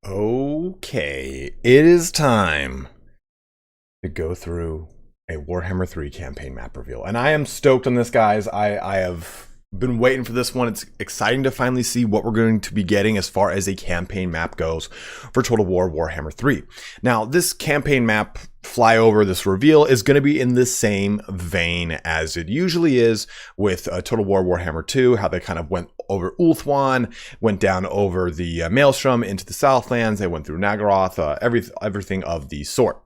Okay, it is time to go through a Warhammer 3 campaign map reveal. And I am stoked on this, guys. I have been waiting for this one. It's exciting to finally see what we're going to be getting as far as a campaign map goes for Total War Warhammer 3. Now, this campaign map flyover, this reveal, is going to be in the same vein as it usually is with Total War Warhammer 2, how they kind of went over Ulthuan, went down over the Maelstrom into the Southlands, they went through Nagaroth, everything of the sort.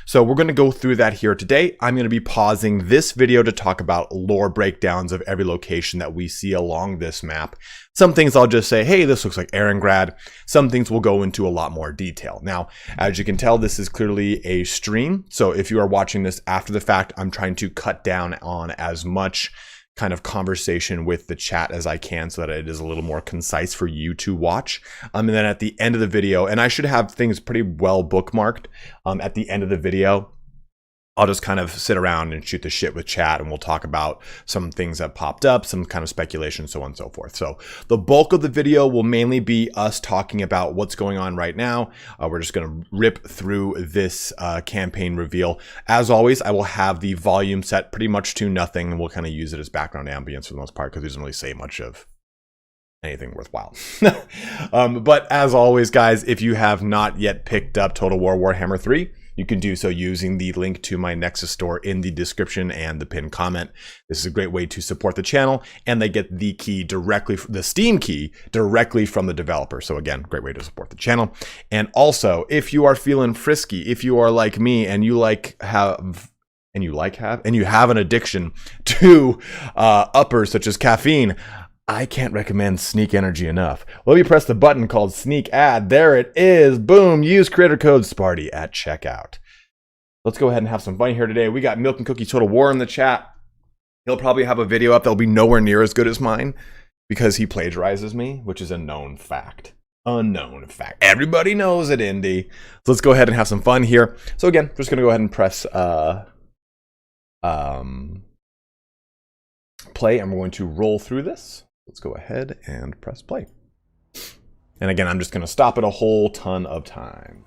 So we're going to go through that here today. I'm going to be pausing this video to talk about lore breakdowns of every location that we see along this map. Some things I'll just say, hey, this looks like Erengrad. Some things we'll go into a lot more detail. Now, as you can tell, this is clearly a stream. So if you are watching this after the fact, I'm trying to cut down on as much kind of conversation with the chat as I can so that it is a little more concise for you to watch. And then at the end of the video, and I should have things pretty well bookmarked at the end of the video, I'll just kind of sit around and shoot the shit with chat, and we'll talk about some things that popped up, some kind of speculation, so on and so forth. So the bulk of the video will mainly be us talking about what's going on right now. We're just going to rip through this campaign reveal. As always, I will have the volume set pretty much to nothing, and we'll kind of use it as background ambience for the most part because it doesn't really say much of anything worthwhile. But as always, guys, if you have not yet picked up Total War Warhammer 3, you can do so using the link to my Nexus store in the description and the pinned comment. This is a great way to support the channel, and they get the key directly, the Steam key directly from the developer. So again, great way to support the channel. And also, if you are feeling frisky, if you are like me and you have an addiction to uppers such as caffeine, I can't recommend Sneak Energy enough. Let me press the button called Sneak Ad. There it is. Boom. Use creator code SPARTY at checkout. Let's go ahead and have some fun here today. We got Milk and Cookie Total War in the chat. He'll probably have a video up that'll be nowhere near as good as mine because he plagiarizes me, which is a known fact. Unknown fact. Everybody knows it, Indy. So let's go ahead and have some fun here. So again, just going to go ahead and press play, and we're going to roll through this. Let's go ahead and press play. And again, I'm just going to stop it a whole ton of time.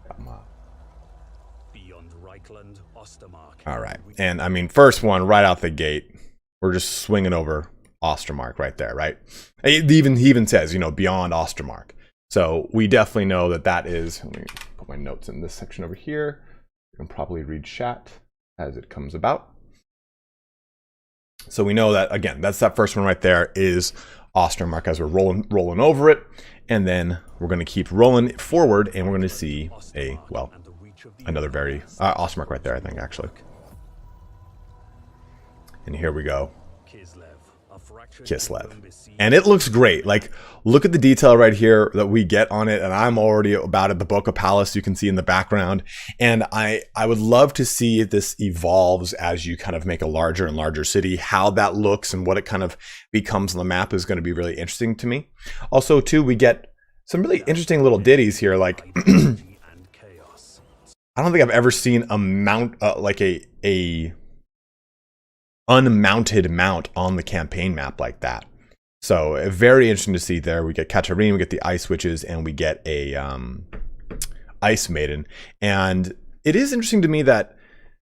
Come on. All right. And I mean, first one right out the gate, we're just swinging over Ostermark right there, right? He even says, you know, beyond Ostermark. So we definitely know that that is, let me put my notes in this section over here. You can probably read chat as it comes about. So we know that, again, that's that first one right there is Ostermark as we're rolling over it. And then we're going to keep rolling forward, and we're going to see another very Ostermark right there, I think, actually. And here we go. Kislev. And it looks great. Like, look at the detail right here that we get on it, and I'm already about it. The Boca Palace you can see in the background, and I would love to see if this evolves as you kind of make a larger and larger city. How that looks and what it kind of becomes on the map is going to be really interesting to me. Also, too, we get some really interesting little ditties here. Like, I don't think I've ever seen a mount like a unmounted mount on the campaign map like that. So very interesting to see there. We get Katarine, we get the Ice Witches, and we get a Ice Maiden. And it is interesting to me that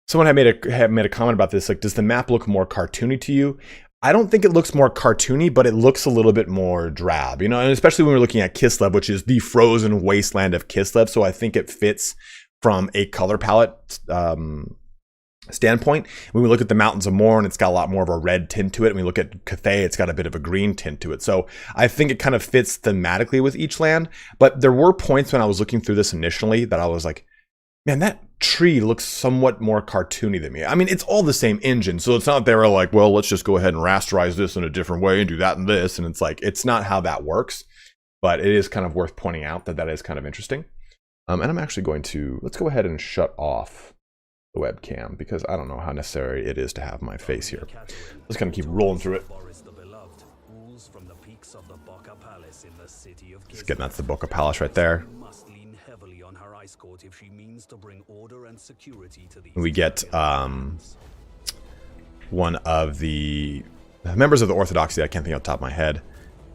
someone had made a comment about this. Like, does the map look more cartoony to you? I don't think it looks more cartoony, but it looks a little bit more drab, you know, and especially when we're looking at Kislev, which is the frozen wasteland of Kislev. So I think it fits from a color palette standpoint. When we look at the Mountains of Morn, it's got a lot more of a red tint to it. When we look at Cathay, it's got a bit of a green tint to it. So I think it kind of fits thematically with each land. But there were points when I was looking through this initially that I was like, man, that tree looks somewhat more cartoony than me. I mean, it's all the same engine. So it's not they were like, well, let's just go ahead and rasterize this in a different way and do that and this. And it's like, it's not how that works. But it is kind of worth pointing out that that is kind of interesting. And I'm actually going to, let's go ahead and shut off the webcam because I don't know how necessary it is to have my face here. Let's kind of keep rolling through it. Just getting that's the Boca Palace right there. We get one of the members of the Orthodoxy. I can't think off the top of my head.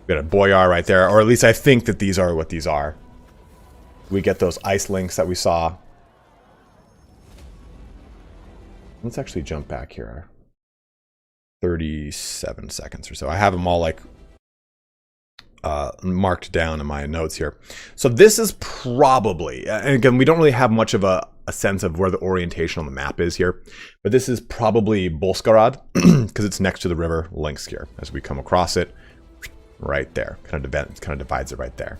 We got a Boyar right there, or at least I think that these are what these are. we get those ice links that we saw. Let's actually jump back here. 37 seconds or so. I have them all like marked down in my notes here. So this is probably, and again, we don't really have much of a sense of where the orientation on the map is here, but this is probably Bolskarad because it's next to the river Lynx here. As we come across it, right there, kind of divides it right there.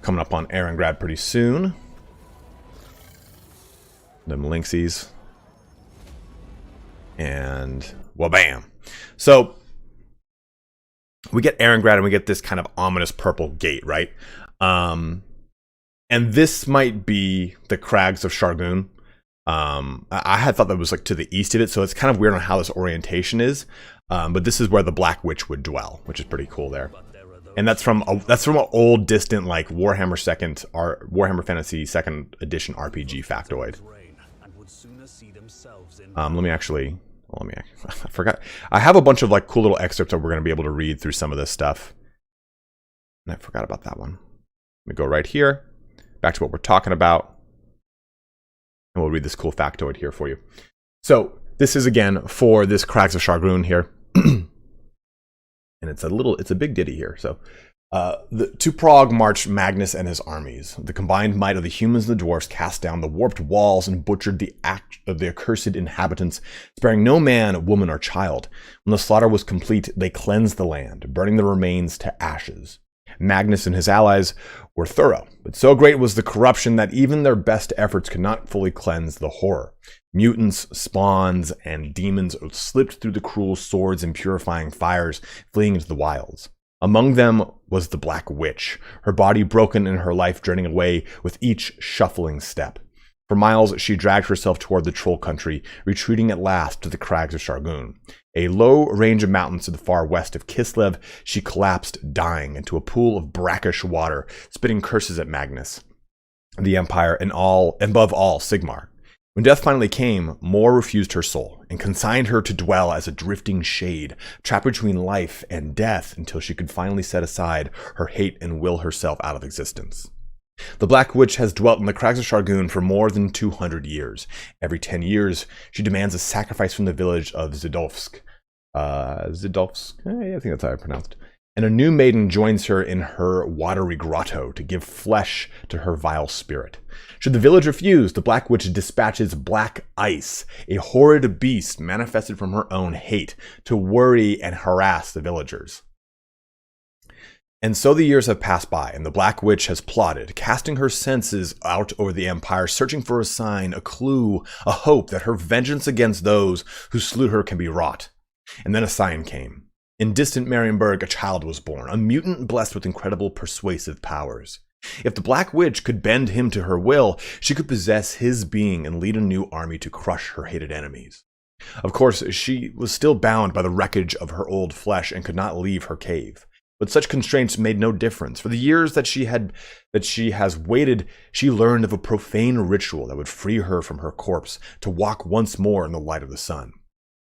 Coming up on Arengrad pretty soon. Them Lynxies. And well, bam. So we get Arengrad and we get this kind of ominous purple gate, right? And this might be the Crags of Shargun. I had thought that was like to the east of it, so it's kind of weird on how this orientation is. But this is where the Black Witch would dwell, which is pretty cool there. And that's from an old, distant like Warhammer Fantasy 2nd Edition RPG factoid. I forgot. I have a bunch of like cool little excerpts that we're going to be able to read through some of this stuff. And I forgot about that one. Let me go right here, back to what we're talking about. And we'll read this cool factoid here for you. So this is again for this Crags of Shargun here. And it's a big ditty here. So to Prague marched Magnus and his armies. The combined might of the humans and the dwarfs cast down the warped walls and butchered the accursed inhabitants, sparing no man, woman, or child. When the slaughter was complete, they cleansed the land, burning the remains to ashes. Magnus and his allies were thorough, but so great was the corruption that even their best efforts could not fully cleanse the horror. Mutants, spawns, and demons slipped through the cruel swords and purifying fires, fleeing into the wilds. Among them was the Black Witch, her body broken and her life draining away with each shuffling step. For miles, she dragged herself toward the troll country, retreating at last to the Crags of Shargun. A low range of mountains to the far west of Kislev, she collapsed, dying, into a pool of brackish water, spitting curses at Magnus, the Empire, and above all, Sigmar. When death finally came, Mor refused her soul and consigned her to dwell as a drifting shade, trapped between life and death until she could finally set aside her hate and will herself out of existence. The Black Witch has dwelt in the Crags of Shargun for more than 200 years. Every 10 years, she demands a sacrifice from the village of Zidovsk. I think that's how I pronounced it. And a new maiden joins her in her watery grotto to give flesh to her vile spirit. Should the village refuse, the Black Witch dispatches Black Ice, a horrid beast manifested from her own hate, to worry and harass the villagers. And so the years have passed by, and the Black Witch has plotted, casting her senses out over the Empire, searching for a sign, a clue, a hope that her vengeance against those who slew her can be wrought. And then a sign came. In distant Marienburg, a child was born, a mutant blessed with incredible persuasive powers. If the Black Witch could bend him to her will, she could possess his being and lead a new army to crush her hated enemies. Of course, she was still bound by the wreckage of her old flesh and could not leave her cave. But such constraints made no difference. For the years that she has waited, she learned of a profane ritual that would free her from her corpse to walk once more in the light of the sun.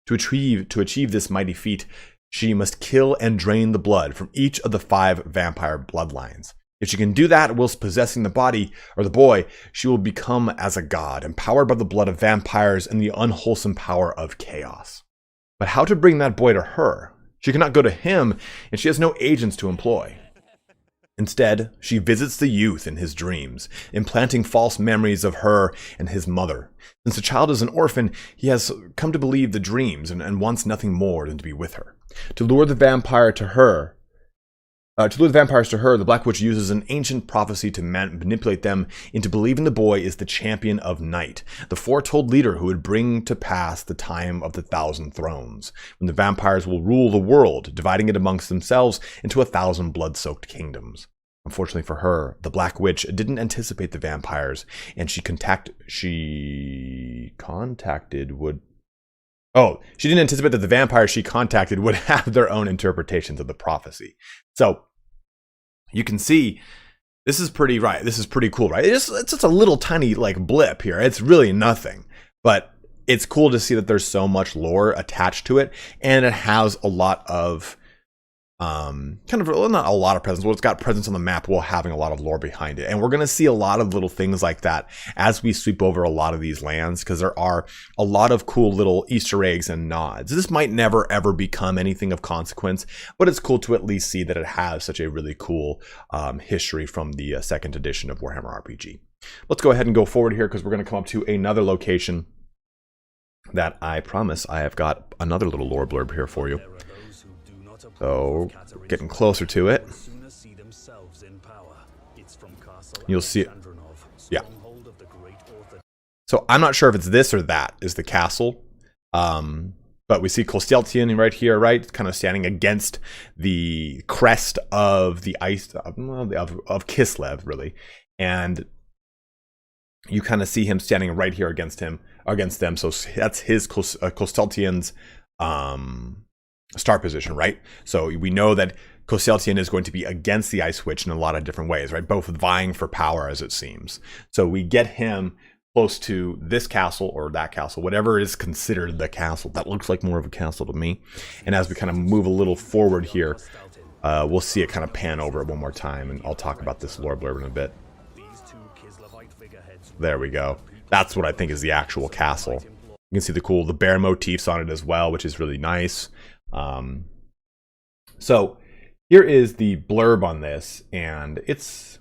To achieve this mighty feat, she must kill and drain the blood from each of the 5 vampire bloodlines. If she can do that whilst possessing the body, or the boy, she will become as a god, empowered by the blood of vampires and the unwholesome power of chaos. But how to bring that boy to her? She cannot go to him, and she has no agents to employ. Instead, she visits the youth in his dreams, implanting false memories of her and his mother. Since the child is an orphan, he has come to believe the dreams and wants nothing more than to be with her. To lure the vampires to her, the Black Witch uses an ancient prophecy to manipulate them into believing the boy is the champion of night, the foretold leader who would bring to pass the time of the 1,000 thrones, when the vampires will rule the world, dividing it amongst themselves into 1,000 blood-soaked kingdoms. Unfortunately for her, the Black Witch didn't anticipate the vampires, and she didn't anticipate that the vampires she contacted would have their own interpretations of the prophecy. So you can see this is pretty cool, right? It's just a little tiny like blip here. It's really nothing, but it's cool to see that there's so much lore attached to it, and it has a lot of kind of, well, not a lot of presence. Well, it's got presence on the map while having a lot of lore behind it. And we're going to see a lot of little things like that as we sweep over a lot of these lands, because there are a lot of cool little Easter eggs and nods. This might never ever become anything of consequence, but it's cool to at least see that it has such a really cool history from the second edition of Warhammer RPG. Let's go ahead and go forward here, because we're going to come up to another location that I promise I have got another little lore blurb here for you. So, getting closer to it. You'll see it. Yeah. So, I'm not sure if it's this or that is the castle. But we see Kosteltian right here, right? Kind of standing against the crest of the ice, of Kislev, really. And you kind of see him standing right here against them. So that's his Kosteltian's start position, right? So we know that Kosteltian is going to be against the Ice Witch in a lot of different ways, right? Both vying for power, as it seems. So we get him close to this castle or that castle, whatever is considered the castle. That looks like more of a castle to me. And as we kind of move a little forward here, we'll see it kind of pan over it one more time, and I'll talk about this lore blurb in a bit. There we go. That's what I think is the actual castle. You can see the bear motifs on it as well, which is really nice. So here is the blurb on this, and it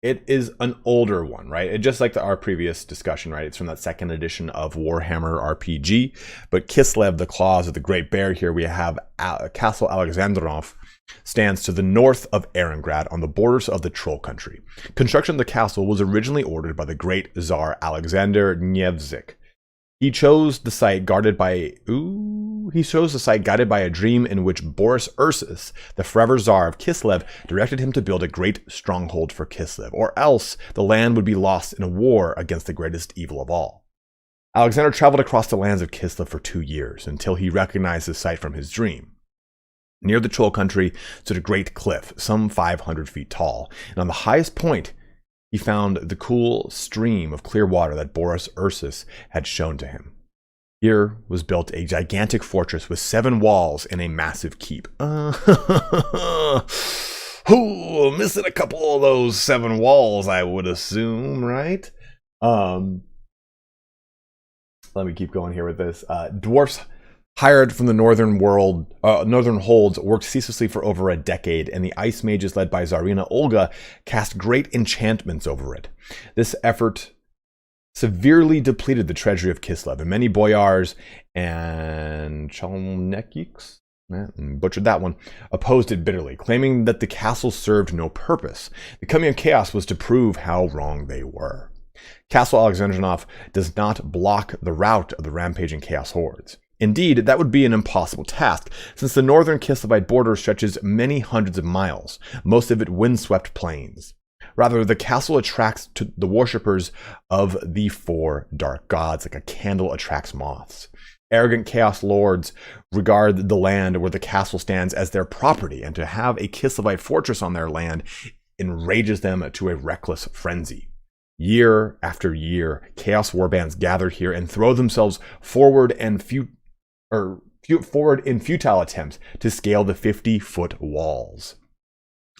is an older one, right? It, just like our previous discussion, right? It's from that second edition of Warhammer RPG. But Kislev, the Claws of the Great Bear, here we have Castle Alexandrov, stands to the north of Erengrad on the borders of the Troll Country. Construction of the castle was originally ordered by the great Tsar Alexander Nevsky. He chose the site guided by a dream in which Boris Ursus, the forever Tsar of Kislev, directed him to build a great stronghold for Kislev, or else the land would be lost in a war against the greatest evil of all. Alexander traveled across the lands of Kislev for 2 years until he recognized the site from his dream. Near the Troll Country stood a great cliff, some 500 feet tall, and on the highest point he found the cool stream of clear water that Boris Ursus had shown to him. Here was built a gigantic fortress with 7 walls and a massive keep. Missing a couple of those 7 walls, I would assume, right? Let me keep going here with this. Dwarfs hired from the northern holds worked ceaselessly for over a decade, and the ice mages led by Tsarina Olga cast great enchantments over it. This effort severely depleted the treasury of Kislev, and many boyars and Chalnekiks, butchered that one, opposed it bitterly, claiming that the castle served no purpose. The coming of chaos was to prove how wrong they were. Castle Alexandrinov does not block the route of the rampaging chaos hordes. Indeed, that would be an impossible task, since the northern Kislevite border stretches many hundreds of miles, most of it windswept plains. Rather, the castle attracts to the worshippers of the 4 dark gods, like a candle attracts moths. Arrogant chaos lords regard the land where the castle stands as their property, and to have a Kislevite fortress on their land enrages them to a reckless frenzy. Year after year, chaos warbands gather here and throw themselves forward in futile attempts to scale the 50-foot walls.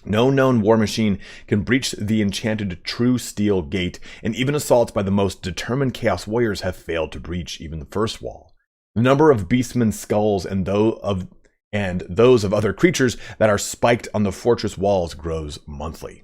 No known war machine can breach the enchanted true steel gate, and even assaults by the most determined chaos warriors have failed to breach even the first wall. The number of beastmen's skulls and those of other creatures that are spiked on the fortress walls grows monthly.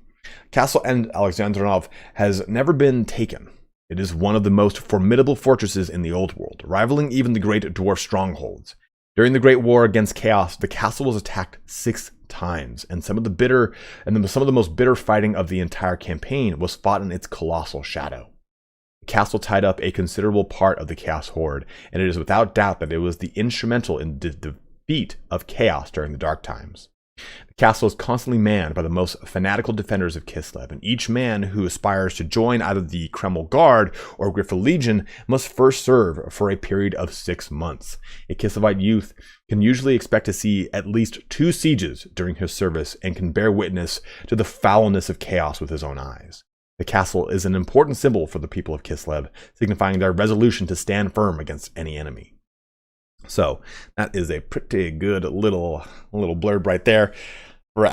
Castle Alexandrinov has never been taken. It is one of the most formidable fortresses in the old world, rivaling even the great dwarf strongholds. During the Great War against Chaos, the castle was attacked 6 times, and some of the most bitter fighting of the entire campaign was fought in its colossal shadow. The castle tied up a considerable part of the Chaos Horde, and it is without doubt that it was the instrumental in the defeat of Chaos during the Dark Times. The castle is constantly manned by the most fanatical defenders of Kislev, and each man who aspires to join either the Kreml Guard or Griffith Legion must first serve for a period of 6 months. A Kislevite youth can usually expect to see at least 2 sieges during his service and can bear witness to the foulness of chaos with his own eyes. The castle is an important symbol for the people of Kislev, signifying their resolution to stand firm against any enemy. So that is a pretty good little blurb right there for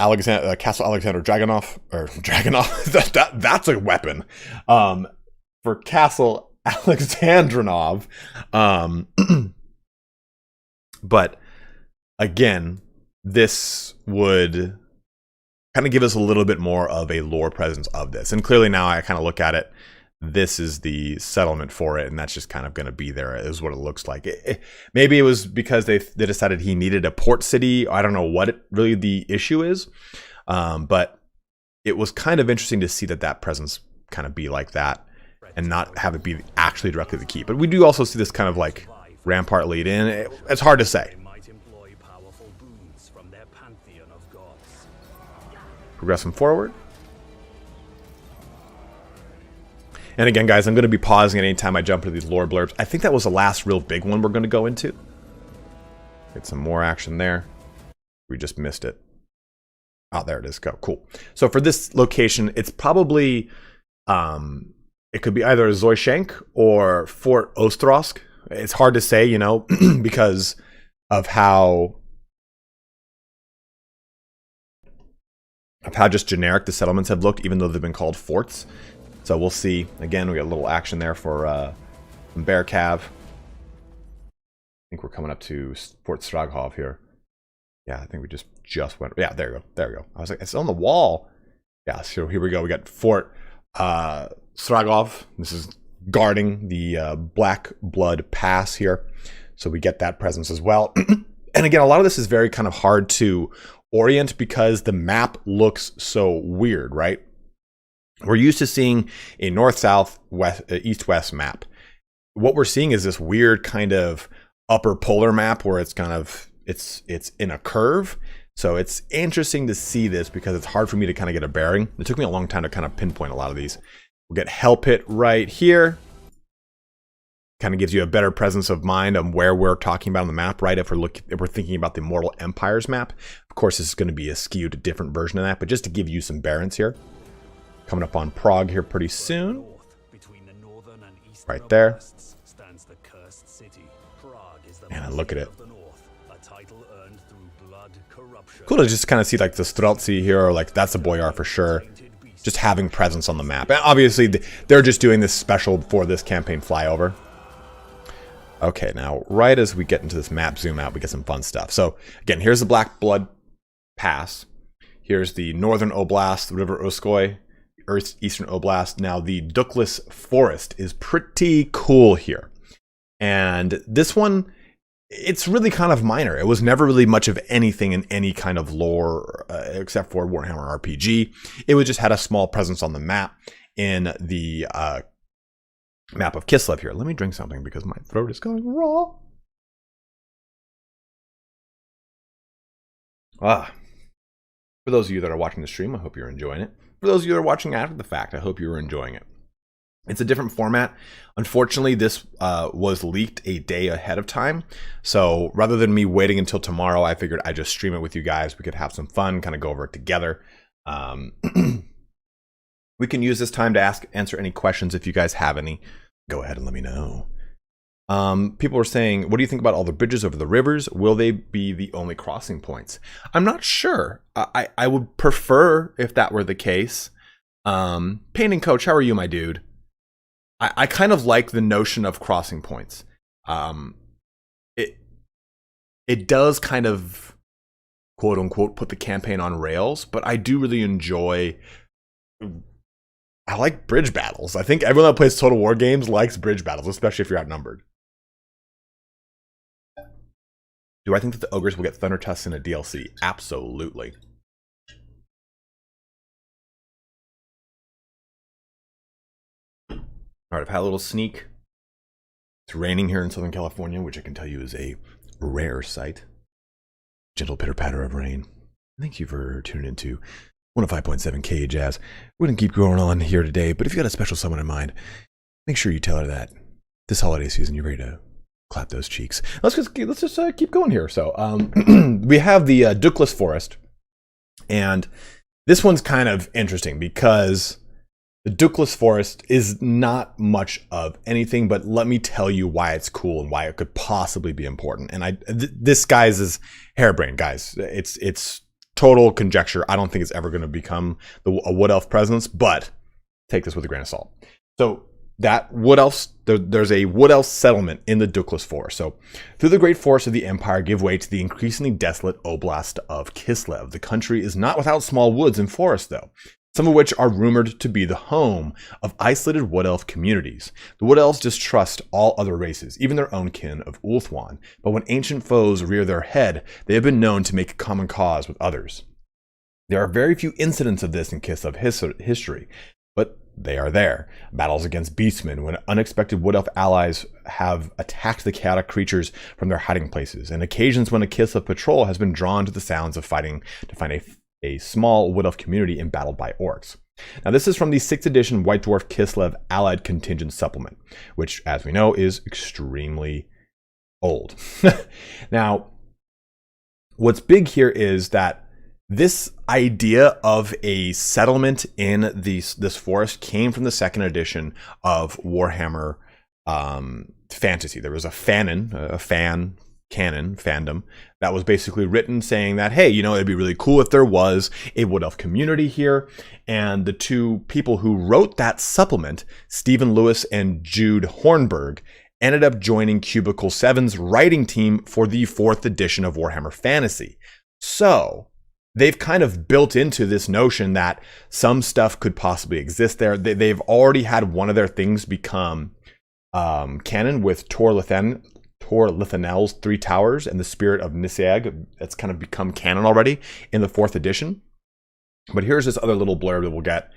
Castle Alexander Dragunov, or Dragunov. That's a weapon. For Castle Alexandrinov. But again, this would kind of give us a little bit more of a lore presence of this. And clearly now I kind of look at it, this is the settlement for it, and that's just kind of going to be there, is what it looks like. Maybe it was because they decided he needed a port city. I don't know what really the issue is, but it was kind of interesting to see that presence kind of be like that and not have it be actually directly the key. But we do also see this kind of like rampart lead in. It's hard to say. Progressing forward. And again, guys, I'm going to be pausing at any time I jump into these lore blurbs. I think that was the last real big one we're going to go into. Get some more action there. We just missed it. Oh, there it is. Go. Cool. So for this location, it's probably, it could be either Zoyshank or Fort Ostrosk. It's hard to say, you know, because of how just generic the settlements have looked, even though they've been called forts. So we'll see. Again, we got a little action there for Bear Cav. I think we're coming up to Fort Straghov here. Yeah, I think we just went. Yeah, there you go. There we go. I was like, it's on the wall. Yeah, so here we go. We got Fort Straghov. This is guarding the Black Blood Pass here. So we get that presence as well. And again, a lot of this is very kind of hard to orient because the map looks so weird, right? We're used to seeing a north-south, east-west map. What we're seeing is this weird kind of upper polar map where it's kind of, it's in a curve. So it's interesting to see this because it's hard for me to kind of get a bearing. It took me a long time to kind of pinpoint a lot of these. We'll get Hell Pit right here. Kind of gives you a better presence of mind on where we're talking about on the map, right? If we're thinking about the Mortal Empires map. Of course, this is going to be a skewed different version of that, but just to give you some bearings here. Coming up on Prague here pretty soon. Right there. And look at it. Cool to just kind of see like the Streltsy here, or like that's a Boyar for sure. Just having presence on the map. And obviously, they're just doing this special for this campaign flyover. Okay, now right as we get into this map zoom out, we get some fun stuff. So again, here's the Black Blood Pass. Here's the Northern Oblast, the River Uskoy. Eastern Oblast. Now the Dukless Forest is pretty cool here. And this one, it's really kind of minor. It was never really much of anything in any kind of lore except for Warhammer RPG. It was just had a small presence on the map in the map of Kislev here. Let me drink something because my throat is going raw. For those of you that are watching the stream, I hope you're enjoying it. For those of you that are watching after the fact, I hope you were enjoying it. It's a different format. Unfortunately, this was leaked a day ahead of time. So rather than me waiting until tomorrow, I figured I'd just stream it with you guys. We could have some fun, kind of go over it together. We can use this time to answer any questions if you guys have any. Go ahead and let me know. People are saying, what do you think about all the bridges over the rivers? Will they be the only crossing points? I'm not sure. I would prefer if that were the case. Painting Coach, how are you, my dude? I kind of like the notion of crossing points. It does kind of, quote unquote, put the campaign on rails, but I do really enjoy... I like bridge battles. I think everyone that plays Total War games likes bridge battles, especially if you're outnumbered. Do I think that the ogres will get Thunder Tusks in a DLC? Absolutely. All right, I've had a little sneak. It's raining here in Southern California, which I can tell you is a rare sight. Gentle pitter-patter of rain. Thank you for tuning into 105.7 K Jazz. We're going to keep going on here today, but if you got a special someone in mind, make sure you tell her that this holiday season you're ready to clap those cheeks. Let's just keep going here. So we have the Dukless Forest, and this one's kind of interesting because The Dukeless Forest is not much of anything, but let me tell you why it's cool and why it could possibly be important. And this, guys, is harebrained, guys. It's total conjecture. I don't think it's ever going to become a Wood Elf presence, but take this with a grain of salt. So that Wood Elf, there's a Wood Elf settlement in the Dukeless Forest. So through the great forests of the Empire give way to the increasingly desolate Oblast of Kislev. The country is not without small woods and forests, though, some of which are rumored to be the home of isolated Wood Elf communities. The Wood Elves distrust all other races, even their own kin of Ulthuan, but when ancient foes rear their head, they have been known to make common cause with others. There are very few incidents of this in Kislev history, but they are there. Battles against beastmen, when unexpected Wood Elf allies have attacked the chaotic creatures from their hiding places, and occasions when a Kislev patrol has been drawn to the sounds of fighting to find a small Wood Elf community embattled by orcs. Now, this is from the 6th edition White Dwarf Kislev Allied Contingent Supplement, which, as we know, is extremely old. Now, what's big here is that this idea of a settlement in this forest came from the 2nd edition of Warhammer Fantasy. There was a canon fandom that was basically written saying that, hey, you know, it'd be really cool if there was a Wood Elf community here. And the two people who wrote that supplement, Stephen Lewis and Jude Hornberg, ended up joining Cubicle 7's writing team for the 4th edition of Warhammer Fantasy. So they've kind of built into this notion that some stuff could possibly exist there. They've already had one of their things become canon with Tor Lithanel's 3 Towers and the Spirit of Nisag. That's kind of become canon already in the 4th edition. But here's this other little blurb that we'll get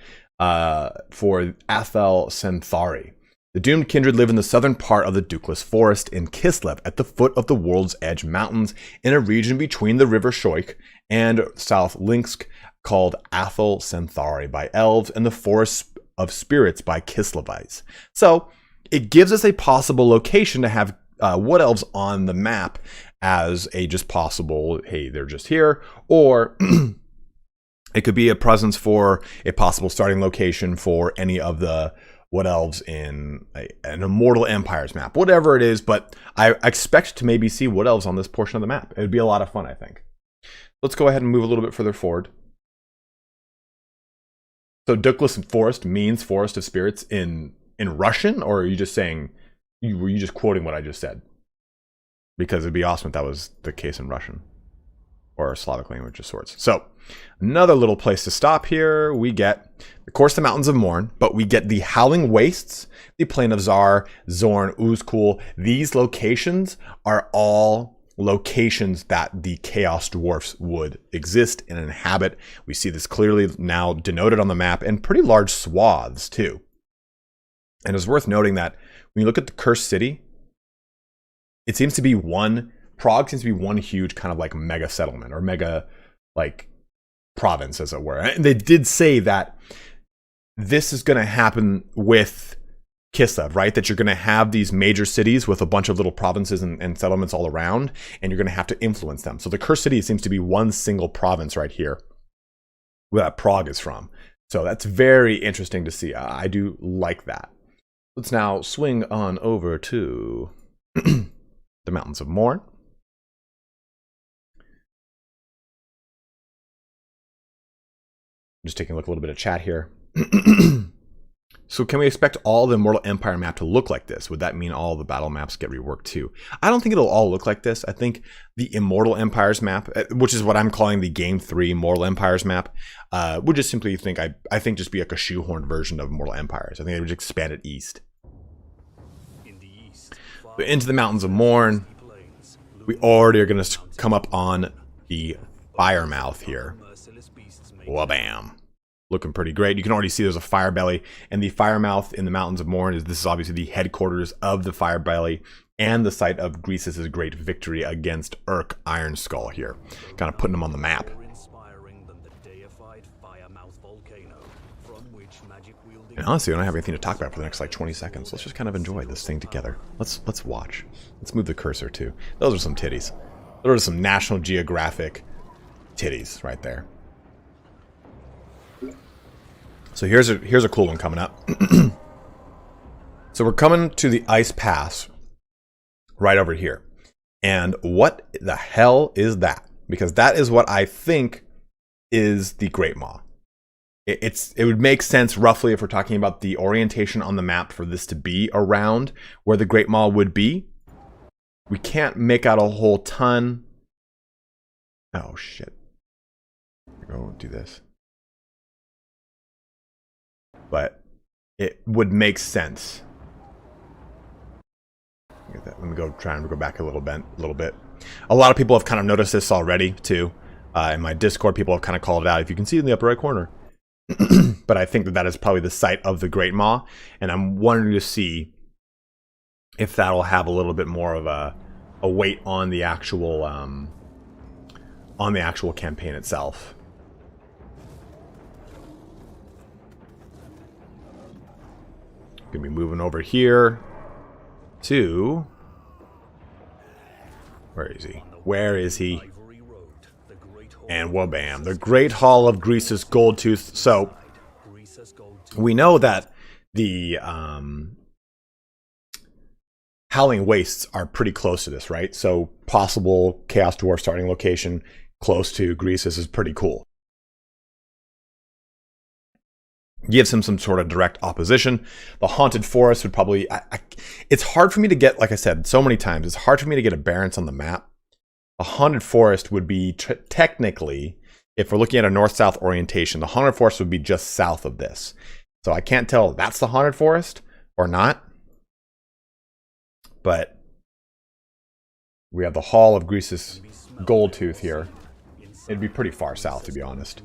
for Athel Senthari. The doomed kindred live in the southern part of the Dukeless Forest in Kislev at the foot of the World's Edge Mountains in a region between the River Shoik and South Linsk called Athel Senthari by elves and the Forest of Spirits by Kislevites. So it gives us a possible location to have Wood Elves on the map as a just possible, hey, they're just here, or it could be a presence for a possible starting location for any of the Wood Elves in an Immortal Empires map, whatever it is. But I expect to maybe see Wood Elves on this portion of the map. It would be a lot of fun, I think. Let's go ahead and move a little bit further forward. So Dukeless Forest means Forest of Spirits in Russian, or are you just saying, were you just quoting what I just said? Because it'd be awesome if that was the case in Russian or a Slavic language of sorts. So another little place to stop here. We get, of course, the Mountains of Morn, but we get the Howling Wastes, the Plain of Zar, Zorn, Uzkul. These locations are all locations that the Chaos Dwarfs would exist and inhabit. We see this clearly now denoted on the map in pretty large swaths too. And it's worth noting that when you look at the Cursed City, it seems to be Prague seems to be one huge kind of like mega settlement or mega like province, as it were. And they did say that this is going to happen with Kislev, right? That you're going to have these major cities with a bunch of little provinces and settlements all around, and you're going to have to influence them. So the Cursed City seems to be one single province right here where that Prague is from. So that's very interesting to see. I do like that. Let's now swing on over to the Mountains of Morn. Just taking a look, a little bit of chat here. So can we expect all the Immortal Empire map to look like this? Would that mean all the battle maps get reworked too? I don't think it'll all look like this. I think the Immortal Empires map, which is what I'm calling the Game 3 Immortal Empires map, would just simply think, I think just be like a shoehorned version of Immortal Empires. I think they would just expand it east. But into the Mountains of Morn, we already are going to come up on the Firemouth here. Wabam. Looking pretty great. You can already see there's a fire belly, and the Firemouth in the Mountains of Morn this is obviously the headquarters of the fire belly and the site of Greasus' great victory against Urk Ironskull here. Kind of putting them on the map. And honestly, I don't have anything to talk about for the next like 20 seconds. Let's just kind of enjoy this thing together. Let's watch. Let's move the cursor too. Those are some titties. Those are some National Geographic titties right there. So here's a cool one coming up. So we're coming to the ice pass right over here. And what the hell is that? Because that is what I think is the Great Maw. It would make sense roughly if we're talking about the orientation on the map for this to be around where the Great Maw would be. We can't make out a whole ton. Oh shit. Go do this. But it would make sense. Let me go try and go back a little bit. A lot of people have kind of noticed this already too. In my Discord, people have kind of called it out. If you can see in the upper right corner. But I think that is probably the site of the Great Maw, and I'm wondering to see if that'll have a little bit more of a weight on the actual campaign itself. Gonna be moving over here to, where is he? Where is he? And wha-bam, the Great Hall of Grease's Goldtooth. So we know that the Howling Wastes are pretty close to this, right? So possible Chaos Dwarf starting location close to Grease's is pretty cool. Gives him some sort of direct opposition. The Haunted Forest would probably... it's hard for me to get, like I said so many times, it's hard for me to get a balance on the map. A Haunted Forest would be technically, if we're looking at a north-south orientation, the Haunted Forest would be just south of this. So I can't tell if that's the Haunted Forest or not. But we have the Hall of Grease's Goldtooth here. It'd be pretty far south, to be honest.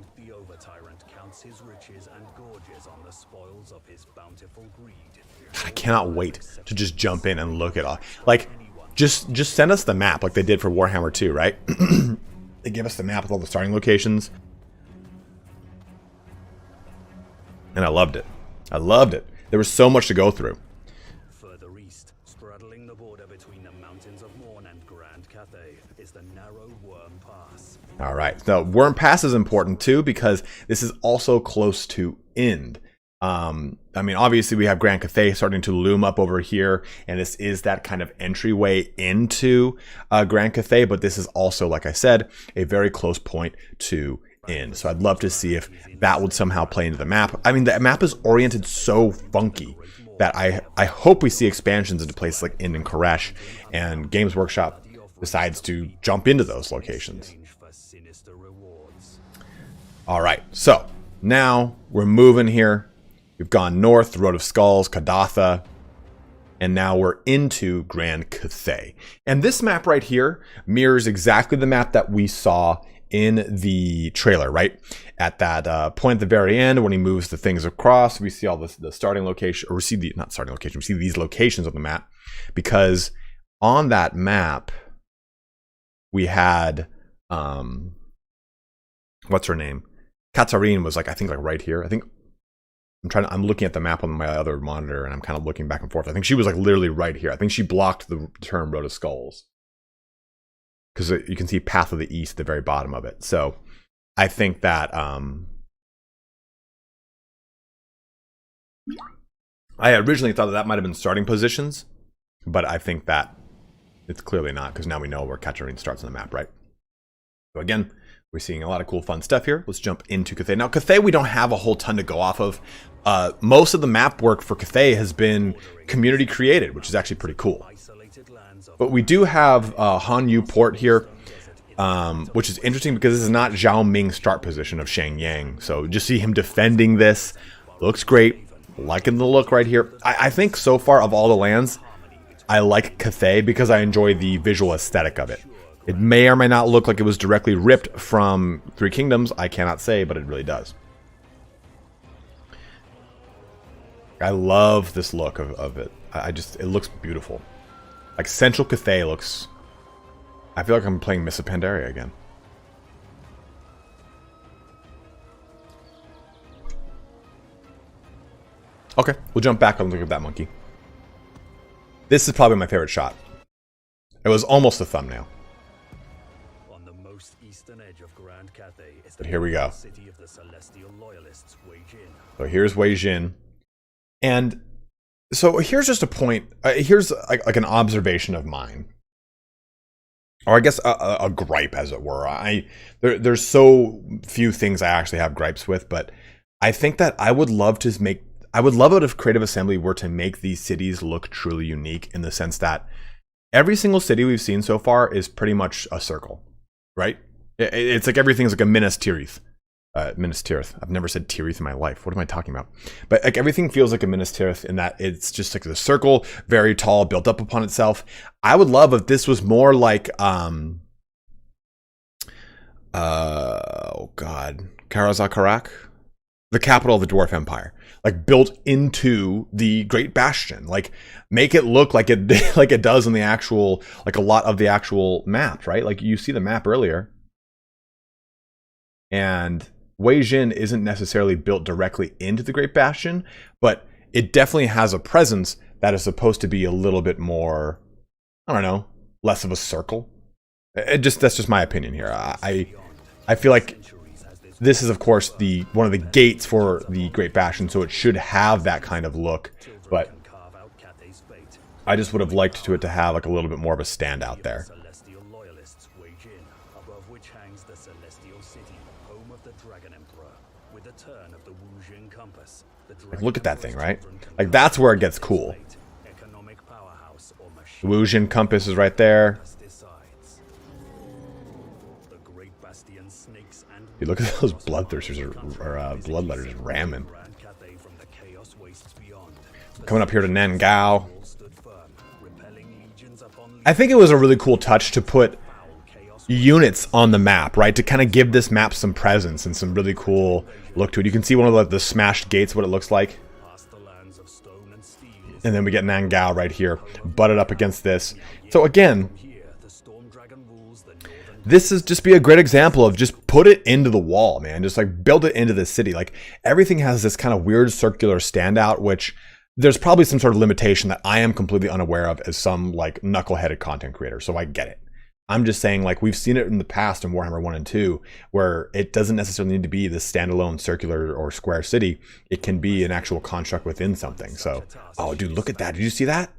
I cannot wait to just jump in and look at all. Like, just send us the map like they did for Warhammer 2, right? They give us the map with all the starting locations. And I loved it. I loved it. There was so much to go through. Further east, straddling the border between the mountains of Morn and Grand Cathay, is the narrow Worm Pass. All right. Now, Worm Pass is important too because this is also close to Ind. I mean, obviously we have Grand Cathay starting to loom up over here, and this is that kind of entryway into Grand Cathay, but this is also, like I said, a very close point to Ind. So I'd love to see if that would somehow play into the map. I mean, the map is oriented so funky that I hope we see expansions into places like Ind and Koresh, and Games Workshop decides to jump into those locations. All right, so now we're moving here. We've gone north, Road of Skulls, Kadatha, and now we're into Grand Cathay. And this map right here mirrors exactly the map that we saw in the trailer, right? At that point at the very end, when he moves the things across, we see all the starting location, or we see the, not starting location, we see these locations on the map. Because on that map, we had, what's her name? Katarine was like, I think like right here. I think I'm looking at the map on my other monitor and I'm kind of looking back and forth. I think she was like literally right here. I think she blocked the term Road of Skulls. Because you can see Path of the East at the very bottom of it. So I think that I originally thought that might have been starting positions, but I think that it's clearly not, because now we know where Katarine starts on the map, right? So again, we're seeing a lot of cool fun stuff here. Let's jump into Cathay. Now, Cathay, we don't have a whole ton to go off of. Most of the map work for Cathay has been community created, which is actually pretty cool. But we do have Hanyu Port here, which is interesting because this is not Zhao Ming's start position of Shenyang. So just see him defending this. Looks great. Liking the look right here. I think so far of all the lands, I like Cathay because I enjoy the visual aesthetic of it. It may or may not look like it was directly ripped from Three Kingdoms. I cannot say, but it really does. I love this look of it. It looks beautiful. Like Central Cathay looks... I feel like I'm playing Mists of Pandaria again. Okay, we'll jump back and look at that monkey. This is probably my favorite shot. It was almost a thumbnail. On the most eastern northern edge of Grand Cathay is the But here we go. city of the Celestial Loyalists, Wei Jin. So here's Wei Jin. And so here's just a point. Here's like an observation of mine. Or I guess a gripe, as it were. There's so few things I actually have gripes with, but I think that I would love it if Creative Assembly were to make these cities look truly unique, in the sense that every single city we've seen so far is pretty much a circle, right? It's like everything's like a Minas Tirith. Minas Tirith. I've never said Tirith in my life. What am I talking about? But like everything feels like a Minas Tirith in that it's just like the circle, very tall, built up upon itself. I would love if this was more like oh god, Karazakarak, the capital of the Dwarf Empire, like built into the Great Bastion. Like make it look like it like it does in the actual, like a lot of the actual map, right? Like you see the map earlier, and Wei Jin isn't necessarily built directly into the Great Bastion, but it definitely has a presence that is supposed to be a little bit I don't know, less of a circle. That's just my opinion here. I feel like this is, of course, one of the gates for the Great Bastion, so it should have that kind of look. But I just would have liked to have like a little bit more of a standout there. Like, look at that thing, right? Like, that's where it gets cool. The Wujin compass is right there. Dude, look at those bloodthirsters or bloodletters ramming. Coming up here to Nangao. I think it was a really cool touch to put units on the map, right? To kind of give this map some presence and some really cool look to it. You can see one of the smashed gates, what it looks like. And then we get Nangao right here, butted up against this. So again, this is just be a great example of just put it into the wall, man. Just like build it into the city. Like everything has this kind of weird circular standout, which there's probably some sort of limitation that I am completely unaware of as some like knuckleheaded content creator. So I get it. I'm just saying, like, we've seen it in the past in Warhammer 1 and 2, where it doesn't necessarily need to be this standalone circular or square city. It can be an actual construct within something. So, oh, dude, look at that. Did you see that?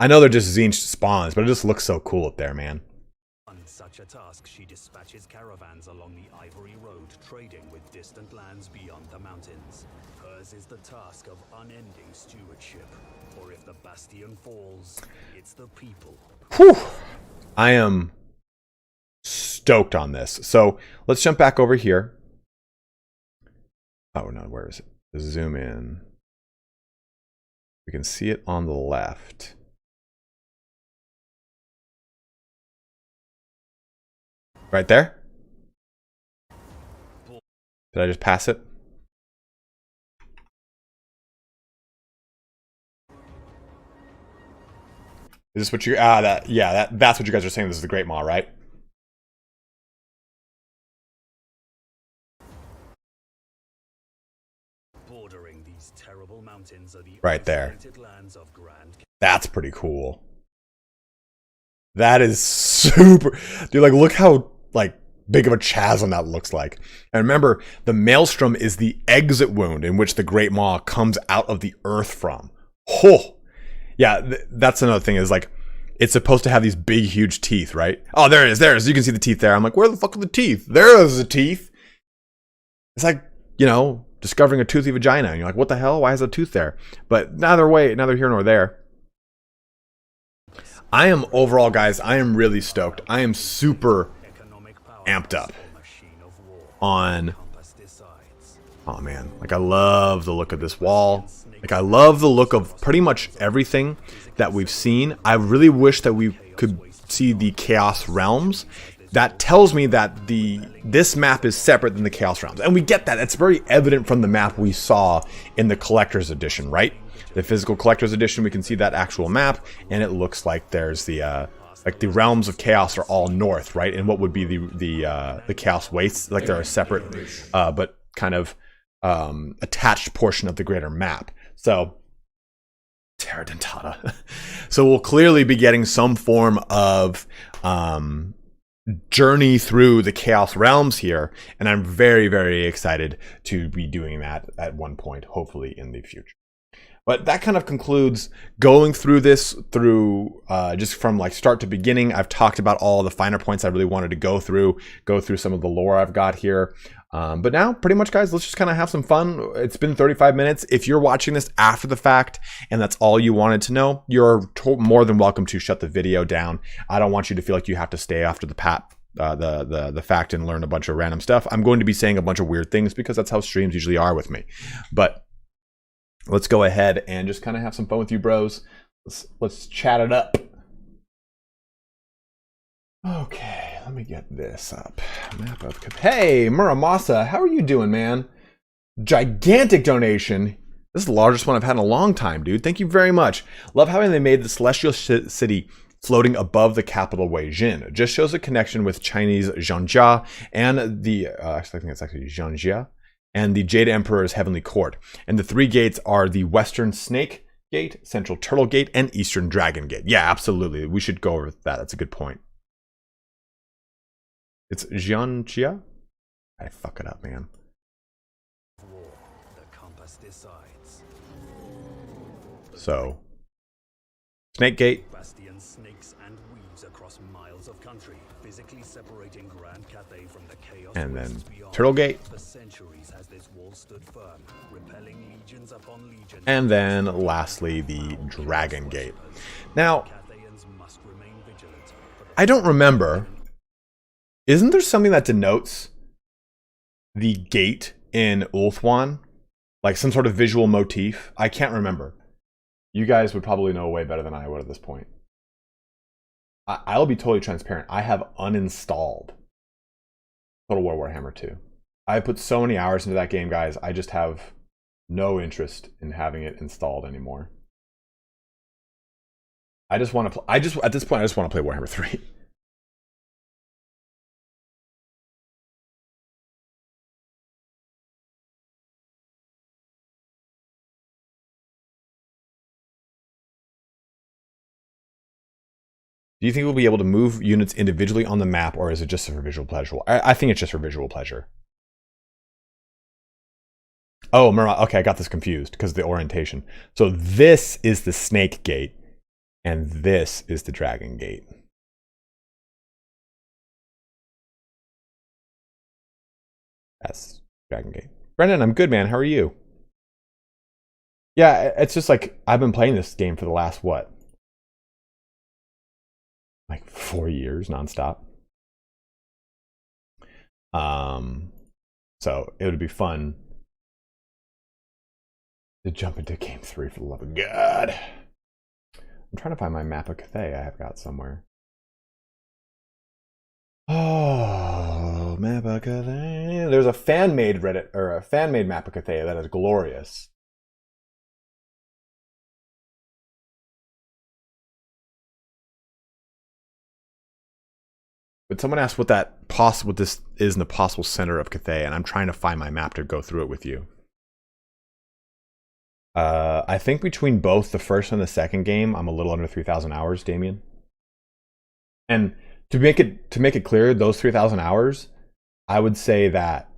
I know they're just Tzeentch spawns, but it just looks so cool up there, man. On such a task, she dispatches caravans along the Ivory Road, trading with distant lands beyond the mountains. Hers is the task of unending stewardship. For if the bastion falls, it's the people. Whew! I am stoked on this. So let's jump back over here. Oh no, where is it? Zoom in. We can see it on the left. Right there? Did I just pass it? Is this what you that's what you guys are saying, this is the Great Maw, right? Bordering these terrible mountains are the right there. lands of Grand. That's pretty cool. That is super, dude, like look how like big of a chasm that looks like. And remember, the Maelstrom is the exit wound in which the Great Maw comes out of the earth from. Oh, yeah, that's another thing is like, it's supposed to have these big, huge teeth, right? Oh, there it is. You can see the teeth there. I'm like, where the fuck are the teeth? There's the teeth. It's like, you know, discovering a toothy vagina. And you're like, what the hell? Why is a tooth there? But neither here nor there. I am overall, guys, I am really stoked. I am super amped up on, oh man, like I love the look of this wall. Like I love the look of pretty much everything that we've seen. I really wish that we could see the Chaos Realms. That tells me that this map is separate than the Chaos Realms. And we get that. It's very evident from the map we saw in the Collector's Edition, right? The physical Collector's Edition, we can see that actual map, and it looks like there's the like the Realms of Chaos are all north, right? And what would be the Chaos Wastes, like they're a separate but kind of attached portion of the greater map. So Terra Dentata. So we'll clearly be getting some form of journey through the Chaos Realms here, and I'm very, very excited to be doing that at one point, hopefully in the future. But that kind of concludes going through this just from like start to beginning. I've talked about all the finer points I really wanted to go through some of the lore I've got here. But now, pretty much, guys, let's just kind of have some fun. It's been 35 minutes. If you're watching this after the fact and that's all you wanted to know, you're more than welcome to shut the video down. I don't want you to feel like you have to stay after the fact and learn a bunch of random stuff. I'm going to be saying a bunch of weird things because that's how streams usually are with me. But let's go ahead and just kind of have some fun with you bros. Let's chat it up. Okay, let me get this up. Map of Hey, Muramasa, how are you doing, man? Gigantic donation. This is the largest one I've had in a long time, dude. Thank you very much. Love how they made the celestial city floating above the capital Weijin. It just shows a connection with Chinese Zhangjia and the, I think it's actually Zhangjia, and the Jade Emperor's Heavenly Court. And the three gates are the Western Snake Gate, Central Turtle Gate, and Eastern Dragon Gate. Yeah, absolutely. We should go over that. That's a good point. It's Zhangjia? I fuck it up, man. The compass decides. So, Snake Gate. Bastion snakes and weaves across miles of country, physically separating Grand Cathay from the chaos. And then Turtle Gate. For centuries has this wall stood firm, repelling legions upon legions. And then lastly, the Dragon Gate. Now, I don't remember. Isn't there something that denotes the gate in Ulthuan? Like some sort of visual motif? I can't remember. You guys would probably know way better than I would at this point. I'll be totally transparent. I have uninstalled Total War Warhammer 2. I put so many hours into that game, guys. I just have no interest in having it installed anymore. I just want to at this point, I just want to play Warhammer 3. Do you think we'll be able to move units individually on the map, or is it just for visual pleasure? I think it's just for visual pleasure. Oh, okay, I got this confused because of the orientation. So this is the Snake Gate, and this is the Dragon Gate. That's Dragon Gate. Brendan, I'm good, man. How are you? Yeah, it's just like I've been playing this game for the last, what? Like 4 years nonstop. So it would be fun to jump into game 3 for the love of God. I'm trying to find my map of Cathay I have got somewhere. Oh, map of Cathay. There's a fan-made Reddit or a fan-made map of Cathay that is glorious. But someone asked what this is in the possible center of Cathay, and I'm trying to find my map to go through it with you. I think between both the first and the second game, I'm a little under 3,000 hours, Damien. And to make it clear, those 3,000 hours, I would say that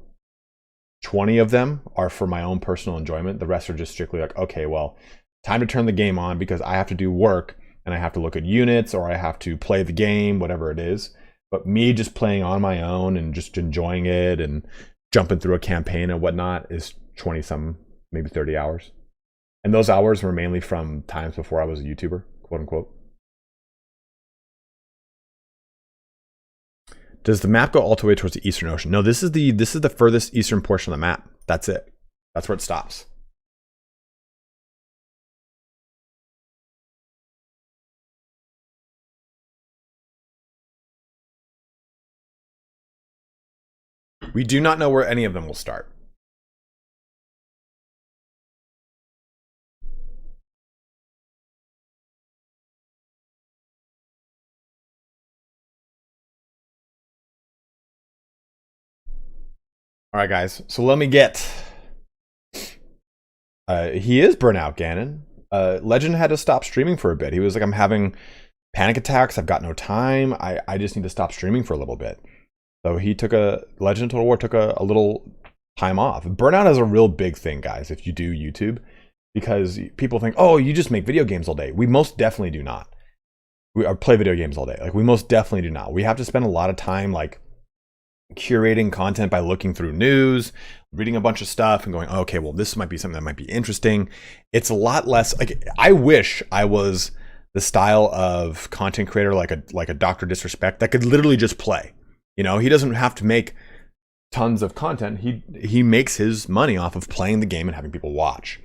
20 of them are for my own personal enjoyment. The rest are just strictly like, okay, well, time to turn the game on because I have to do work and I have to look at units or I have to play the game, whatever it is. But me just playing on my own and just enjoying it and jumping through a campaign and whatnot is 20-some, maybe 30 hours. And those hours were mainly from times before I was a YouTuber, quote unquote. Does the map go all the way towards the Eastern Ocean? No, this is the furthest eastern portion of the map. That's it. That's where it stops. We do not know where any of them will start. All right, guys. So let me get. He is Burnout Ganon. Legend had to stop streaming for a bit. He was like, I'm having panic attacks. I've got no time. I just need to stop streaming for a little bit. So he took Legend of Total War took a little time off. Burnout is a real big thing, guys, if you do YouTube, because people think, oh, you just make video games all day. We most definitely do not. We play video games all day. Like, we most definitely do not. We have to spend a lot of time like curating content by looking through news, reading a bunch of stuff and going, oh, okay, well, this might be something that might be interesting. It's a lot less like, I wish I was the style of content creator like a Dr. Disrespect that could literally just play. You know, he doesn't have to make tons of content. He makes his money off of playing the game and having people watch.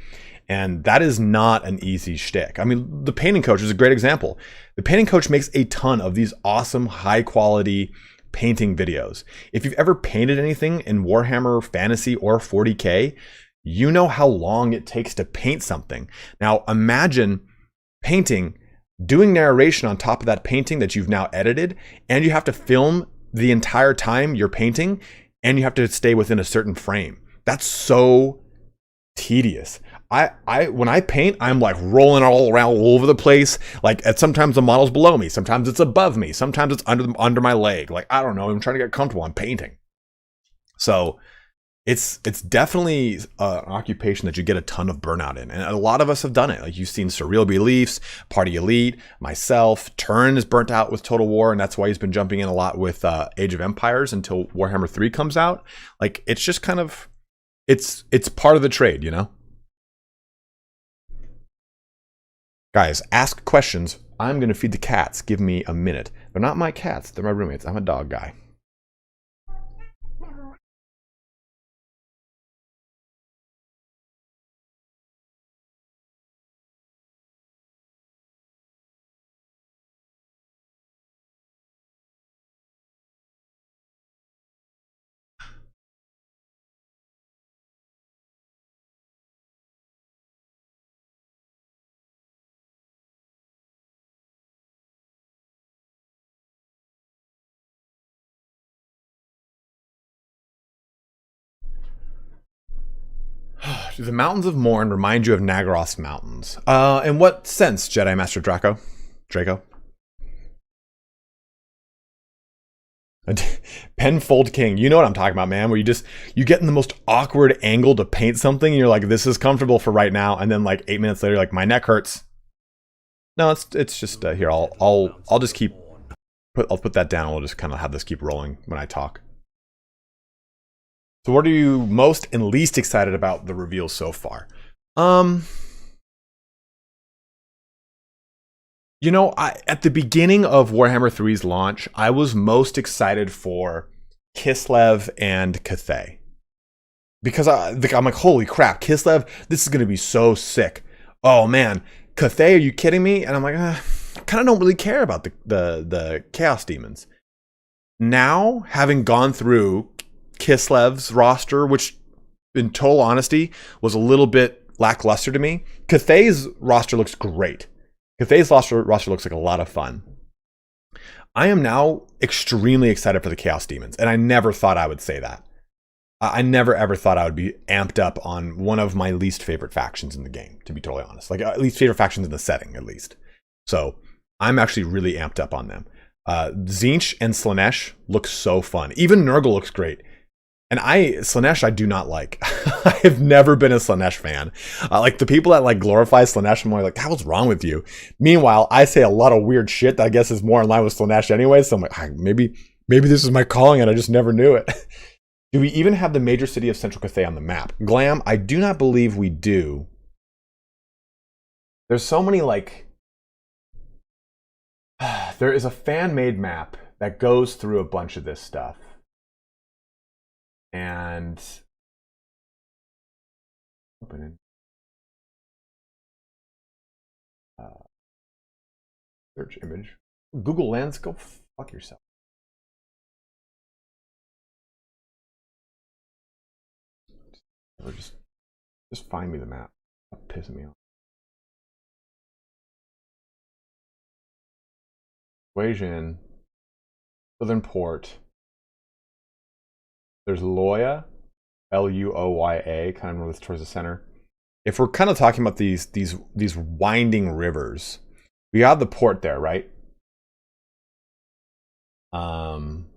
And that is not an easy shtick. I mean, the Painting Coach is a great example. The Painting Coach makes a ton of these awesome, high quality painting videos. If you've ever painted anything in Warhammer Fantasy or 40K, you know how long it takes to paint something. Now, imagine painting, doing narration on top of that painting that you've now edited, and you have to film the entire time you're painting, and you have to stay within a certain frame. That's so tedious. When I paint, I'm like rolling all around all over the place. Like, sometimes the model's below me, sometimes it's above me, sometimes it's under my leg. Like, I don't know, I'm trying to get comfortable. I'm painting. So it's definitely an occupation that you get a ton of burnout in, and a lot of us have done it. Like, you've seen Surreal Beliefs, Party Elite, myself. Turn is burnt out with Total War, and that's why he's been jumping in a lot with Age of Empires until Warhammer 3 comes out. Like, it's just kind of, it's part of the trade, you know? Guys, ask questions. I'm going to feed the cats. Give me a minute. They're not my cats. They're my roommates. I'm a dog guy. Do the Mountains of Morn remind you of Nagaroth's mountains? In what sense, Jedi Master Draco? Penfold King. You know what I'm talking about, man. Where you get in the most awkward angle to paint something, and you're like, this is comfortable for right now, and then like 8 minutes later, you're like, my neck hurts. No, it's just here. I'll just keep I'll put that down. We'll just kind of have this keep rolling when I talk. So what are you most and least excited about the reveal so far? You know, at the beginning of Warhammer 3's launch, I was most excited for Kislev and Cathay. Because I'm like, holy crap, Kislev, this is going to be so sick. Oh man, Cathay, are you kidding me? And I'm like, I kind of don't really care about the Chaos Demons. Now, having gone through Kislev's roster, which in total honesty was a little bit lackluster to me, Cathay's roster looks great. Cathay's roster looks like a lot of fun. I am now extremely excited for the Chaos Demons, and I never thought I would say that. I never ever thought I would be amped up on one of my least favorite factions in the game, to be totally honest. Like, at least favorite factions in the setting, at least. So I'm actually really amped up on them. Tzeentch and Slaanesh look so fun. Even Nurgle looks great. And Slaanesh I do not like. I have never been a Slaanesh fan. Like, the people that like glorify Slaanesh, I'm like, what's wrong with you? Meanwhile, I say a lot of weird shit that I guess is more in line with Slaanesh anyway. So I'm like, maybe this is my calling and I just never knew it. Do we even have the major city of Central Cathay on the map? Glam, I do not believe we do. There's so many, like... there is a fan-made map that goes through a bunch of this stuff. And... open it. Search image. Google Lens, go fuck yourself. Or just find me the map. That's pissing me off. Equation. Southern Port. There's Loya. Luoya, kind of north towards the center. if we're kind of talking about these winding rivers, we have the port there, right? I'm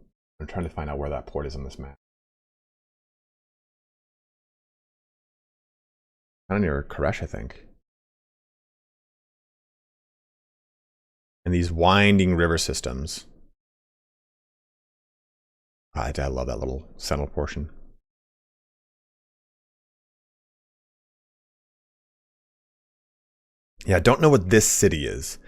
trying to find out where that port is on this map. Kind of near Koresh, I think. And these winding river systems. I love that little central portion. Yeah, I don't know what this city is.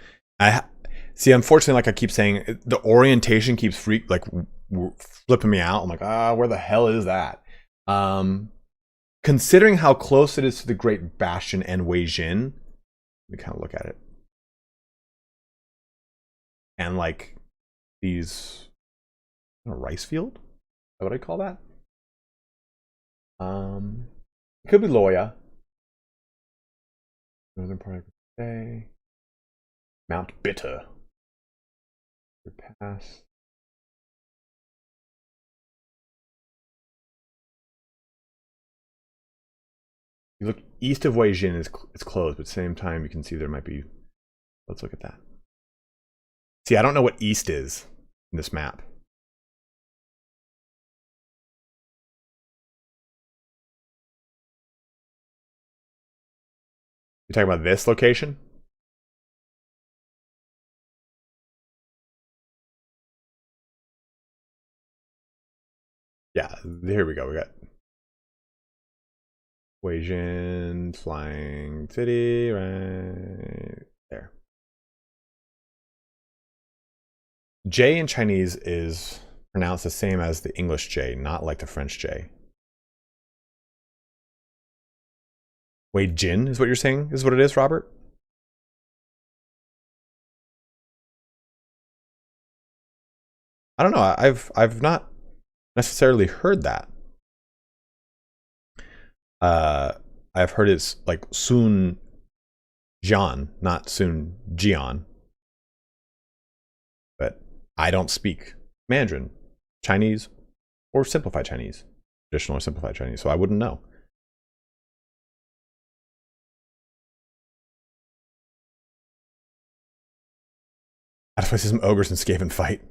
See, unfortunately, like I keep saying, the orientation keeps flipping me out. I'm like, where the hell is that? Considering how close it is to the Great Bastion and Weijin, we kind of look at it. And like these, a rice field? Is that what I call that? It could be Loya. Northern part of the day. Mount Bitter. Pass. You look east of Weijin, it's closed, but at the same time you can see there might be. Let's look at that. See, I don't know what east is in this map. You talking about this location? Yeah, here we go. We got Weijin, Flying City, right there. J in Chinese is pronounced the same as the English J, not like the French J. Weijin is what you're saying? Is what it is, Robert? I don't know. I've not necessarily heard that. I've heard it's like Sun Jian, not Sun Jian. But I don't speak Mandarin, Chinese, or simplified Chinese, traditional or simplified Chinese, so I wouldn't know. I'd play some ogres in Skaven fight.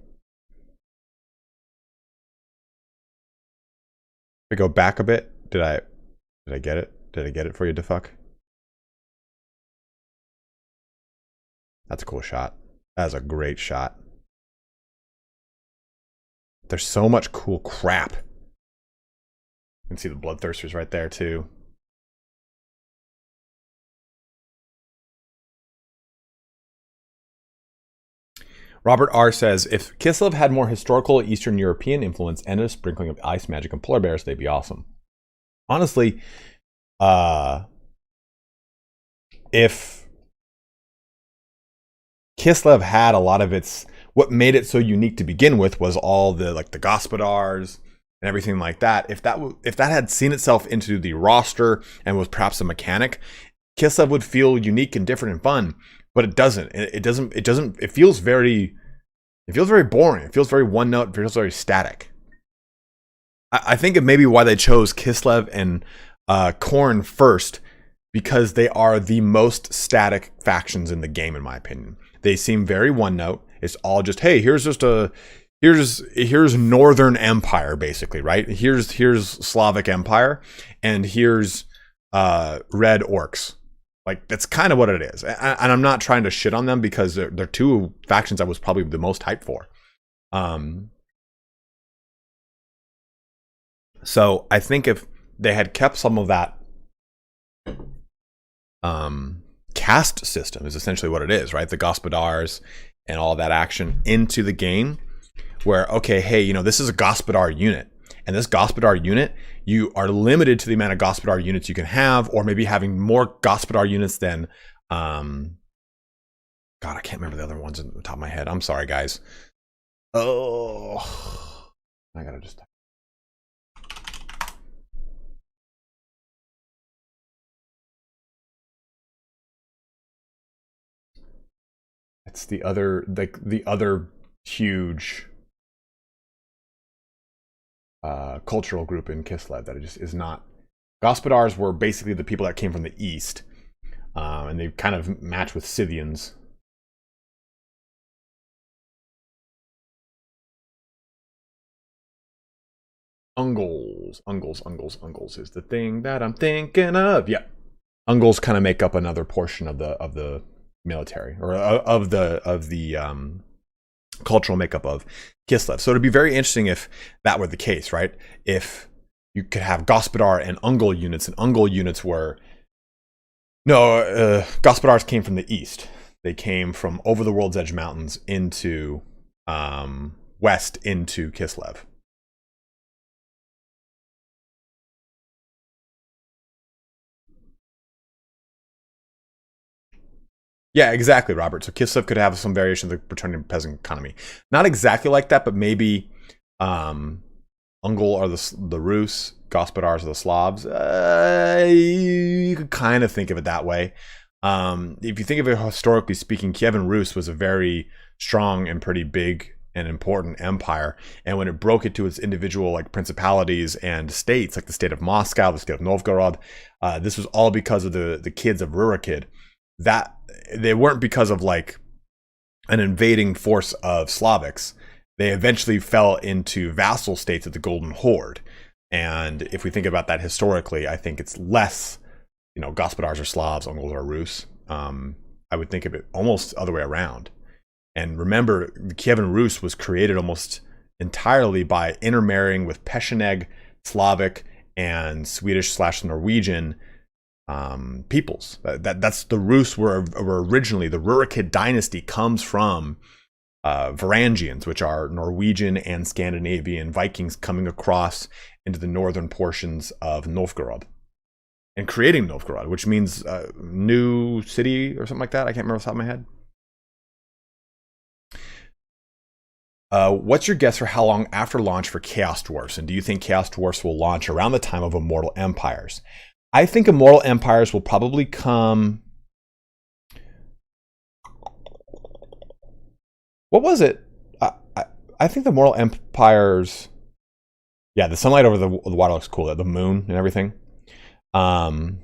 We go back a bit. Did I get it? Did I get it for you to fuck? That's a cool shot. That is a great shot. There's so much cool crap. You can see the bloodthirsters right there too. Robert R says, if Kislev had more historical Eastern European influence and a sprinkling of ice magic and polar bears, they'd be awesome. Honestly, if Kislev had a lot of its, what made it so unique to begin with was all the like the Gospodars and everything like that. If that had seen itself into the roster and was perhaps a mechanic, Kislev would feel unique and different and fun. But it doesn't. It doesn't. It feels very boring. It feels very one note. It feels very static. I think it may be why they chose Kislev and Khorne first, because they are the most static factions in the game, in my opinion. They seem very one note. It's all just, hey, here's Northern Empire, basically, right? Here's Slavic Empire, and here's Red Orcs. Like, that's kind of what it is. And I'm not trying to shit on them because they're two factions I was probably the most hyped for. So I think if they had kept some of that caste system, is essentially what it is, right? The Gospodars and all that action into the game where, okay, hey, you know, this is a Gospodar unit. And this Gospodar unit, you are limited to the amount of Gospodar units you can have, or maybe having more Gospodar units than, God, I can't remember the other ones on the top of my head. I'm sorry, guys. Oh, I gotta just. It's the other, like the other huge cultural group in Kislev that it just is not Gospodars were basically the people that came from the east, and they kind of match with Scythians. Ungles is the thing that I'm thinking of. Yeah, Ungles kind of make up another portion of the military, or of the cultural makeup of Kislev. So it'd be very interesting if that were the case, right? If you could have Gospodar and Ungol units, and Ungol units were Gospodars came from the east. They came from over the World's Edge Mountains into west into Kislev. Yeah, exactly, Robert. So Kislev could have some variation of the Bretonnian peasant economy. Not exactly like that, but maybe Ungol are the Rus, Gospodars are the Slavs. You could kind of think of it that way. If you think of it historically speaking, Kievan Rus was a very strong and pretty big and important empire. And when it broke into its individual like principalities and states, like the state of Moscow, the state of Novgorod, this was all because of the kids of Rurikid. That they weren't because of like an invading force of Slavics. They eventually fell into vassal states of the Golden Horde. And if we think about that historically, I think it's less, Gospodars are Slavs, Ungols are Rus. I would think of it almost the other way around. And remember, the Kievan Rus was created almost entirely by intermarrying with Pecheneг, Slavic, and Swedish/Norwegian peoples. That's the Rus were originally. The Rurikid dynasty comes from Varangians, which are Norwegian and Scandinavian Vikings coming across into the northern portions of Novgorod and creating Novgorod, which means new city or something like that. I can't remember off the top of my head. What's your guess for how long after launch for Chaos Dwarfs? And do you think Chaos Dwarfs will launch around the time of Immortal Empires? I think Immortal Empires will probably come... What was it? I think the Immortal Empires... Yeah, the sunlight over the water looks cool. The moon and everything. I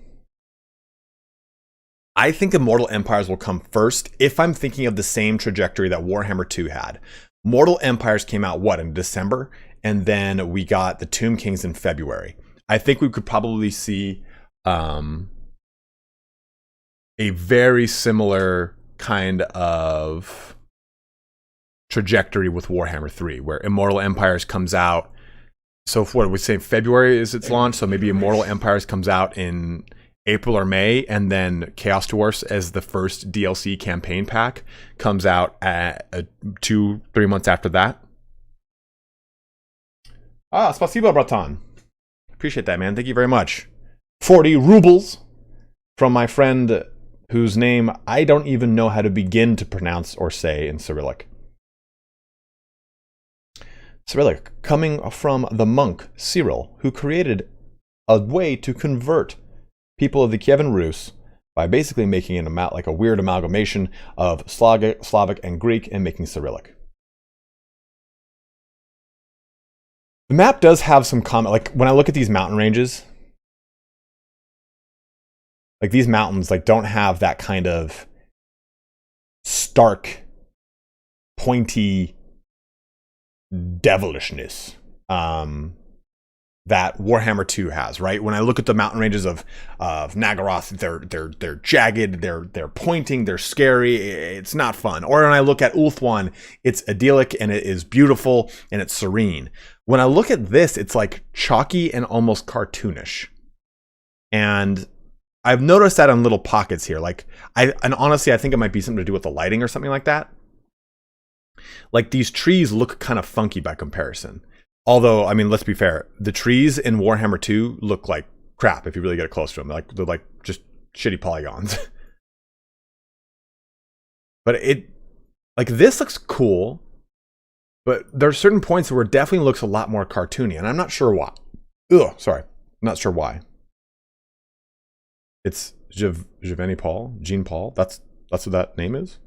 think Immortal Empires will come first if I'm thinking of the same trajectory that Warhammer 2 had. Mortal Empires came out, in December? And then we got the Tomb Kings in February. I think we could probably see a very similar kind of trajectory with Warhammer 3, where Immortal Empires comes out. So what we say, February is its launch. So maybe Immortal Empires comes out in April or May, and then Chaos Dwarfs as the first DLC campaign pack comes out at 2-3 months after that. Spasibo, Bratan. Appreciate that, man. Thank you very much. 40 rubles from my friend whose name I don't even know how to begin to pronounce or say in Cyrillic. Cyrillic, coming from the monk Cyril, who created a way to convert people of the Kievan Rus by basically making it like a weird amalgamation of Slavic and Greek and making Cyrillic. The map does have some comment, like when I look at these mountain ranges, like these mountains like don't have that kind of stark, pointy devilishness that Warhammer 2 has, right? When I look at the mountain ranges of Nagaroth, they're jagged, they're pointing, they're scary. It's not fun. Or when I look at Ulthuan, it's idyllic and it is beautiful and it's serene. When I look at this, it's like chalky and almost cartoonish. And I've noticed that on little pockets here. And honestly, I think it might be something to do with the lighting or something like that. Like these trees look kind of funky by comparison. Although, I mean, let's be fair. The trees in Warhammer 2 look like crap if you really get close to them. They're like just shitty polygons. But this looks cool. But there are certain points where it definitely looks a lot more cartoony. And I'm not sure why. I'm not sure why. It's Jean Paul. That's what that name is.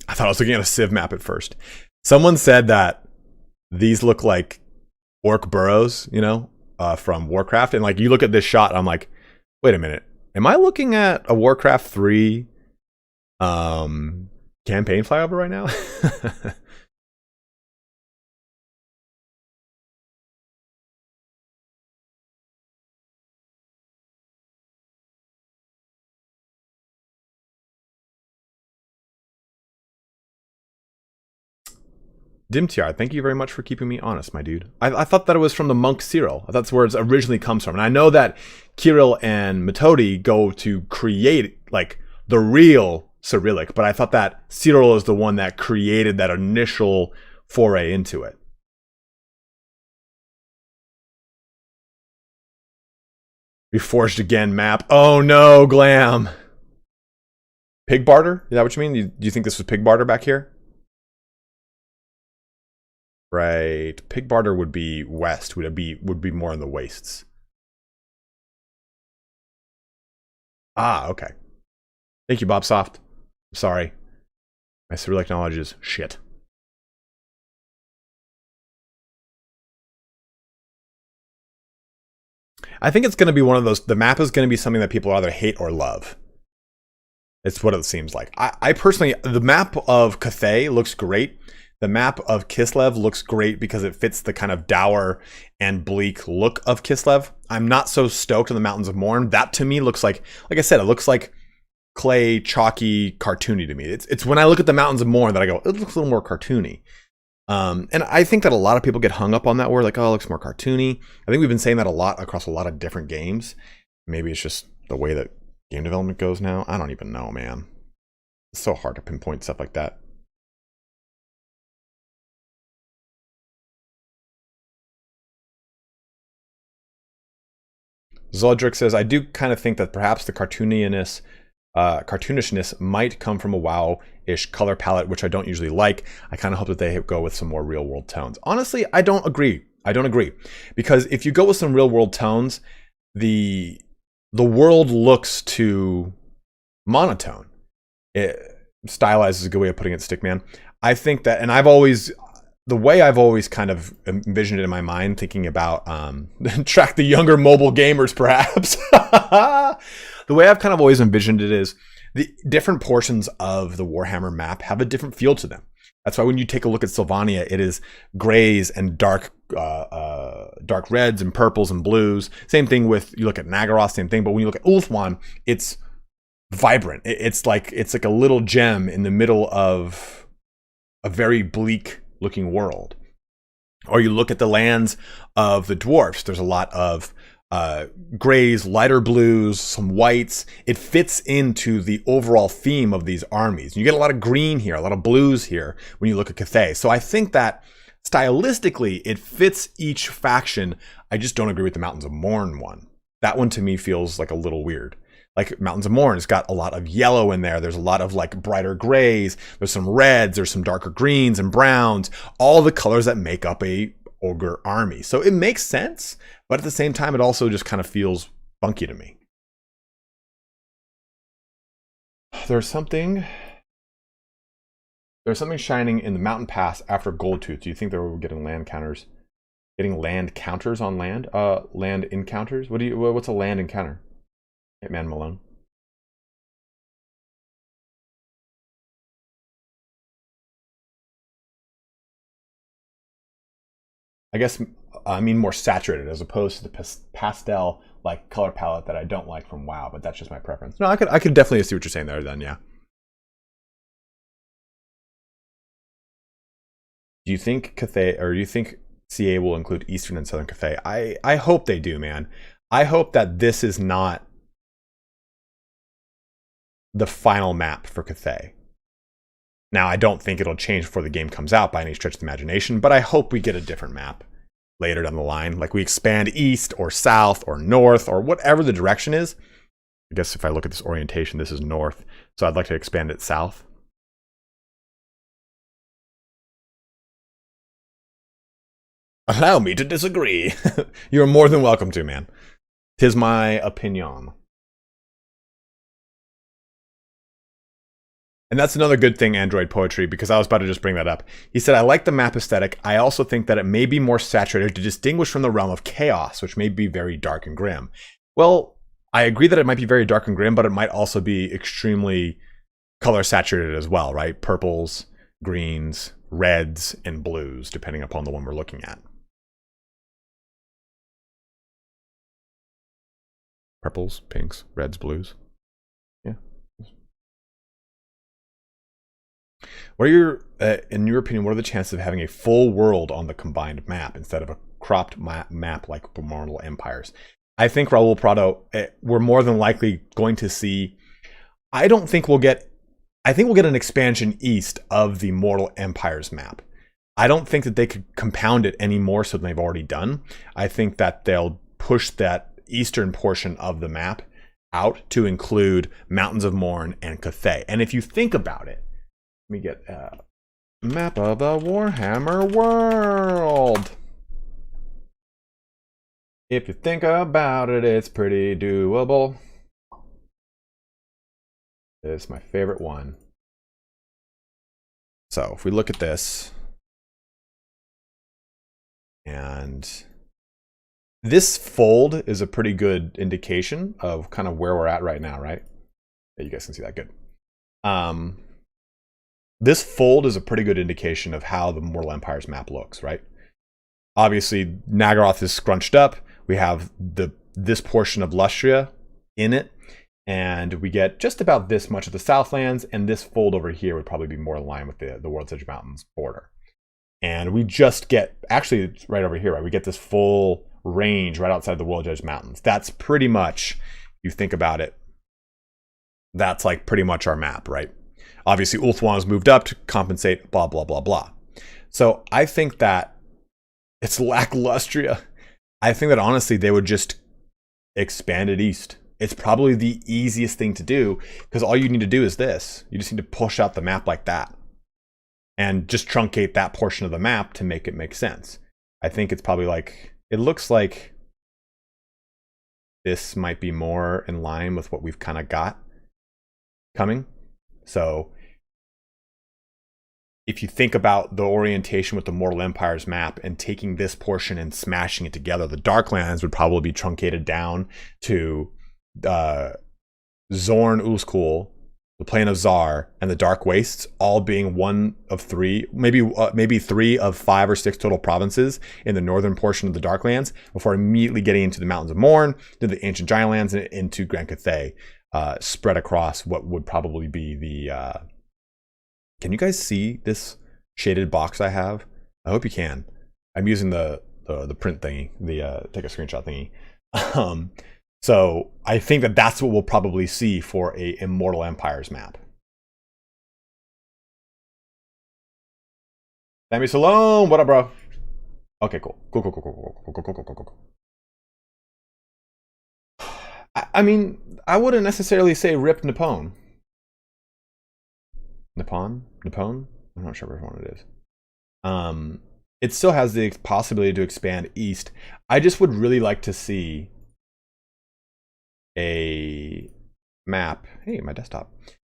I thought I was looking at a Civ map at first. Someone said that these look like orc burrows, you know, from Warcraft. And like you look at this shot, I'm like, wait a minute, am I looking at a Warcraft 3 campaign flyover right now? Dimtiar, thank you very much for keeping me honest, my dude. I thought that it was from the monk Cyril. I thought that's where it originally comes from. And I know that Kirill and Metodi go to create like the real Cyrillic, but I thought that Cyril is the one that created that initial foray into it. Reforged again map. Oh no, Glam. Pig barter? Is that what you mean? Do you think this was pig barter back here? Right. Pig barter would be west. Would be more in the wastes. Ah, okay. Thank you, Bobsoft. Sorry. My Cyrillic knowledge is shit. I think it's going to be one of those, the map is going to be something that people either hate or love. It's what it seems like. I personally, the map of Cathay looks great. The map of Kislev looks great because it fits the kind of dour and bleak look of Kislev. I'm not so stoked on the Mountains of Morn. That to me looks like I said, it looks like clay, chalky, cartoony to me. It's when I look at the Mountains of Morn that I go, it looks a little more cartoony. And I think that a lot of people get hung up on that word, like, oh, it looks more cartoony. I think we've been saying that a lot across a lot of different games. Maybe it's just the way that game development goes now. I don't even know, man. It's so hard to pinpoint stuff like that. Zoldrick says, I do kind of think that perhaps the cartoonishness might come from a WoW-ish color palette, which I don't usually like. I kind of hope that they go with some more real-world tones. Honestly, I don't agree. Because if you go with some real-world tones, the world looks too monotone. Stylized is a good way of putting it, Stickman. I think that, and the way I've always kind of envisioned it in my mind, thinking about track the younger mobile gamers, perhaps. The way I've kind of always envisioned it is the different portions of the Warhammer map have a different feel to them. That's why when you take a look at Sylvania, it is grays and dark reds and purples and blues. Same thing with, you look at Nagaroth, same thing. But when you look at Ulthuan, it's vibrant. It's like a little gem in the middle of a very bleak looking world. Or you look at the lands of the dwarfs, there's a lot of grays, lighter blues, some whites. It fits into the overall theme of these armies. You get a lot of green here, a lot of blues here when you look at Cathay. So I think that stylistically it fits each faction. I just don't agree with the Mountains of Morn one. That one to me feels like a little weird. Like Mountains of Morn has got a lot of yellow in there. There's a lot of like brighter grays. There's some reds. There's some darker greens and browns. All the colors that make up a ogre army. So it makes sense, but at the same time, it also just kind of feels funky to me. There's something shining in the mountain pass after Goldtooth. Do you think they were getting land counters? Getting land counters on land? Land encounters? What's a land encounter? Hitman Malone. I guess I mean more saturated as opposed to the pastel like color palette that I don't like from WoW, but that's just my preference. No, I could definitely see what you're saying there then, yeah. Do you think Cathay, or do you think CA will include Eastern and Southern Cathay? I hope they do, man. I hope that this is not the final map for Cathay. Now, I don't think it'll change before the game comes out by any stretch of the imagination, but I hope we get a different map later down the line. Like we expand east or south or north or whatever the direction is. I guess if I look at this orientation, this is north. So I'd like to expand it south. Allow me to disagree. You're more than welcome to, man. 'Tis my opinion. And that's another good thing, Android Poetry, because I was about to just bring that up. He said, I like the map aesthetic. I also think that it may be more saturated to distinguish from the realm of chaos, which may be very dark and grim. Well, I agree that it might be very dark and grim, but it might also be extremely color saturated as well, right? Purples, greens, reds, and blues, depending upon the one we're looking at. Purples, pinks, reds, blues. Yeah. What are your, in your opinion, what are the chances of having a full world on the combined map instead of a cropped map like Mortal Empires? I think, Raul Prado, we're more than likely going to see, I think we'll get an expansion east of the Mortal Empires map. I don't think that they could compound it any more so than they've already done. I think that they'll push that eastern portion of the map out to include Mountains of Morn and Cathay. And if you think about it, let me get a map of the Warhammer world. If you think about it, it's pretty doable. This is my favorite one. So if we look at this, and this fold is a pretty good indication of kind of where we're at right now, right? Yeah, you guys can see that good. This fold is a pretty good indication of how the Mortal Empires map looks, right? Obviously, Nagaroth is scrunched up. We have this portion of Lustria in it, and we get just about this much of the Southlands, and this fold over here would probably be more in line with the World's Edge Mountains border. And we just get, actually it's right over here, right? We get this full range right outside the World's Edge Mountains. That's pretty much, you think about it, that's like pretty much our map, right? Obviously, Ulthuan has moved up to compensate, blah, blah, blah, blah. So I think that it's lacklustria. I think that honestly, they would just expand it east. It's probably the easiest thing to do because all you need to do is this. You just need to push out the map like that and just truncate that portion of the map to make it make sense. I think it's probably like, it looks like this might be more in line with what we've kind of got coming. So if you think about the orientation with the Mortal Empires map and taking this portion and smashing it together, the Darklands would probably be truncated down to Zorn Uzkul, the Plain of Zar, and the Dark Wastes, all being one of three, maybe 3 of 5 or 6 total provinces in the northern portion of the Darklands, before immediately getting into the Mountains of Morn, to the Ancient Giantlands, and into Grand Cathay, spread across what would probably be the... Can you guys see this shaded box I have? I hope you can. I'm using the print thingy, the take a screenshot thingy. So I think that that's what we'll probably see for a Immortal Empires map. Sammy Salome, what up, bro? Okay, cool. Cool. I mean, I wouldn't necessarily say rip Nippon. Nippon? I'm not sure which one it is. It still has the possibility to expand east. I just would really like to see a map. Hey, my desktop.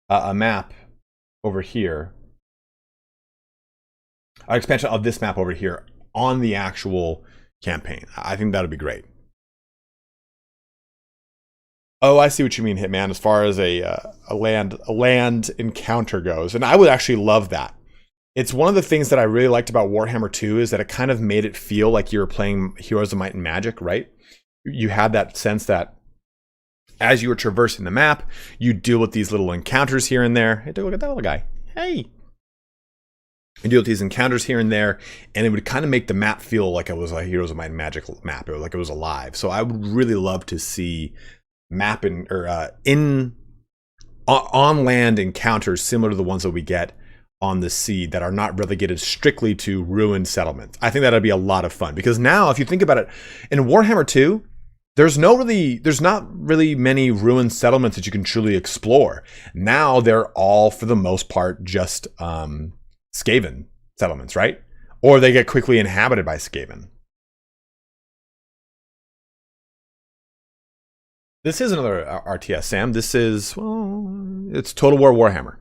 A map over here. An expansion of this map over here on the actual campaign. I think that would be great. Oh, I see what you mean, Hitman, as far as a land encounter goes. And I would actually love that. It's one of the things that I really liked about Warhammer 2 is that it kind of made it feel like you were playing Heroes of Might and Magic, right? You had that sense that as you were traversing the map, you deal with these little encounters here and there. Hey, look at that little guy. Hey. You deal with these encounters here and there, and it would kind of make the map feel like it was a Heroes of Might and Magic map. It was like it was alive. So I would really love to see mapping or on land encounters similar to the ones that we get on the sea that are not relegated strictly to ruined settlements. I think that'd be a lot of fun because now, if you think about it, in Warhammer 2, there's not really many ruined settlements that you can truly explore. Now they're all, for the most part, just Skaven settlements, right? Or they get quickly inhabited by Skaven. This is another RTS, Sam. This is, well, it's Total War Warhammer.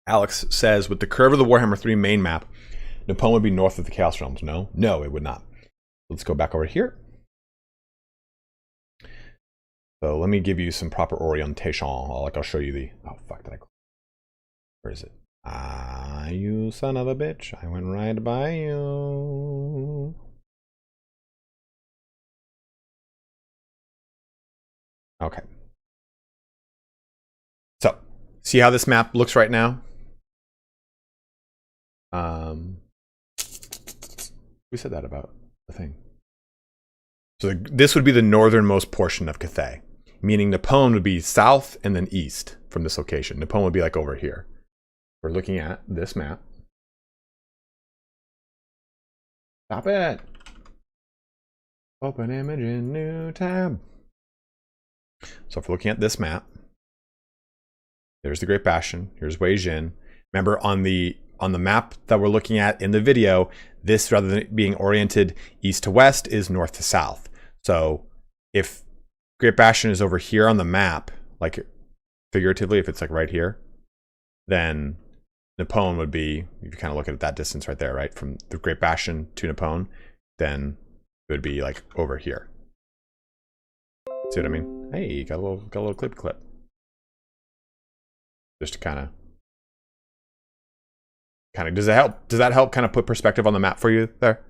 Alex says, with the curve of the Warhammer 3 main map, Nippon would be north of the Chaos Realms. No, it would not. Let's go back over here. So let me give you some proper orientation. I'll show you the... Oh, fuck, did I... Where is it? Ah, you son of a bitch. I went right by you. Okay. So, see how this map looks right now? Who said that about the thing? So this would be the northernmost portion of Cathay, meaning Nippon would be south and then east from this location. Nippon would be like over here. We're looking at this map. Stop it. Open image in new tab. So if we're looking at this map, there's the Great Bastion. Here's Wei Jin. Remember on the map that we're looking at in the video, this, rather than being oriented east to west, is north to south. So if Great Bastion is over here on the map, like figuratively, if it's like right here, then Nippon would be, if you kind of look at that distance right there, right, from the Great Bastion to Nippon, then it would be like over here. See what I mean? Hey, got a little clip. Just to kind of does that help kind of put perspective on the map for you there?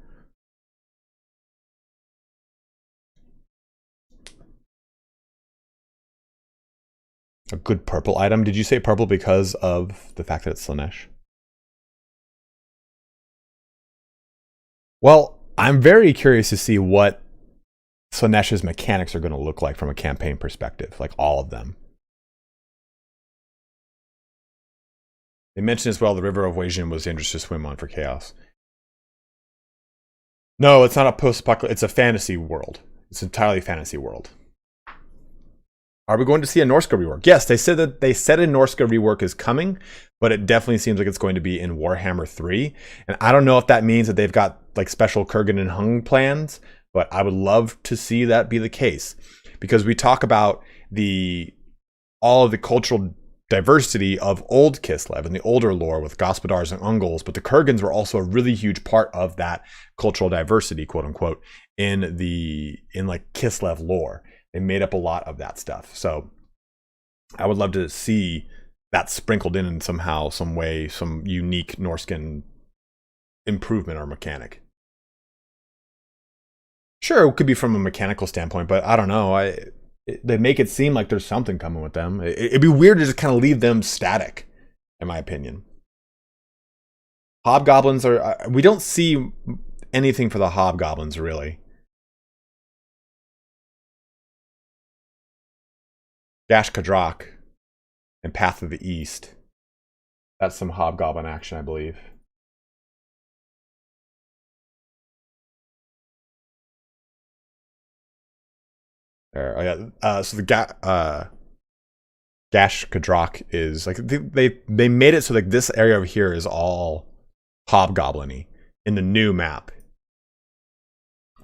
A good purple item. Did you say purple because of the fact that it's Slaanesh? Well, I'm very curious to see what Slaanesh's mechanics are going to look like from a campaign perspective, like all of them. They mentioned as well the River of Wei Jin was dangerous to swim on for Chaos. No, it's not a post-apocalyptic, it's a fantasy world. It's entirely fantasy world. Are we going to see a Norska rework? Yes, they said a Norska rework is coming, but it definitely seems like it's going to be in Warhammer 3. And I don't know if that means that they've got like special Kurgan and Hung plans, but I would love to see that be the case. Because we talk about all of the cultural diversity of old Kislev and the older lore with Gospodars and Ungals, but the Kurgans were also a really huge part of that cultural diversity, quote unquote, in like Kislev lore. They made up a lot of that stuff. So I would love to see that sprinkled in somehow, some way, some unique Norskin improvement or mechanic. Sure, it could be from a mechanical standpoint, but I don't know. They make it seem like there's something coming with them. It'd be weird to just kind of leave them static, in my opinion. Hobgoblins are... we don't see anything for the Hobgoblins, really. Gash Kadrak and Path of the East. That's some Hobgoblin action, I believe. There, oh yeah. So the Gash Kadrak is like they made it so like this area over here is all Hobgoblin-y in the new map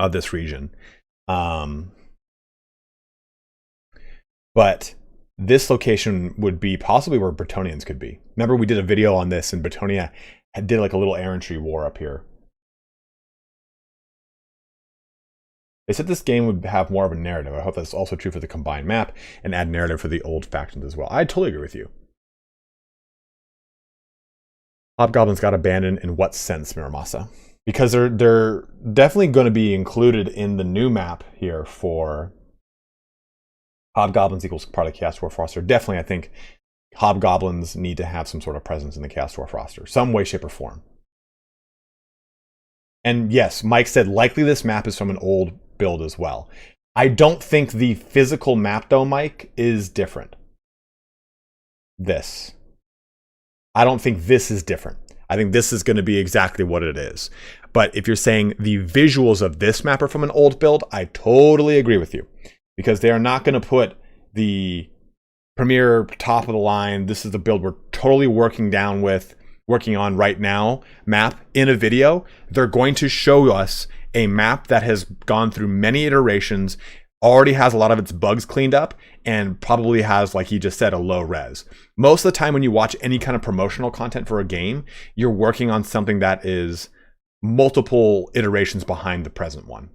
of this region. But this location would be possibly where Bretonnians could be. Remember, we did a video on this, and Bretonnia did like a little errantry war up here. They said this game would have more of a narrative. I hope that's also true for the combined map and add narrative for the old factions as well. I totally agree with you. Hobgoblins got abandoned in what sense, Miramasa? Because they're definitely going to be included in the new map here for Hobgoblins equals part of the Chaos Dwarf roster. Definitely, I think Hobgoblins need to have some sort of presence in the Chaos Dwarf roster, some way, shape, or form. And yes, Mike said likely this map is from an old build as well. I don't think the physical map, though, Mike, is different. This. I don't think this is different. I think this is going to be exactly what it is. But if you're saying the visuals of this map are from an old build, I totally agree with you. Because they are not going to put the premier top of the line, this is the build we're totally working on right now, map in a video. They're going to show us a map that has gone through many iterations, already has a lot of its bugs cleaned up and probably has, like he just said, a low res. Most of the time when you watch any kind of promotional content for a game, you're working on something that is multiple iterations behind the present one.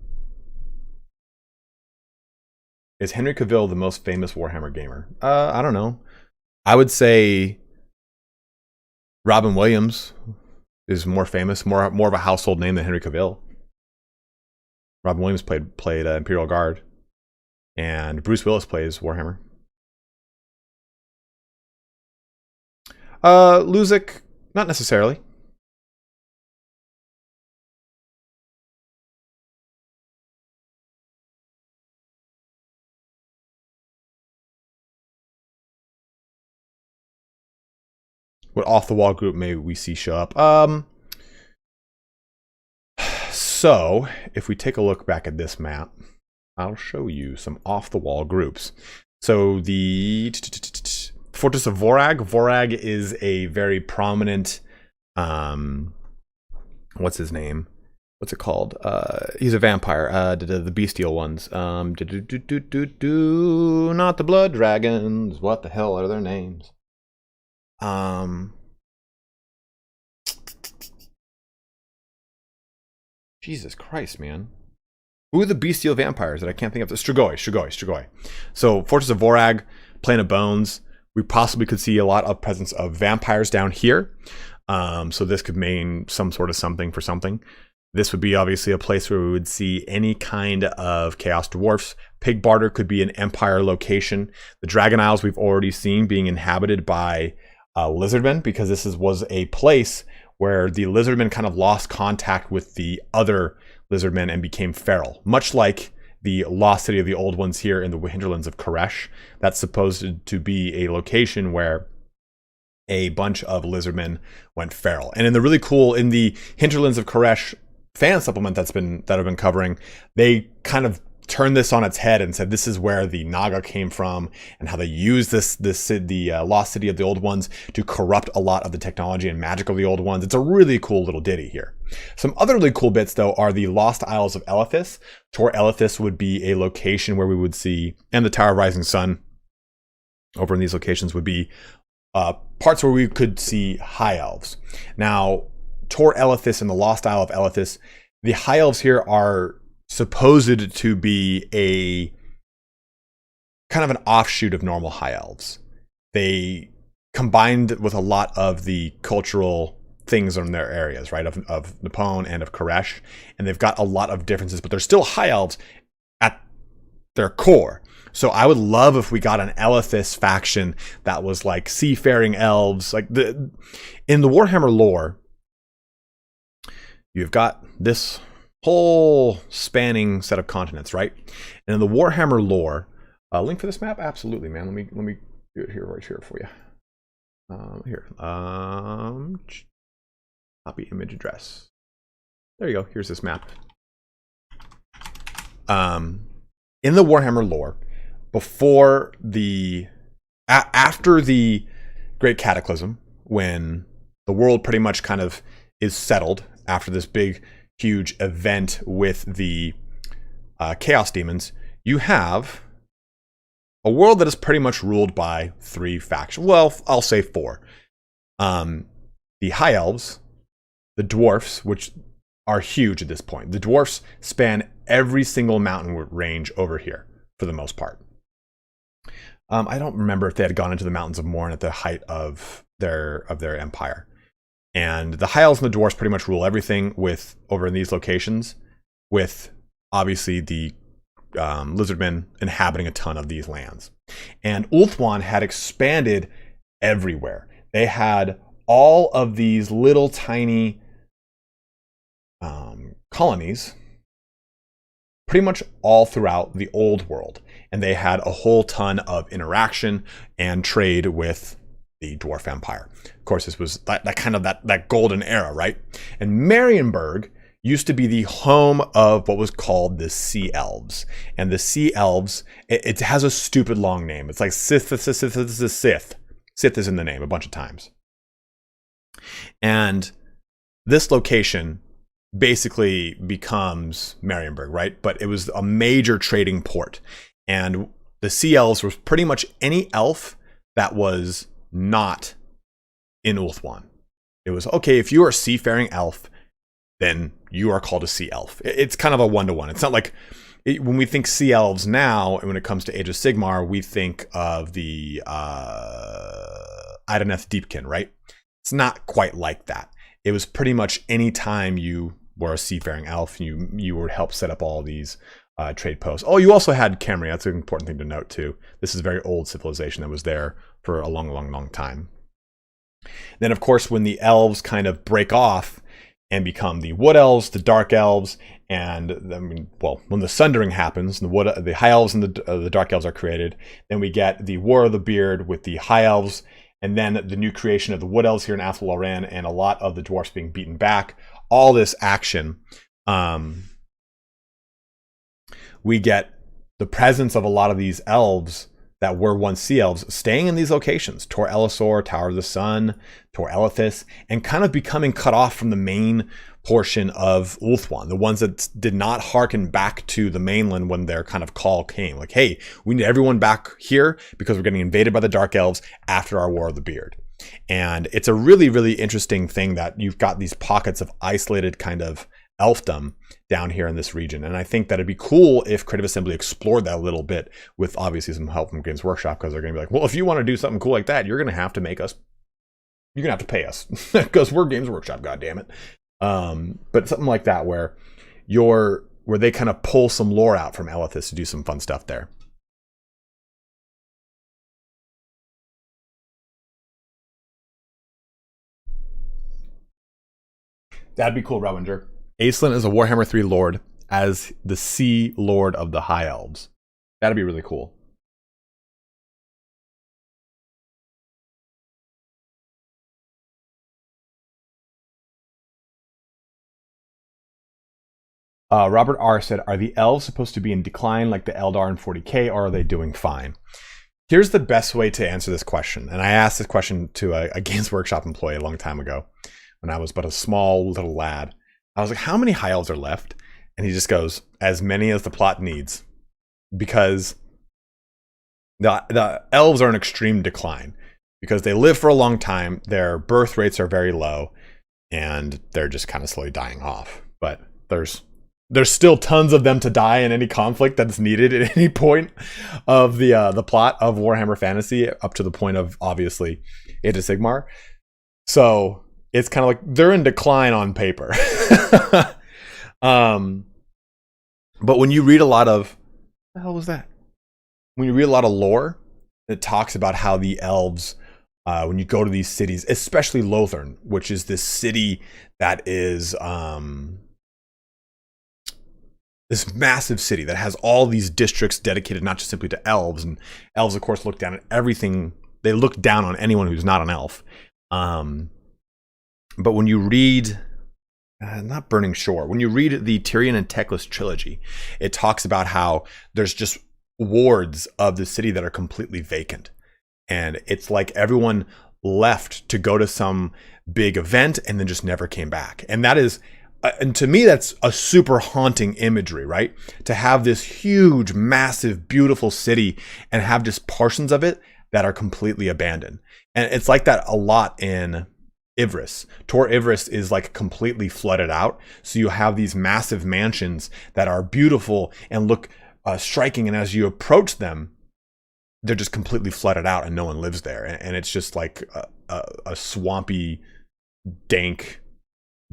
Is Henry Cavill the most famous Warhammer gamer? I don't know. I would say Robin Williams is more famous, more of a household name than Henry Cavill. Robin Williams played Imperial Guard, and Bruce Willis plays Warhammer. Luzik, not necessarily. What off-the-wall group may we see show up? So, if we take a look back at this map, I'll show you some off-the-wall groups. So the Fortress of Vorag. Vorag is a very prominent, what's his name? What's it called? He's a vampire. The bestial ones. Not the blood dragons. What the hell are their names? Jesus Christ, man. Who are the bestial vampires that I can't think of? Strigoi. So Fortress of Vorag, Plane of Bones. We possibly could see a lot of presence of vampires down here. So this could mean some sort of something for something. This would be obviously a place where we would see any kind of Chaos Dwarfs. Pig Barter could be an Empire location. The Dragon Isles we've already seen being inhabited by lizardmen, because this was a place where the lizardmen kind of lost contact with the other lizardmen and became feral, much like the lost city of the old ones here in the hinterlands of Koresh. That's supposed to be a location where a bunch of lizardmen went feral. And in the hinterlands of Koresh fan supplement that I've been covering, they kind of turned this on its head and said this is where the Naga came from, and how they used the lost city of the old ones to corrupt a lot of the technology and magic of the old ones. It's a really cool little ditty here. Some other really cool bits though are the Lost Isles of Elethis. Tor Elethis would be a location where we would see, and the Tower of Rising Sun over in these locations would be parts where we could see high elves. Now, Tor Elethis and the Lost Isle of Elethis, the high elves here are supposed to be a kind of an offshoot of normal high elves. They combined with a lot of the cultural things in their areas, right, of Nippon and of Koresh, and they've got a lot of differences, but they're still high elves at their core. So I would love if we got an Elethis faction that was like seafaring elves. Like in the Warhammer lore, you've got this whole spanning set of continents, right? And in the Warhammer lore, link for this map? Absolutely, man. Let me do it here, right here for you. Copy image address. There you go. Here's this map. In the Warhammer lore, after the Great Cataclysm, when the world pretty much kind of is settled after this big huge event with the Chaos Demons, you have a world that is pretty much ruled by 3 factions. Well, I'll say 4. The High Elves, the Dwarfs, which are huge at this point. The Dwarfs span every single mountain range over here for the most part. I don't remember if they had gone into the Mountains of Morn at the height of their empire. And the High Elves and the Dwarfs pretty much rule everything over in these locations, with obviously the lizardmen inhabiting a ton of these lands. And Ulthuan had expanded everywhere. They had all of these little tiny colonies pretty much all throughout the old world. And they had a whole ton of interaction and trade with the Dwarf Empire. Of course, this was that golden era, right? And Marienburg used to be the home of what was called the Sea Elves. And the Sea Elves, it has a stupid long name. It's like Sith. Sith is in the name a bunch of times. And this location basically becomes Marienburg, right? But it was a major trading port. And the sea elves was pretty much any elf that was not in Ulthuan. It was, okay, if you are a seafaring elf, then you are called a sea elf. It's kind of a one-to-one. It's not like when we think sea elves now, and when it comes to Age of Sigmar, we think of the Ideneth Deepkin, right? It's not quite like that. It was pretty much any time you were a seafaring elf, you would help set up all these trade posts. Oh, you also had Khemri. That's an important thing to note too. This is a very old civilization that was there for a long time. Then, of course, when the elves kind of break off and become the wood elves, the dark elves, and when the sundering happens, the high elves and the dark elves are created. Then we get the War of the Beard with the high elves, and then the new creation of the wood elves here in Athel Loran, and a lot of the dwarfs being beaten back. All this action. We get the presence of a lot of these elves that were once sea elves staying in these locations, Tor Elisor, Tower of the Sun, Tor Elithis, and kind of becoming cut off from the main portion of Ulthuan, the ones that did not hearken back to the mainland when their kind of call came. Like, hey, we need everyone back here because we're getting invaded by the Dark Elves after our War of the Beard. And it's a really, really interesting thing that you've got these pockets of isolated kind of elfdom down here in this region. And I think that it'd be cool if Creative Assembly explored that a little bit with obviously some help from Games Workshop, because they're going to be like, well, if you want to do something cool like that, you're going to have to pay us because we're Games Workshop, goddammit. But something like that where they kind of pull some lore out from Elithis to do some fun stuff there. That'd be cool, Rowinger. Aislinn is a Warhammer 3 Lord as the Sea Lord of the High Elves. That'd be really cool. Robert R. said, are the elves supposed to be in decline like the Eldar in 40k, or are they doing fine? Here's the best way to answer this question. And I asked this question to a Games Workshop employee a long time ago when I was but a small little lad. I was like, how many high elves are left? And he just goes, as many as the plot needs. Because the elves are in extreme decline. Because they live for a long time, their birth rates are very low, and they're just kind of slowly dying off. But there's still tons of them to die in any conflict that's needed at any point of the plot of Warhammer Fantasy, up to the point of, obviously, Age of Sigmar. So it's kind of like they're in decline on paper. But when you read a lot of... What the hell was that? When you read a lot of lore, it talks about how the elves, when you go to these cities, especially Lothern, which is this city that is... this massive city that has all these districts dedicated not just simply to elves, and elves, of course, look down at everything. They look down on anyone who's not an elf. But when you read, not Burning Shore, when you read the Tyrion and Teclis trilogy, it talks about how there's just wards of the city that are completely vacant. And it's like everyone left to go to some big event and then just never came back. And that is... and to me, that's a super haunting imagery, right? To have this huge, massive, beautiful city and have just portions of it that are completely abandoned. And it's like that a lot in Ivris. Tor Ivris is like completely flooded out. So you have these massive mansions that are beautiful and look striking. And as you approach them, they're just completely flooded out and no one lives there. And it's just like a swampy, dank,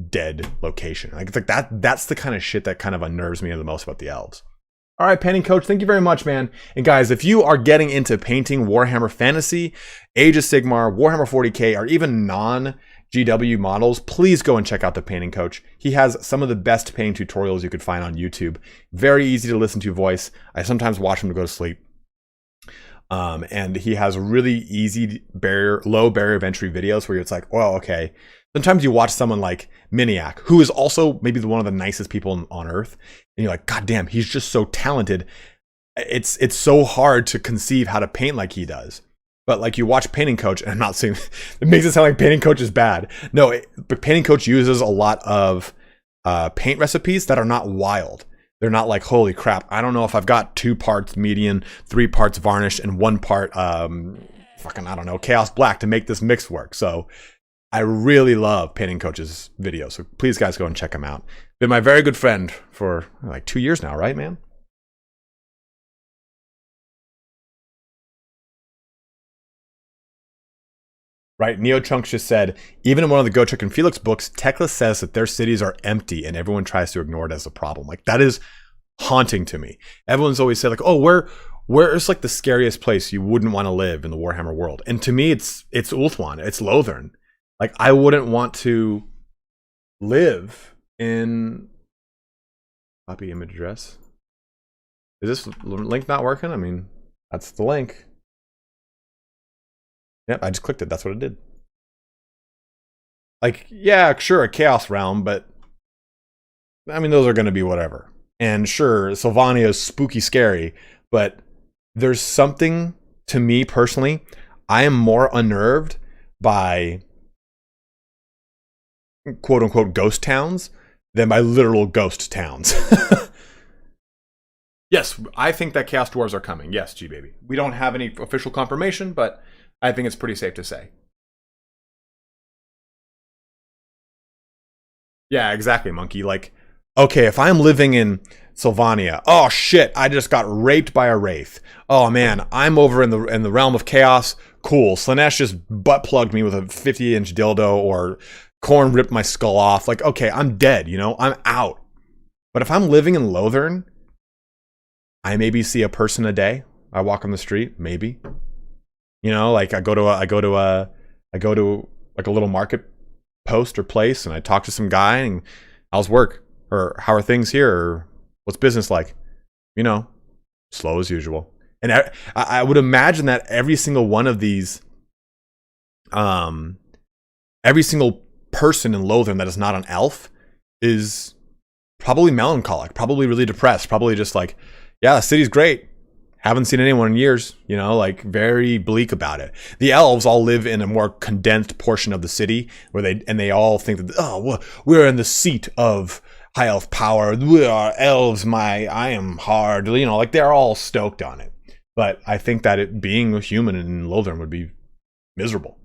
dead location. Like, it's like that's the kind of shit that kind of unnerves me the most about the elves. All right, painting coach, thank you very much, man. And guys, if you are getting into painting Warhammer Fantasy, Age of Sigmar, Warhammer 40k, or even non-GW models, please go and check out the painting coach. He has some of the best painting tutorials you could find on YouTube. Very easy to listen to voice. I sometimes watch him to go to sleep. And he has really easy low barrier of entry videos where it's like, well, okay. Sometimes you watch someone like Miniac, who is also maybe one of the nicest people on earth, and you're like, God damn, he's just so talented. It's so hard to conceive how to paint like he does. But like, you watch Painting Coach, and I'm not saying it makes it sound like Painting Coach is bad. No, but Painting Coach uses a lot of paint recipes that are not wild. They're not like, holy crap, I don't know if I've got 2 parts median, 3 parts varnish, and 1 part fucking, I don't know, chaos black to make this mix work. So I really love Painting Coach's videos. So please guys go and check him out. Been my very good friend for like 2 years now, right, man? Right, Neo Chunks just said, even in one of the Gotrek and Felix books, Tekla says that their cities are empty and everyone tries to ignore it as a problem. Like, that is haunting to me. Everyone's always said, like, oh, where is like the scariest place you wouldn't want to live in the Warhammer world? And to me, it's Ulthuan, it's Lothern. Like, I wouldn't want to live in... Copy image address. Is this link not working? I mean, that's the link. Yep, I just clicked it. That's what it did. Like, yeah, sure, a Chaos Realm, but I mean, those are going to be whatever. And sure, Sylvania is spooky scary, but there's something, to me personally, I am more unnerved by quote-unquote ghost towns than by literal ghost towns. Yes, I think that Chaos Dwarves are coming. Yes, G-Baby. We don't have any official confirmation, but I think it's pretty safe to say. Yeah, exactly, Monkey. Like, okay, if I'm living in Sylvania, oh shit, I just got raped by a wraith. Oh man, I'm over in the realm of chaos. Cool. Slanesh just butt plugged me with a 50-inch dildo, or Korn ripped my skull off. Like, okay, I'm dead, you know? I'm out. But if I'm living in Lothern, I maybe see a person a day. I walk on the street, maybe. You know, like I go to like a little market post or place, and I talk to some guy, and how's work, or how are things here, or what's business like? You know, slow as usual. And I would imagine that every single one of these, every single person in Lothern that is not an elf is probably melancholic, probably really depressed, probably just like, yeah, the city's great. Haven't seen anyone in years, you know, like very bleak about it. The elves all live in a more condensed portion of the city where they all think that, oh, we're in the seat of high elf power. We are elves. I am hard. You know, like they're all stoked on it. But I think that it being a human in Lothern would be miserable.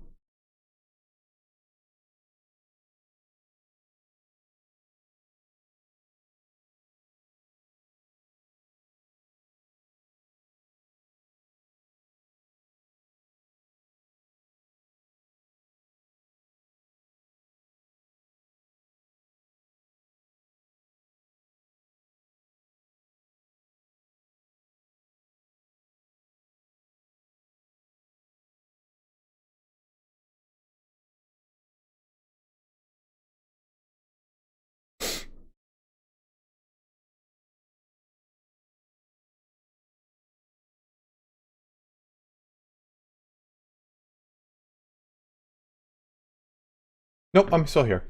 Nope, I'm still here.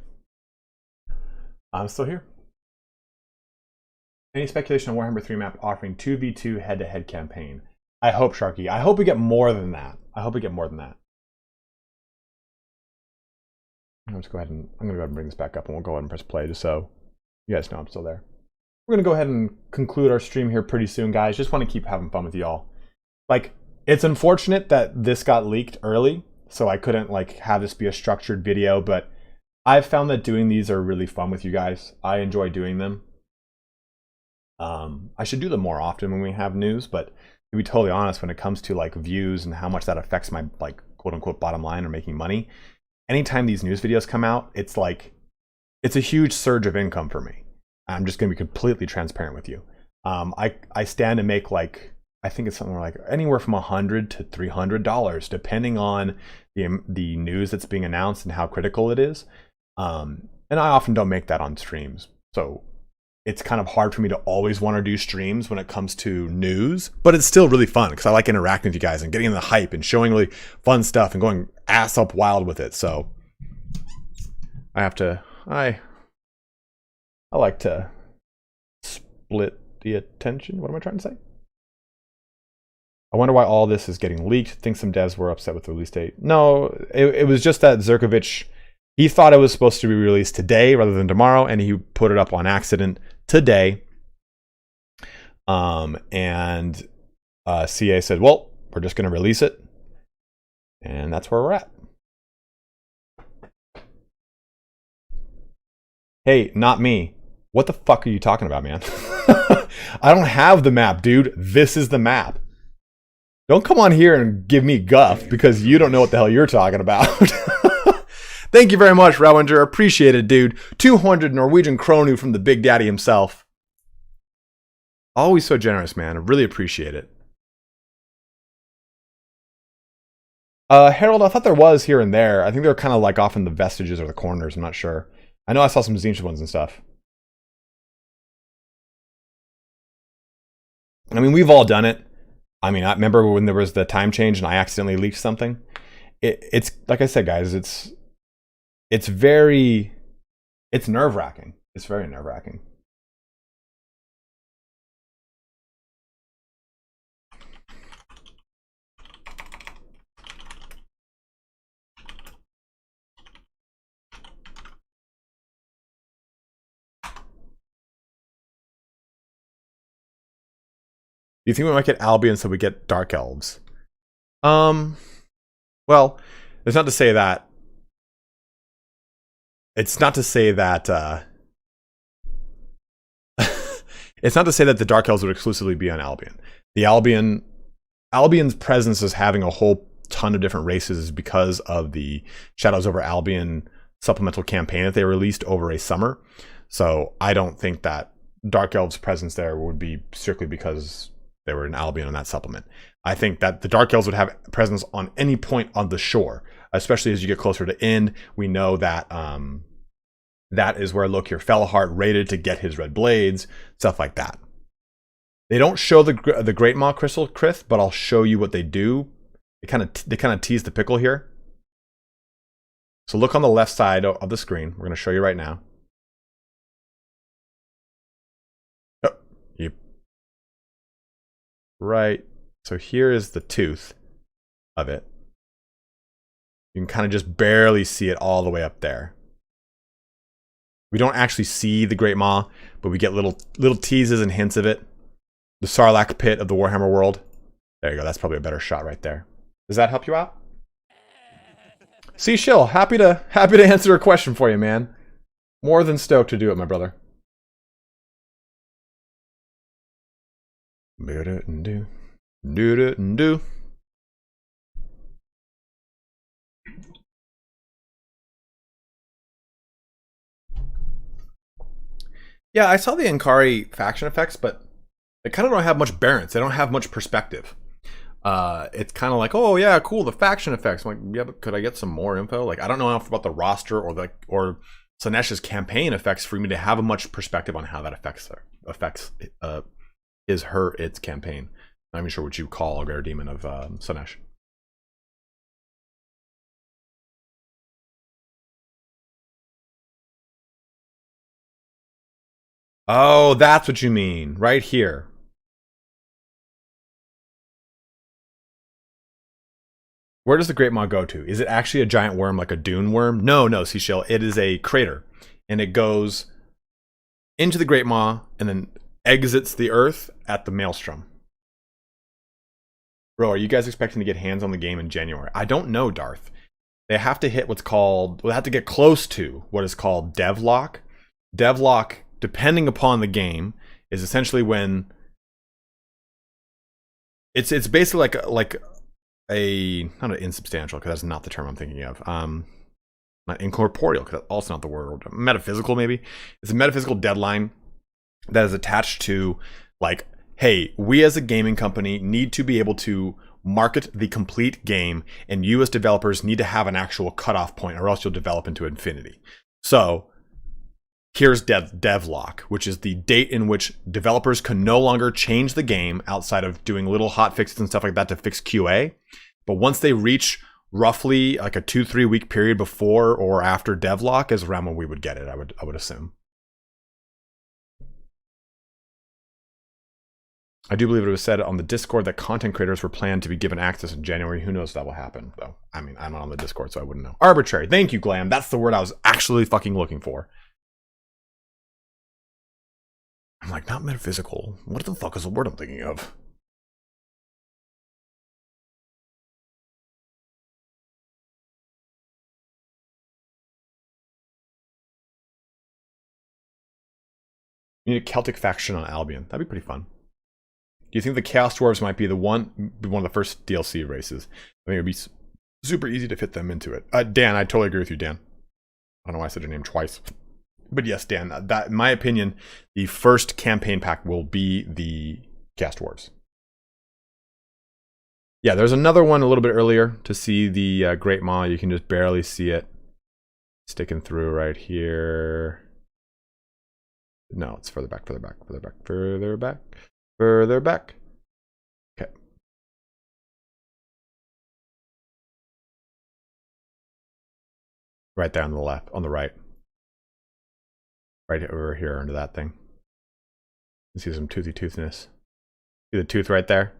I'm still here. Any speculation on Warhammer 3 map offering 2v2 head-to-head campaign? I hope, Sharky. I hope we get more than that. I'm gonna go ahead and bring this back up, and we'll go ahead and press play just so you guys know I'm still there. We're gonna go ahead and conclude our stream here pretty soon, guys. Just want to keep having fun with y'all. Like, it's unfortunate that this got leaked early, so I couldn't like have this be a structured video, but I've found that doing these are really fun with you guys. I enjoy doing them. I should do them more often when we have news, but to be totally honest, when it comes to like views and how much that affects my like quote unquote bottom line or making money, anytime these news videos come out, it's a huge surge of income for me. I'm just gonna be completely transparent with you. I stand to make like, I think it's something like anywhere from $100 to $300, depending on the news that's being announced and how critical it is. And I often don't make that on streams, so it's kind of hard for me to always want to do streams when it comes to news, but it's still really fun because I like interacting with you guys and getting in the hype and showing really fun stuff and going ass up wild with it. So I like to split the attention. What am I trying to say? I wonder why all this is getting leaked. Think some devs were upset with the release date. No, it was just that Zerkovich He thought it was supposed to be released today rather than tomorrow, and he put it up on accident today. And CA said, well, we're just going to release it. And that's where we're at. Hey, not me. What the fuck are you talking about, man? I don't have the map, dude. This is the map. Don't come on here and give me guff because you don't know what the hell you're talking about. Thank you very much, Rowinger. Appreciate it, dude. 200 Norwegian kronu from the Big Daddy himself. Always so generous, man. I really appreciate it. Harold, I thought there was here and there. I think they're kind of like off in the vestiges or the corners. I'm not sure. I know I saw some Zinch ones and stuff. I mean, we've all done it. I mean, I remember when there was the time change and I accidentally leaked something. It's like I said, guys, it's nerve-wracking. It's very nerve-wracking. Do you think we might get Albion so we get Dark Elves? Well, it's not to say that. It's not to say that. It's not to say that the Dark Elves would exclusively be on Albion. The Albion's presence as having a whole ton of different races is because of the Shadows over Albion supplemental campaign that they released over a summer. So I don't think that Dark Elves' presence there would be strictly because they were in Albion on that supplement. I think that the Dark Elves would have presence on any point on the shore, especially as you get closer to end. We know that that is where Lokir Fellheart raided to get his red blades, stuff like that. They don't show the Great Maw Crystal Krith, but I'll show you what they do. They kind of tease the pickle here. So look on the left side of the screen. We're going to show you right now. Oh, right. So here is the tooth of it. You can kind of just barely see it all the way up there. We don't actually see the Great Maw, but we get little teases and hints of it. The Sarlacc pit of the Warhammer world. There you go. That's probably a better shot right there. Does that help you out? See, Shill, happy to answer a question for you, man. More than stoked to do it, my brother. Do. Yeah, I saw the Ankari faction effects, but they kind of don't have much bearance. They don't have much perspective. It's kind of like, oh yeah, cool, the faction effects. I'm like, yeah, but could I get some more info? Like, I don't know enough about the roster or Sanesh's campaign effects for me to have a much perspective on how that affects its campaign. I'm not even sure what you call a rare demon of Sanesh. Oh, that's what you mean, right here. Where does the Great Maw go to? Is it actually a giant worm like a dune worm? No, Seashell. It is a crater. And it goes into the Great Maw and then exits the earth at the Maelstrom. Bro, are you guys expecting to get hands on the game in January? I don't know, Darth. They have to hit they have to get close to what is called devlock. Devlock, depending upon the game, is essentially when it's basically like not an insubstantial, because that's not the term I'm thinking of. Not incorporeal, because that's also not the word. Metaphysical, maybe. It's a metaphysical deadline that is attached to, like, hey, we as a gaming company need to be able to market the complete game, and you as developers need to have an actual cutoff point, or else you'll develop into infinity. So here's devlock, which is the date in which developers can no longer change the game outside of doing little hot fixes and stuff like that to fix QA. But once they reach roughly like a 2-3 week period before or after devlock is around when we would get it, I would assume. I do believe it was said on the Discord that content creators were planned to be given access in January. Who knows if that will happen, though. I mean, I'm not on the Discord, so I wouldn't know. Arbitrary. Thank you, Glam. That's the word I was actually fucking looking for. I'm like, not metaphysical. What the fuck is the word I'm thinking of? You need a Celtic faction on Albion. That'd be pretty fun. Do you think the Chaos Dwarves might be one of the first DLC races? I think it'd be super easy to fit them into it. Dan, I totally agree with you, Dan. I don't know why I said your name twice. But yes, Dan, that in my opinion, the first campaign pack will be the Chaos Dwarves. Yeah, there's another one a little bit earlier to see the Great Maw. You can just barely see it sticking through right here. No, it's further back, further back, further back, further back, further back. Okay. Right there on the left, on the right. Right over here under that thing. You see some toothiness. See the tooth right there?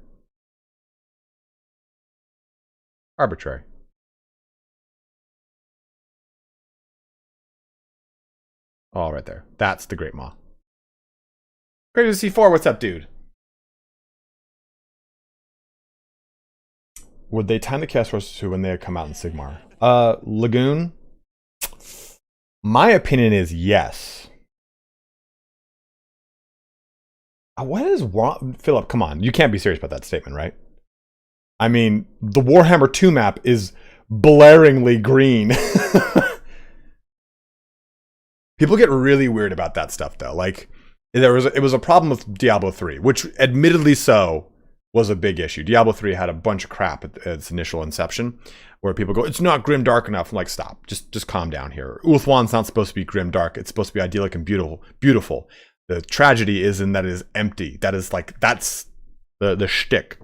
Arbitrary. Oh, right there. That's the Great Maw. Great to see 4. What's up, dude? Would they time the Chaos Forces to when they come out in Sigmar? Lagoon? My opinion is yes. What is wrong? Philip, come on. You can't be serious about that statement, right? I mean, the Warhammer 2 map is blaringly green. People get really weird about that stuff, though. Like, it was a problem with Diablo 3, which admittedly so was a big issue. Diablo 3 had a bunch of crap at its initial inception, where people go, it's not grim dark enough. I'm like, stop. Just calm down here. Ulthuan's not supposed to be grim dark. It's supposed to be idyllic and beautiful. The tragedy is in that it is empty. That is like, that's the shtick.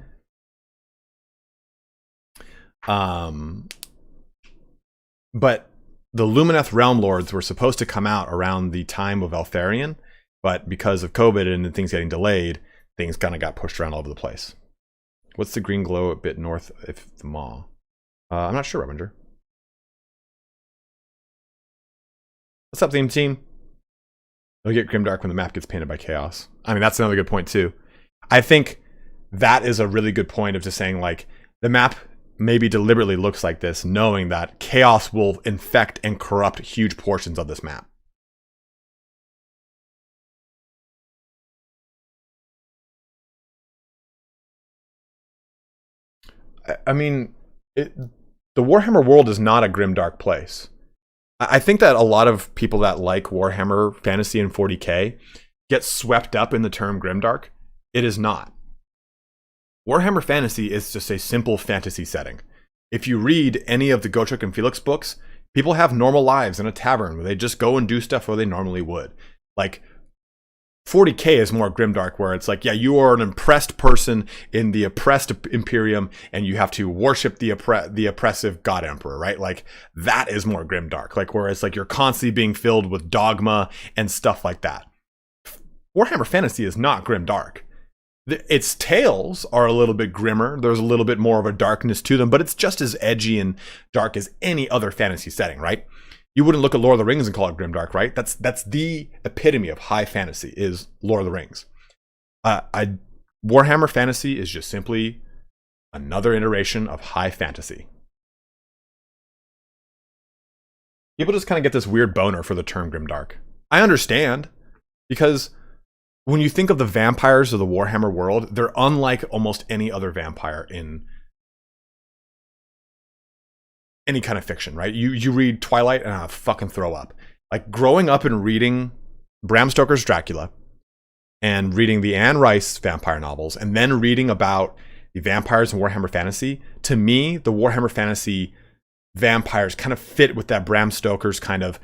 But the Lumineth Realm Lords were supposed to come out around the time of Eltharion, but because of COVID and things getting delayed, things kind of got pushed around all over the place. What's the green glow a bit north of the Maw? I'm not sure, Revenger. What's up, team? They'll get grimdark when the map gets painted by Chaos. I mean, that's another good point, too. I think that is a really good point of just saying, like, the map maybe deliberately looks like this, knowing that Chaos will infect and corrupt huge portions of this map. I mean, the Warhammer world is not a grimdark place. I think that a lot of people that like Warhammer Fantasy and 40k get swept up in the term grimdark. It is not. Warhammer Fantasy is just a simple fantasy setting. If you read any of the Gotrek and Felix books, people have normal lives in a tavern where they just go and do stuff where they normally would. Like, 40k is more grimdark, where it's like, yeah, you are an oppressed person in the oppressed Imperium, and you have to worship the oppressive God Emperor, right? Like, that is more grimdark. Like, where it's like you're constantly being filled with dogma and stuff like that. Warhammer Fantasy is not grimdark. Its tales are a little bit grimmer. There's a little bit more of a darkness to them, but it's just as edgy and dark as any other fantasy setting, right? You wouldn't look at Lord of the Rings and call it grimdark, right? That's the epitome of high fantasy, is Lord of the Rings. Warhammer Fantasy is just simply another iteration of high fantasy. People just kind of get this weird boner for the term grimdark. I understand, because when you think of the vampires of the Warhammer world, they're unlike almost any other vampire in any kind of fiction, right? You read Twilight and I fucking throw up. Like, growing up and reading Bram Stoker's Dracula and reading the Anne Rice vampire novels and then reading about the vampires in Warhammer Fantasy, to me, the Warhammer Fantasy vampires kind of fit with that Bram Stoker's kind of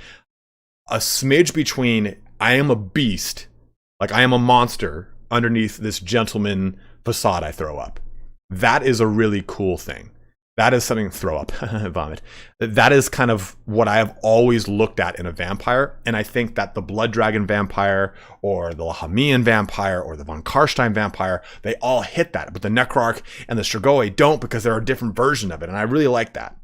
a smidge between I am a beast, like I am a monster underneath this gentleman facade I throw up. That is a really cool thing. That is something, throw up, vomit. That is kind of what I have always looked at in a vampire. And I think that the Blood Dragon vampire or the Lahamian vampire or the Von Karstein vampire, they all hit that. But the Necrarch and the Strigoi don't, because they're a different version of it. And I really like that.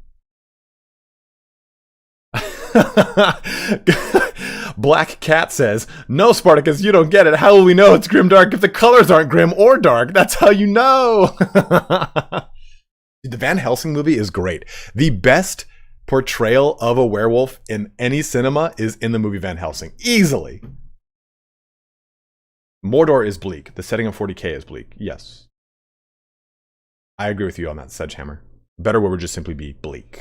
Black Cat says, no, Spartacus, you don't get it. How will we know it's grimdark if the colors aren't grim or dark? That's how you know. The Van Helsing movie is great. The best portrayal of a werewolf in any cinema is in the movie Van Helsing. Easily. Mordor is bleak. The setting of 40K is bleak. Yes. I agree with you on that, Sedgehammer. Better word would just simply be bleak.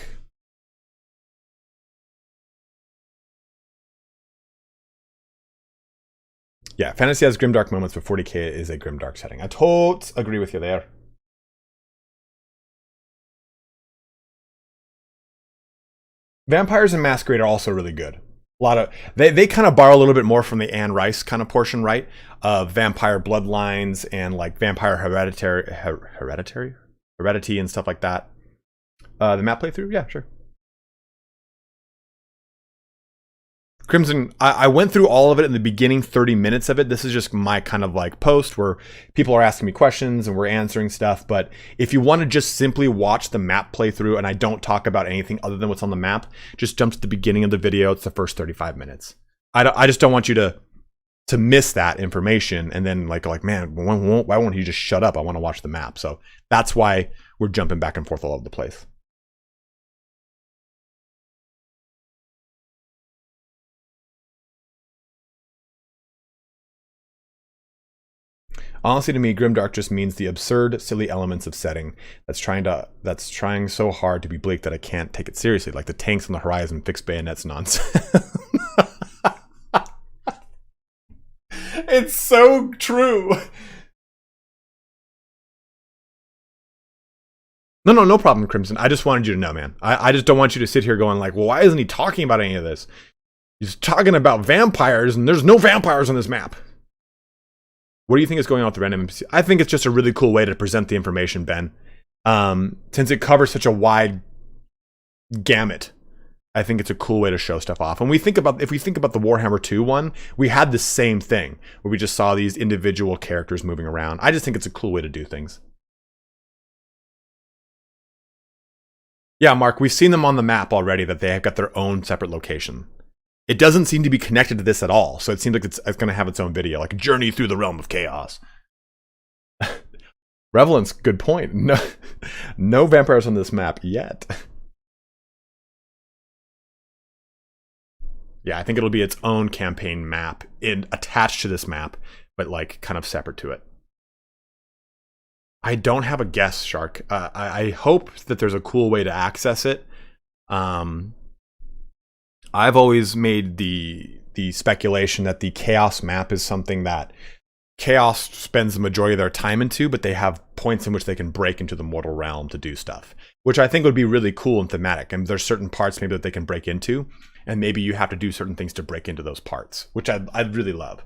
Yeah, fantasy has grimdark moments, but 40K is a grimdark setting. I totally agree with you there. Vampires and Masquerade are also really good. A lot of they kind of borrow a little bit more from the Anne Rice kind of portion, right? Of vampire bloodlines and like vampire heredity and stuff like that. The map playthrough, yeah, sure. Crimson, I went through all of it in the beginning 30 minutes of it. This is just my kind of like post where people are asking me questions and we're answering stuff. But if you want to just simply watch the map playthrough and I don't talk about anything other than what's on the map, just jump to the beginning of the video. It's the first 35 minutes. I just don't want you to miss that information and then like man, why won't he just shut up? I want to watch the map. So that's why we're jumping back and forth all over the place. Honestly, to me, grimdark just means the absurd, silly elements of setting that's trying so hard to be bleak that I can't take it seriously, like the tanks on the horizon, fixed bayonets nonsense. It's so true. No problem, Crimson. I just wanted you to know, man. I just don't want you to sit here going like, well, why isn't he talking about any of this? He's talking about vampires, and there's no vampires on this map. What do you think is going on with the random NPC? I think it's just a really cool way to present the information, Ben. Since it covers such a wide gamut, I think it's a cool way to show stuff off. And if we think about the Warhammer 2 one, we had the same thing where we just saw these individual characters moving around. I just think it's a cool way to do things. Yeah, Mark, we've seen them on the map already that they have got their own separate location. It doesn't seem to be connected to this at all, so it seems like it's going to have its own video, like a journey through the realm of chaos. Revelance, good point. No vampires on this map yet. Yeah, I think it'll be its own campaign map attached to this map, but like kind of separate to it. I don't have a guess, Shark. I hope that there's a cool way to access it. I've always made the speculation that the Chaos map is something that Chaos spends the majority of their time into, but they have points in which they can break into the mortal realm to do stuff, which I think would be really cool and thematic. And there's certain parts maybe that they can break into, and maybe you have to do certain things to break into those parts, which I'd really love.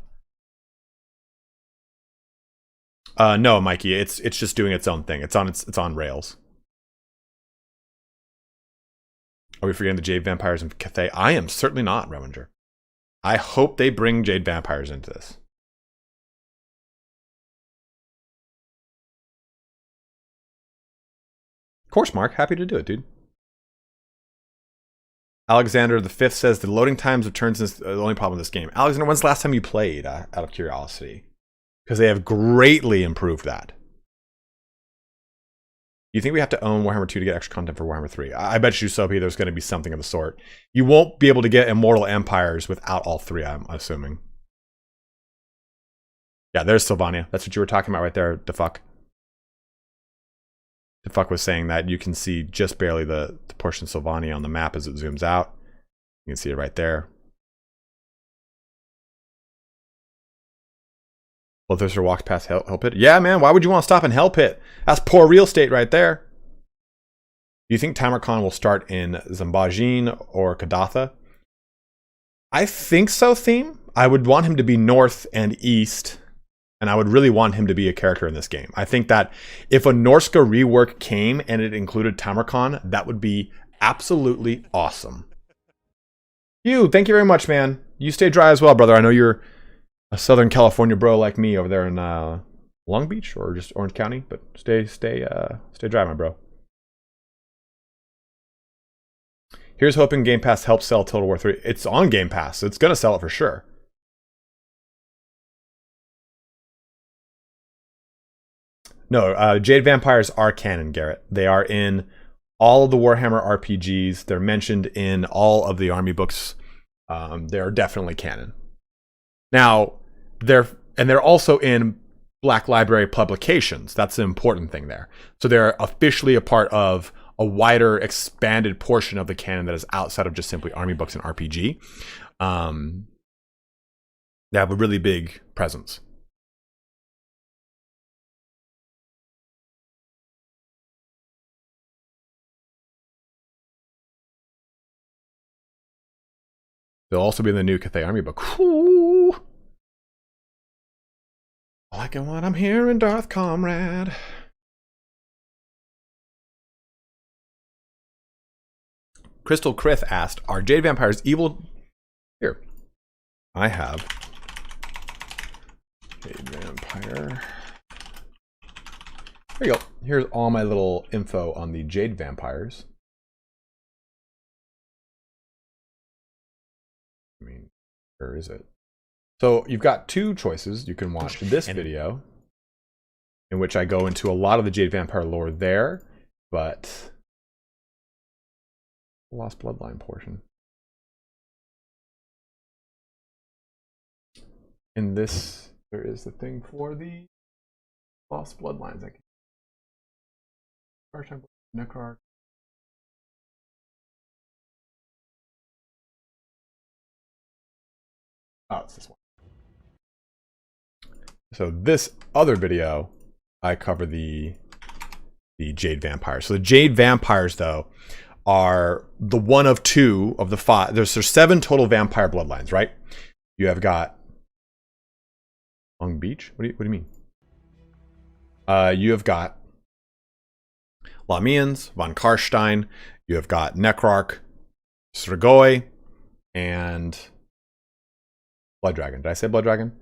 No, Mikey, it's just doing its own thing. It's on rails. Are we forgetting the Jade Vampires in Cathay? I am certainly not, Reminger. I hope they bring Jade Vampires into this. Of course, Mark. Happy to do it, dude. Alexander the Fifth says the loading times of turns is the only problem with this game. Alexander, when's the last time you played, out of curiosity? Because they have greatly improved that. You think we have to own Warhammer 2 to get extra content for Warhammer 3? I bet you, Soapy, there's going to be something of the sort. You won't be able to get Immortal Empires without all three, I'm assuming. Yeah, there's Sylvania. That's what you were talking about right there, DeFuck. DeFuck was saying that you can see just barely the portion of Sylvania on the map as it zooms out. You can see it right there. Well, there's her walks past Hell Pit. Yeah, man, why would you want to stop in Hell Pit? That's poor real estate right there. Do you think Tamarkon will start in Zambajin or Kadatha? I think so, Theme. I would want him to be north and east. And and I would really want him to be a character in this game. I think that if a Norska rework came and it included Tamarkon, that would be absolutely awesome. Thank you very much, man. You stay dry as well, brother. I know you're a Southern California bro like me over there in Long Beach or just Orange County, but stay dry, my bro. Here's hoping Game Pass helps sell Total War 3. It's on Game Pass. It's gonna sell it for sure. No, Jade Vampires are canon, Garrett. They are in all of the Warhammer RPGs. They're mentioned in all of the army books. They're definitely canon. Now, they're also in Black Library publications. That's the important thing there. So they're officially a part of a wider, expanded portion of the canon that is outside of just simply army books and RPG. They have a really big presence. They'll also be in the new Cathay Army book. Ooh. Liking what I'm hearing, Darth Comrade. Crystal Krith asked, are Jade Vampires evil? Here. I have Jade Vampire. There you go. Here's all my little info on the Jade Vampires. I mean, where is it? So you've got two choices. You can watch this video, in which I go into a lot of the Jade Vampire lore there, but Lost Bloodline portion. In this, there is the thing for the Lost Bloodlines. I can Necrarch. Oh, it's this one. So this other video, I cover the Jade Vampires. So the Jade Vampires, though, are the one of two of the five. There's 7 total vampire bloodlines, right? You have got Long Beach. What do you mean? You have got Lamians, von Karstein. You have got Necrarch, Strigoi, and Blood Dragon. Did I say Blood Dragon?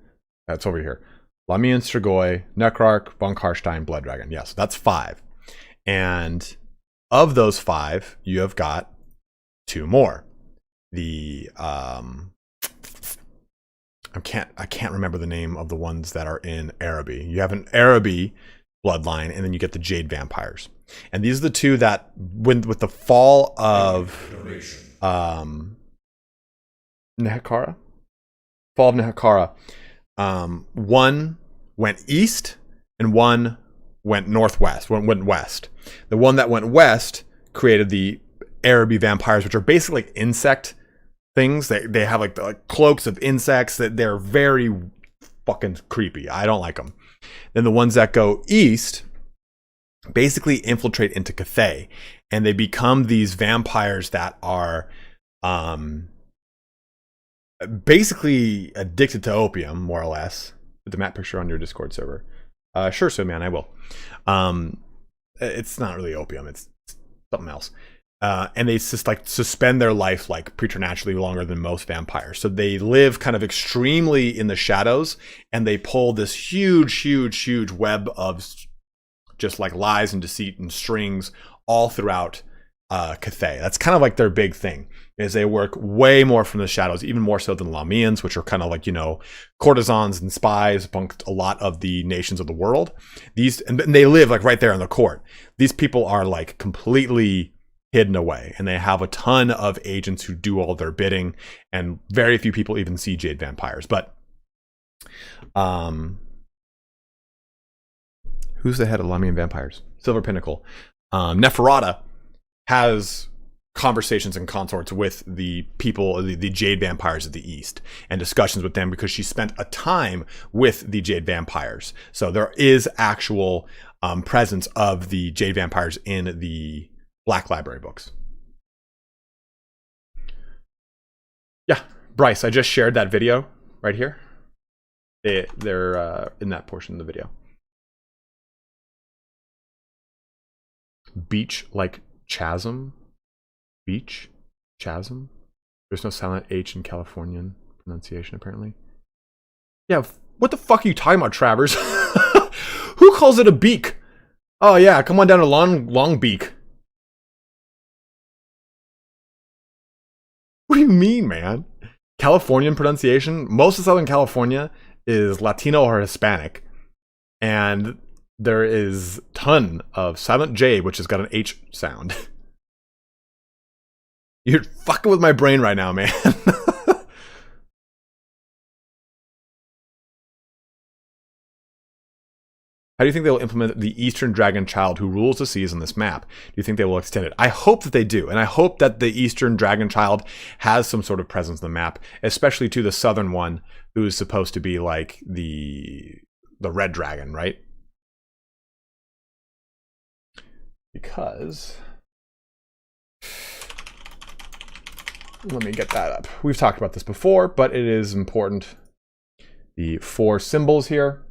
That's over here. Lamian, Strigoi, Necrarch, von Karstein, Blood Dragon. Yes, that's 5. And of those 5, you have got 2 more. The I can't remember the name of the ones that are in Araby. You have an Araby bloodline, and then you get the Jade Vampires. And these are the 2 that, with the fall of Nehekara, one went east and one went northwest, went west. The one that went west created the Araby vampires, which are basically like insect things. They have like cloaks of insects that they're very fucking creepy. I don't like them. Then the ones that go east basically infiltrate into Cathay, and they become these vampires that are basically addicted to opium, more or less. Put the map picture on your Discord server. Sure, so man, I will. It's not really opium; it's something else. And they just like suspend their life like preternaturally longer than most vampires. So they live kind of extremely in the shadows, and they pull this huge web of just like lies and deceit and strings all throughout Cathay. That's kind of like their big thing, is they work way more from the shadows, even more so than Lamians, which are kind of like, you know, courtesans and spies amongst a lot of the nations of the world. And they live like right there in the court. These people are like completely hidden away, and they have a ton of agents who do all their bidding, and very few people even see Jade Vampires. But who's the head of Lamian Vampires? Silver Pinnacle. Neferata has conversations and consorts with the people, the Jade Vampires of the East, and discussions with them because she spent a time with the Jade Vampires. So there is actual presence of the Jade Vampires in the Black Library books. Yeah, Bryce, I just shared that video right here. They're in that portion of the video. Beach like chasm. Beach? Chasm? There's no silent H in Californian pronunciation, apparently. Yeah, what the fuck are you talking about, Travers? Who calls it a beak? Oh yeah, come on down to Long Beak. What do you mean, man? Californian pronunciation? Most of Southern California is Latino or Hispanic. And there is ton of silent J, which has got an H sound. You're fucking with my brain right now, man. How do you think they will implement the Eastern Dragon Child who rules the seas on this map? Do you think they will extend it? I hope that they do. And I hope that the Eastern Dragon Child has some sort of presence on the map, especially to the southern one, who is supposed to be like the red dragon, right? Because... let me get that up. We've talked about this before, but it is important. The 4 symbols here.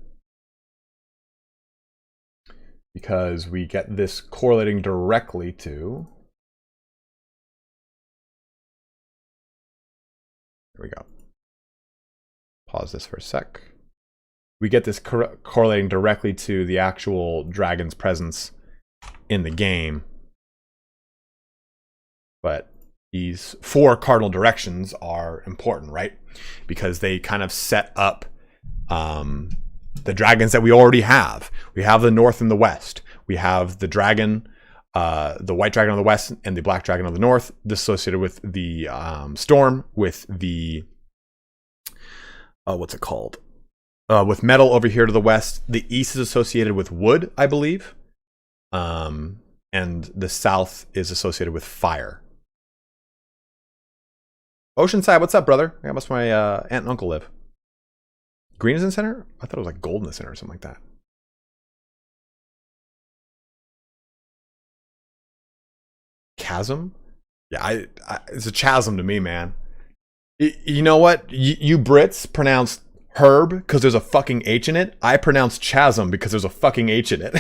Because we get this correlating directly to... There we go. Pause this for a sec. We get this correlating directly to the actual dragon's presence in the game. But these 4 cardinal directions are important, right? Because they kind of set up the dragons that we already have. We have the north and the west. We have the dragon, the white dragon on the west and the black dragon on the north. This is associated with the storm, with the, what's it called? With metal over here to the west. The east is associated with wood, I believe. And the south is associated with fire. Oceanside, what's up, brother? I must my aunt and uncle live. Green is in center? I thought it was like gold in the center or something like that. Chasm? Yeah, it's a chasm to me, man. You know what? You Brits pronounce herb because there's a fucking H in it. I pronounce chasm because there's a fucking H in it.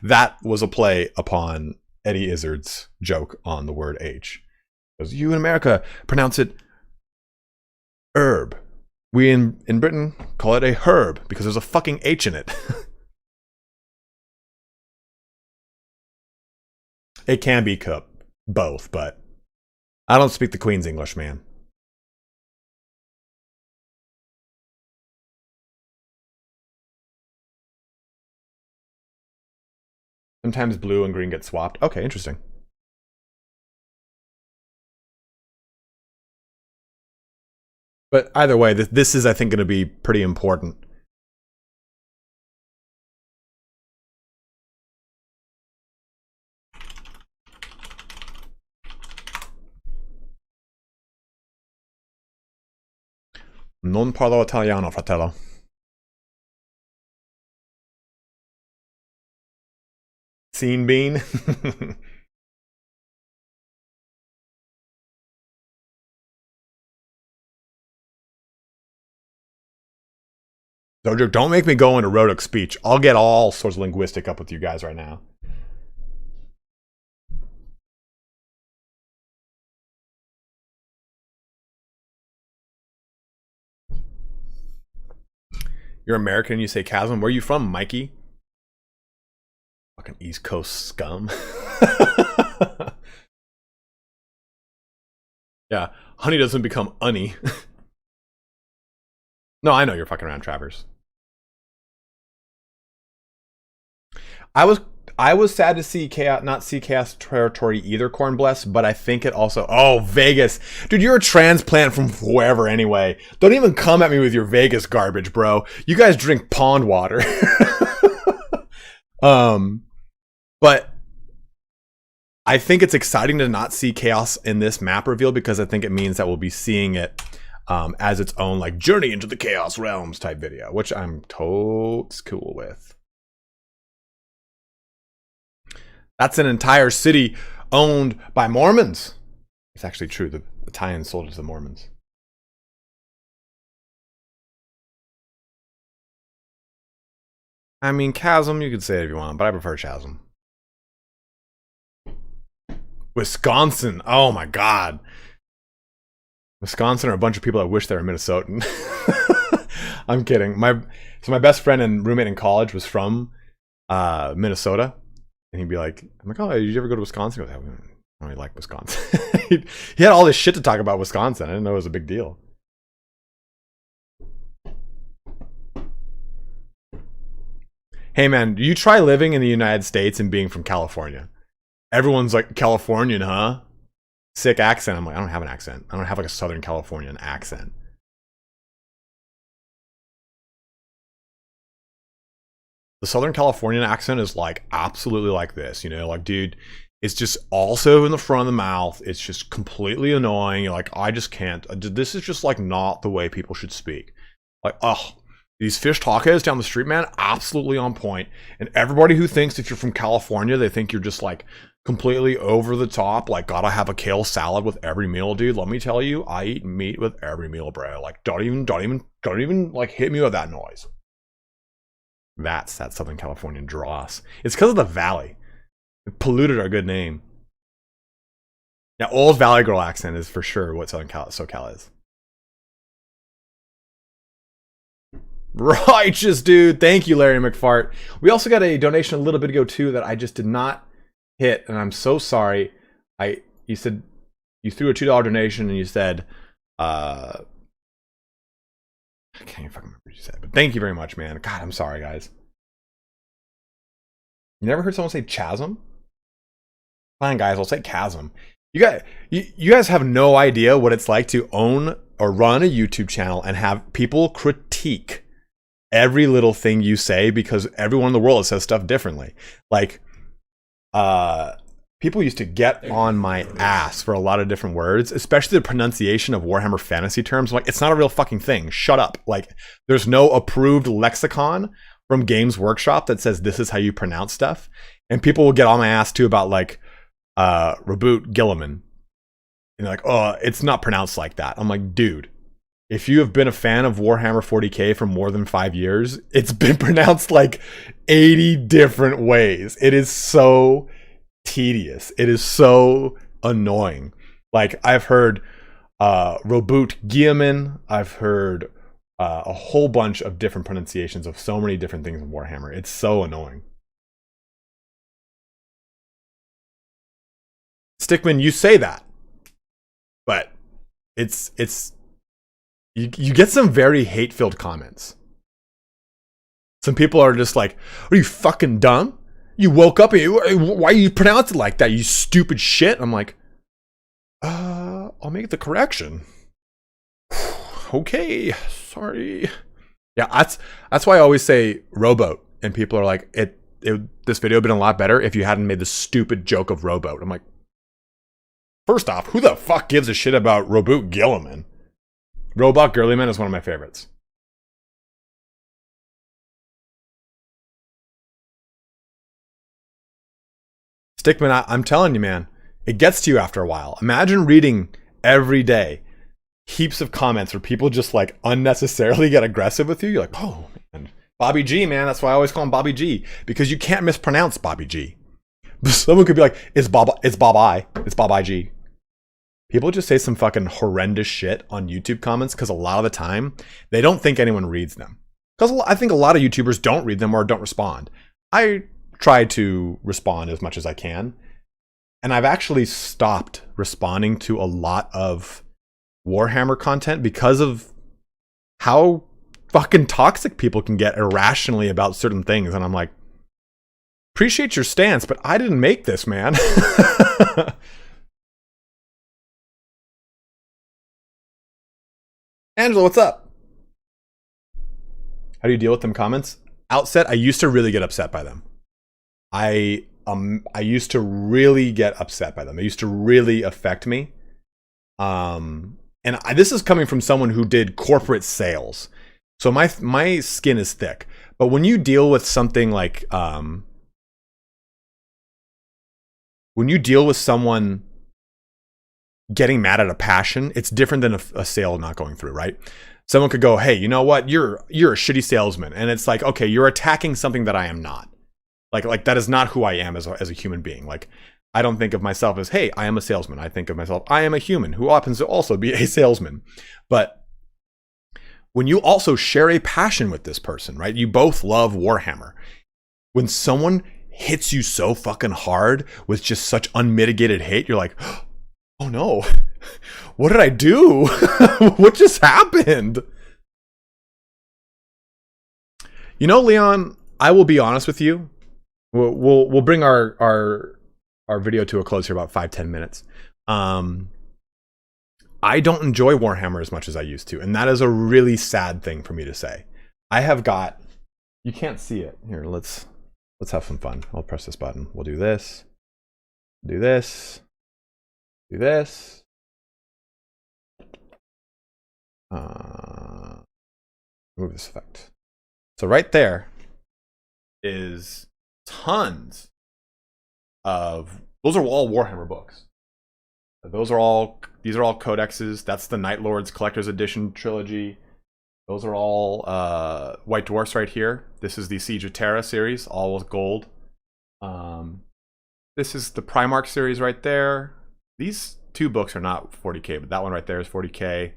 That was a play upon Eddie Izzard's joke on the word H. Because you in America pronounce it herb. We in Britain call it a herb because there's a fucking H in it. It can be both, but I don't speak the Queen's English, man. Sometimes blue and green get swapped. Okay, interesting. But either way, this is, I think, going to be pretty important. Non parlo italiano, fratello. Scene bean? Dojo, don't make me go into rhotic speech. I'll get all sorts of linguistic up with you guys right now. You're American and you say chasm. Where are you from, Mikey? Fucking East Coast scum. Yeah, honey doesn't become unny. No, I know you're fucking around, Travers. I was sad to see not see Chaos Territory either, Corn Bless, but I think it also... Oh, Vegas. Dude, you're a transplant from wherever anyway. Don't even come at me with your Vegas garbage, bro. You guys drink pond water. But I think it's exciting to not see Chaos in this map reveal because I think it means that we'll be seeing it as its own like journey into the Chaos Realms type video, which I'm totes cool with. That's an entire city owned by Mormons. It's actually true. The Italians sold it to the Mormons. I mean, chasm, you could say it if you want, but I prefer chasm. Wisconsin. Oh my god. Wisconsin are a bunch of people that wish they were Minnesotan. I'm kidding. So my best friend and roommate in college was from Minnesota, and he'd be like, "I'm like, oh, did you ever go to Wisconsin?" He goes, I don't really like Wisconsin. He had all this shit to talk about Wisconsin. I didn't know it was a big deal. Hey man, you try living in the United States and being from California. Everyone's like, Californian, huh? Sick accent. I'm like, I don't have an accent. I don't have like a Southern Californian accent. The Southern Californian accent is like absolutely like this, you know, like, dude, it's just also in the front of the mouth. It's just completely annoying. You're like, I just can't. This is just like not the way people should speak. Like, oh, these fish tacos down the street, man, absolutely on point. And everybody who thinks if you're from California, they think you're just like completely over the top, like gotta have a kale salad with every meal, dude. Let me tell you, I eat meat with every meal, bro. Like, don't even like hit me with that noise. That's that Southern Californian dross. It's because of the valley. It polluted our good name. Now, old Valley Girl accent is for sure what Southern SoCal is. Righteous, dude. Thank you, Larry McFart. We also got a donation a little bit ago, too, that I just did not hit, and I'm so sorry. You said you threw a $2 donation, and you said, I can't even fucking remember what you said, but thank you very much, man. God, I'm sorry, guys. You never heard someone say chasm? Fine, guys, I'll say chasm. You guys have no idea what it's like to own or run a YouTube channel and have people critique every little thing you say because everyone in the world says stuff differently. Like, people used to get on my ass for a lot of different words, especially the pronunciation of Warhammer fantasy terms. I'm like, it's not a real fucking thing. Shut up. Like, there's no approved lexicon from Games Workshop that says this is how you pronounce stuff. And people will get on my ass too about like Reboot Gilliman. And they're like, oh, it's not pronounced like that. I'm like, dude, if you have been a fan of Warhammer 40k for more than 5 years, it's been pronounced like 80 different ways. It is so tedious. It is so annoying. Like, I've heard Reboot Gilliman. I've heard a whole bunch of different pronunciations of so many different things in Warhammer. It's so annoying. Stickman, you say that, but it's you get some very hate-filled comments. Some people are just like, are you fucking dumb? You woke up and why you pronounce it like that, you stupid shit? I'm like, I'll make the correction. Okay, sorry. Yeah, that's why I always say rowboat, and people are like, this video would have been a lot better if you hadn't made the stupid joke of rowboat. I'm like, first off, who the fuck gives a shit about Reboot Gilliman? Robot Girlyman is one of my favorites. Stickman, I'm telling you, man, it gets to you after a while. Imagine reading every day heaps of comments where people just like unnecessarily get aggressive with you. You're like, oh man, Bobby G, man. That's why I always call him Bobby G, because you can't mispronounce Bobby G. Someone could be like, it's Bob IG. People just say some fucking horrendous shit on YouTube comments because a lot of the time they don't think anyone reads them. Because I think a lot of YouTubers don't read them or don't respond. I try to respond as much as I can. And I've actually stopped responding to a lot of Warhammer content because of how fucking toxic people can get irrationally about certain things. And I'm like, appreciate your stance, but I didn't make this, man. Angela, what's up? How do you deal with them comments? Outset, I used to really get upset by them. I used to really get upset by them. They used to really affect me. This is coming from someone who did corporate sales. So my skin is thick. But when you deal with something like when you deal with someone getting mad at a passion, it's different than a sale not going through, right? Someone could go, hey, you know what? You're a shitty salesman. And it's like, okay, you're attacking something that I am not. Like that is not who I am as a human being. Like, I don't think of myself as, hey, I am a salesman. I think of myself, I am a human who happens to also be a salesman. But when you also share a passion with this person, right? You both love Warhammer. When someone hits you so fucking hard with just such unmitigated hate, you're like, oh no, what did I do? What just happened? You know, Leon, I will be honest with you. We'll bring our video to a close here, about 5-10 minutes. I don't enjoy Warhammer as much as I used to, and that is a really sad thing for me to say. I have got, you can't see it here. Let's have some fun. I'll press this button. We'll do this, do this, do this. Move this effect. So right there is tons of, those are all Warhammer books. These are all codexes. That's the Night Lords Collector's Edition trilogy. Those are all White Dwarfs right here. This is the Siege of Terra series, all with gold. This is the Primarch series right there. These two books are not 40k, but that one right there is 40k.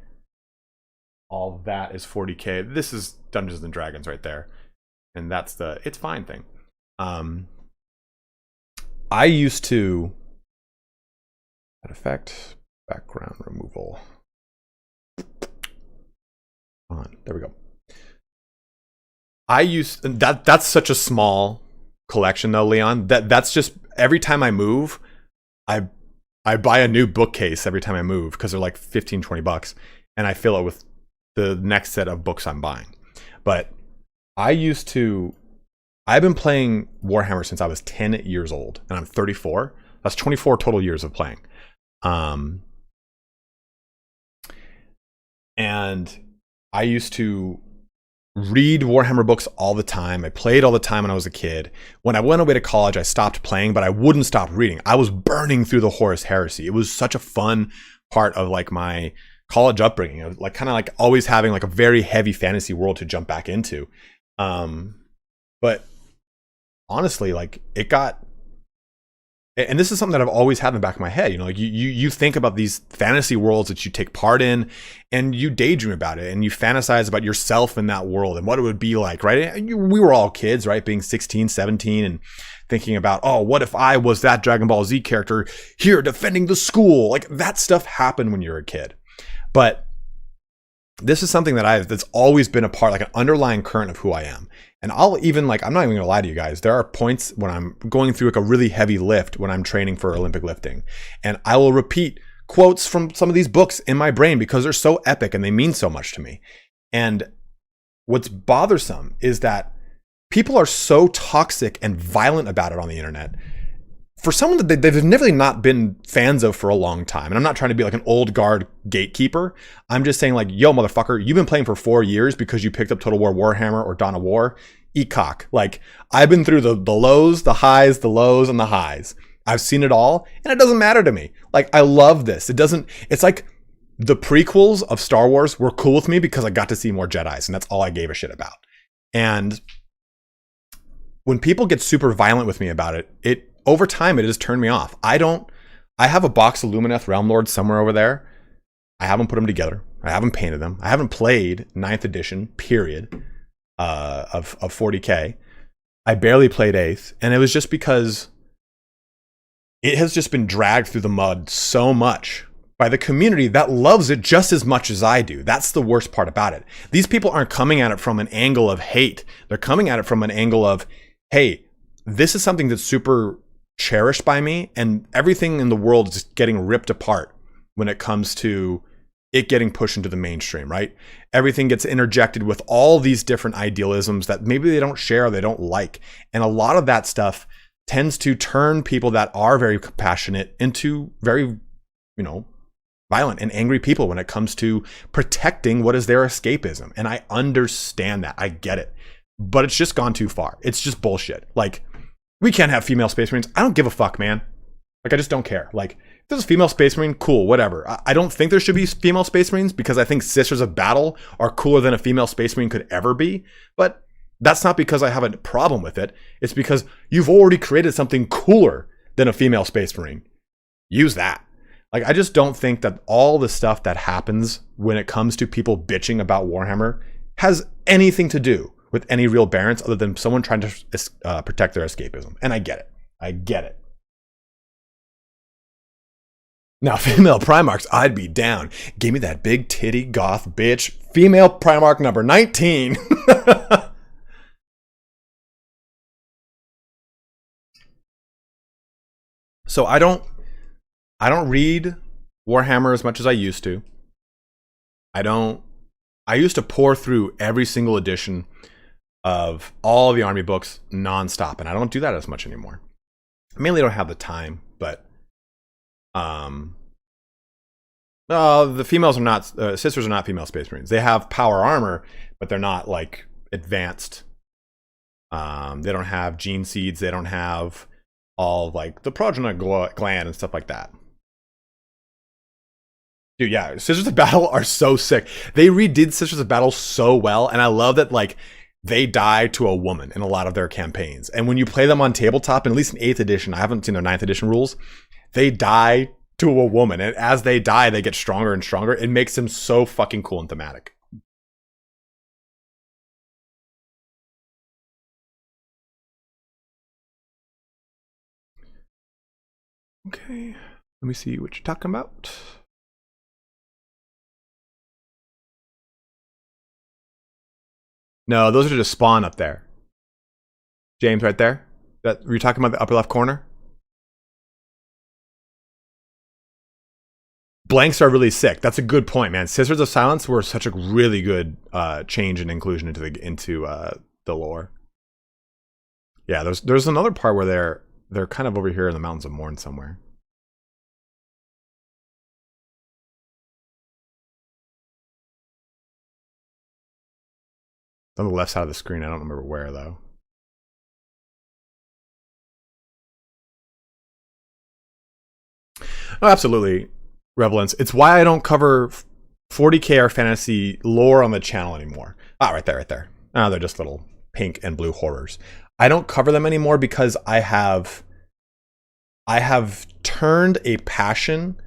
All that is 40k. This is Dungeons and Dragons right there. And that's the It's Fine thing. I used to, that effect, background removal. On, there we go. That's such a small collection though, Leon. That's just, every time I move, I buy a new bookcase every time I move because they're like 15-20 and I fill it with the next set of books I'm buying. But I've been playing Warhammer since I was 10 years old, and I'm 34. That's 24 total years of playing. And I used to read Warhammer books all the time. I played all the time when I was a kid. When I went away to college, I stopped playing, but I wouldn't stop reading. I was burning through the Horus Heresy. It was such a fun part of like my college upbringing. I was like kind of like always having like a very heavy fantasy world to jump back into. But honestly, like it got, and this is something that I've always had in the back of my head, you know, like you think about these fantasy worlds that you take part in and you daydream about it and you fantasize about yourself in that world and what it would be like, right? We were all kids, right? Being 16, 17 and thinking about, oh, what if I was that Dragon Ball Z character here defending the school? Like that stuff happened when you're a kid. But this is something that's always been a part, like an underlying current of who I am. And I'll even like, I'm not even gonna lie to you guys. There are points when I'm going through like a really heavy lift when I'm training for Olympic lifting. And I will repeat quotes from some of these books in my brain because they're so epic and they mean so much to me. And what's bothersome is that people are so toxic and violent about it on the internet. For someone that they've never not been fans of for a long time, and I'm not trying to be like an old guard gatekeeper, I'm just saying like, yo, motherfucker, you've been playing for 4 years because you picked up Total War Warhammer or Dawn of War, eat cock. Like, I've been through the lows, the highs, the lows, and the highs. I've seen it all, and it doesn't matter to me. Like, I love this. It's like the prequels of Star Wars were cool with me because I got to see more Jedis, and that's all I gave a shit about. And when people get super violent with me about it, over time, it has turned me off. I have a box of Lumineth Realm Lords somewhere over there. I haven't put them together. I haven't painted them. I haven't played 9th edition, period, of 40k. I barely played 8th. And it was just because it has just been dragged through the mud so much by the community that loves it just as much as I do. That's the worst part about it. These people aren't coming at it from an angle of hate. They're coming at it from an angle of, hey, this is something that's super cherished by me, and everything in the world is just getting ripped apart when it comes to it getting pushed into the mainstream, right? Everything gets interjected with all these different idealisms that maybe they don't share or they don't like. And a lot of that stuff tends to turn people that are very compassionate into very, violent and angry people when it comes to protecting what is their escapism. And I understand that. I get it. But it's just gone too far. It's just bullshit. Like, we can't have female Space Marines. I don't give a fuck, man. Like, I just don't care. Like, if there's a female Space Marine, cool, whatever. I don't think there should be female Space Marines because I think Sisters of Battle are cooler than a female Space Marine could ever be. But that's not because I have a problem with it. It's because you've already created something cooler than a female Space Marine. Use that. Like, I just don't think that all the stuff that happens when it comes to people bitching about Warhammer has anything to do with any real Barons other than someone trying to protect their escapism. And I get it. I get it. Now, female Primarchs, I'd be down. Give me that big titty goth bitch. Female Primarch number 19. So I don't read Warhammer as much as I used to. I used to pour through every single edition of all the army books nonstop, and I don't do that as much anymore. I mainly don't have the time, but the females are not sisters are not female Space Marines. They have power armor, but they're not like advanced. They don't have gene seeds. They don't have all like the progenitor gland and stuff like that. Dude, yeah, Sisters of Battle are so sick. They redid Sisters of Battle so well, and I love that like they die to a woman in a lot of their campaigns. And when you play them on tabletop, and at least in 8th edition, I haven't seen their 9th edition rules, they die to a woman. And as they die, they get stronger and stronger. It makes them so fucking cool and thematic. Okay, let me see what you're talking about. No, those are just spawn up there. James, right there. That were you talking about the upper left corner? Blanks are really sick. That's a good point, man. Sisters of Silence were such a really good change and inclusion into the lore. Yeah, there's another part where they're kind of over here in the Mountains of Morn somewhere. On the left side of the screen. I don't remember where, though. Oh, absolutely, Revelance. It's why I don't cover 40k or fantasy lore on the channel anymore. Ah, right there, right there. Oh, they're just little pink and blue horrors. I don't cover them anymore because I have turned a passion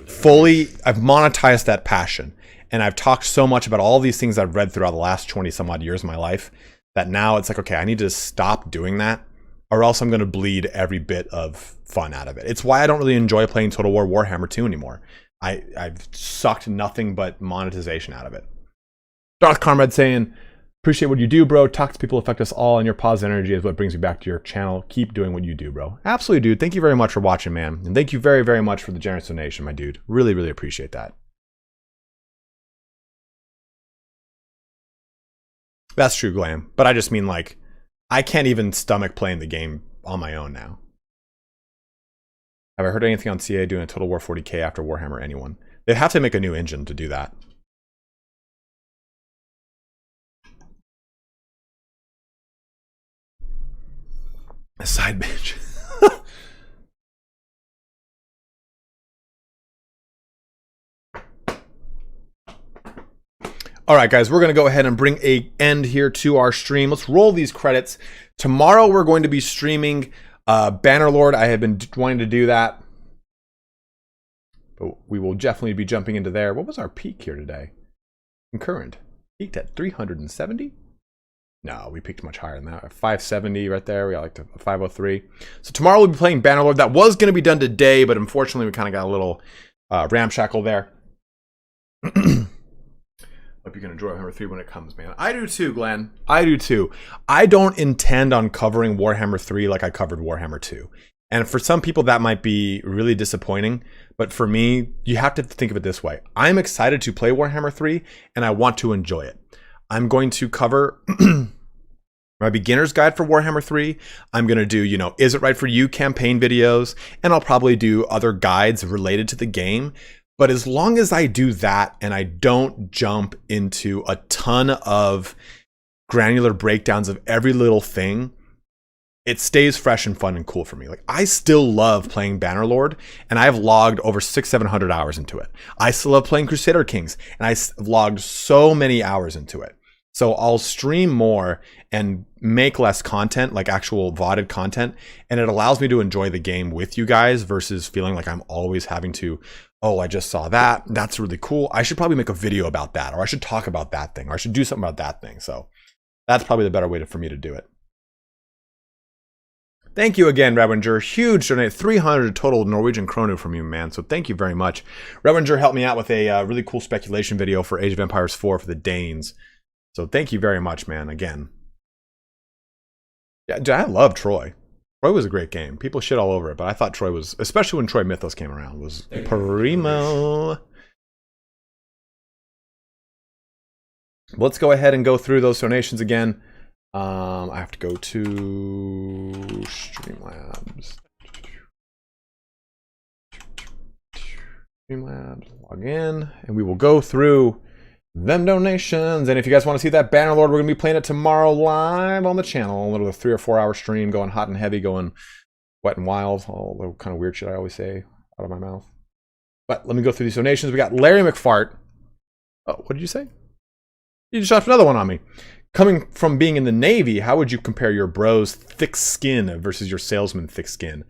fully. I've monetized that passion. And I've talked so much about all these things I've read throughout the last 20 some odd years of my life that now it's like, okay, I need to stop doing that or else I'm going to bleed every bit of fun out of it. It's why I don't really enjoy playing Total War Warhammer 2 anymore. I've sucked nothing but monetization out of it. Darth Comrade saying, appreciate what you do, bro. Talk to people affect us all, and your positive energy is what brings me back to your channel. Keep doing what you do, bro. Absolutely, dude. Thank you very much for watching, man. And thank you very, very much for the generous donation, my dude. Really, really appreciate that. That's true, Glam. But I just mean, like, I can't even stomach playing the game on my own now. Have I heard anything on CA doing a Total War 40k after Warhammer anyone? They'd have to make a new engine to do that. A side bitch. All right, guys, we're going to go ahead and bring an end here to our stream. Let's roll these credits. Tomorrow, we're going to be streaming Bannerlord. I have been wanting to do that, but we will definitely be jumping into there. What was our peak here today? Concurrent. Peaked at 370? No, we peaked much higher than that. 570 right there. We got like to 503. So tomorrow we'll be playing Bannerlord. That was going to be done today, but unfortunately we kind of got a little ramshackle there. Hope you can enjoy Warhammer 3 when it comes, man. I do too, Glenn. I do too. I don't intend on covering Warhammer 3 like I covered Warhammer 2. And for some people that might be really disappointing, but for me, you have to think of it this way. I'm excited to play Warhammer 3 and I want to enjoy it. I'm going to cover my beginner's guide for Warhammer 3. I'm going to do, is it right for you campaign videos, and I'll probably do other guides related to the game. But as long as I do that and I don't jump into a ton of granular breakdowns of every little thing, it stays fresh and fun and cool for me. Like, I still love playing Bannerlord, and I've logged over 600-700 hours into it. I still love playing Crusader Kings, and I've logged so many hours into it. So I'll stream more and make less content, like actual VODed content, and it allows me to enjoy the game with you guys versus feeling like I'm always having to, oh, I just saw that. That's really cool. I should probably make a video about that, or I should talk about that thing, or I should do something about that thing. So that's probably the better way for me to do it. Thank you again, Rewinger. Huge donate, 300 total Norwegian kroner from you, man. So thank you very much. Rewinger helped me out with a really cool speculation video for Age of Empires 4 for the Danes. So thank you very much, man, again. Yeah, I love Troy. Troy was a great game. People shit all over it, but I thought Troy was, especially when Troy Mythos came around, was primo. Let's go ahead and go through those donations again. I have to go to Streamlabs. Streamlabs, log in, and we will go through them donations. And if you guys want to see that Bannerlord, we're going to be playing it tomorrow live on the channel. A little 3 or 4 hour stream, going hot and heavy, going wet and wild. All the kind of weird shit I always say out of my mouth. But let me go through these donations. We got Larry McFart. Oh, what did you say? You just shot another one on me. Coming from being in the Navy, how would you compare your bro's thick skin versus your salesman thick skin?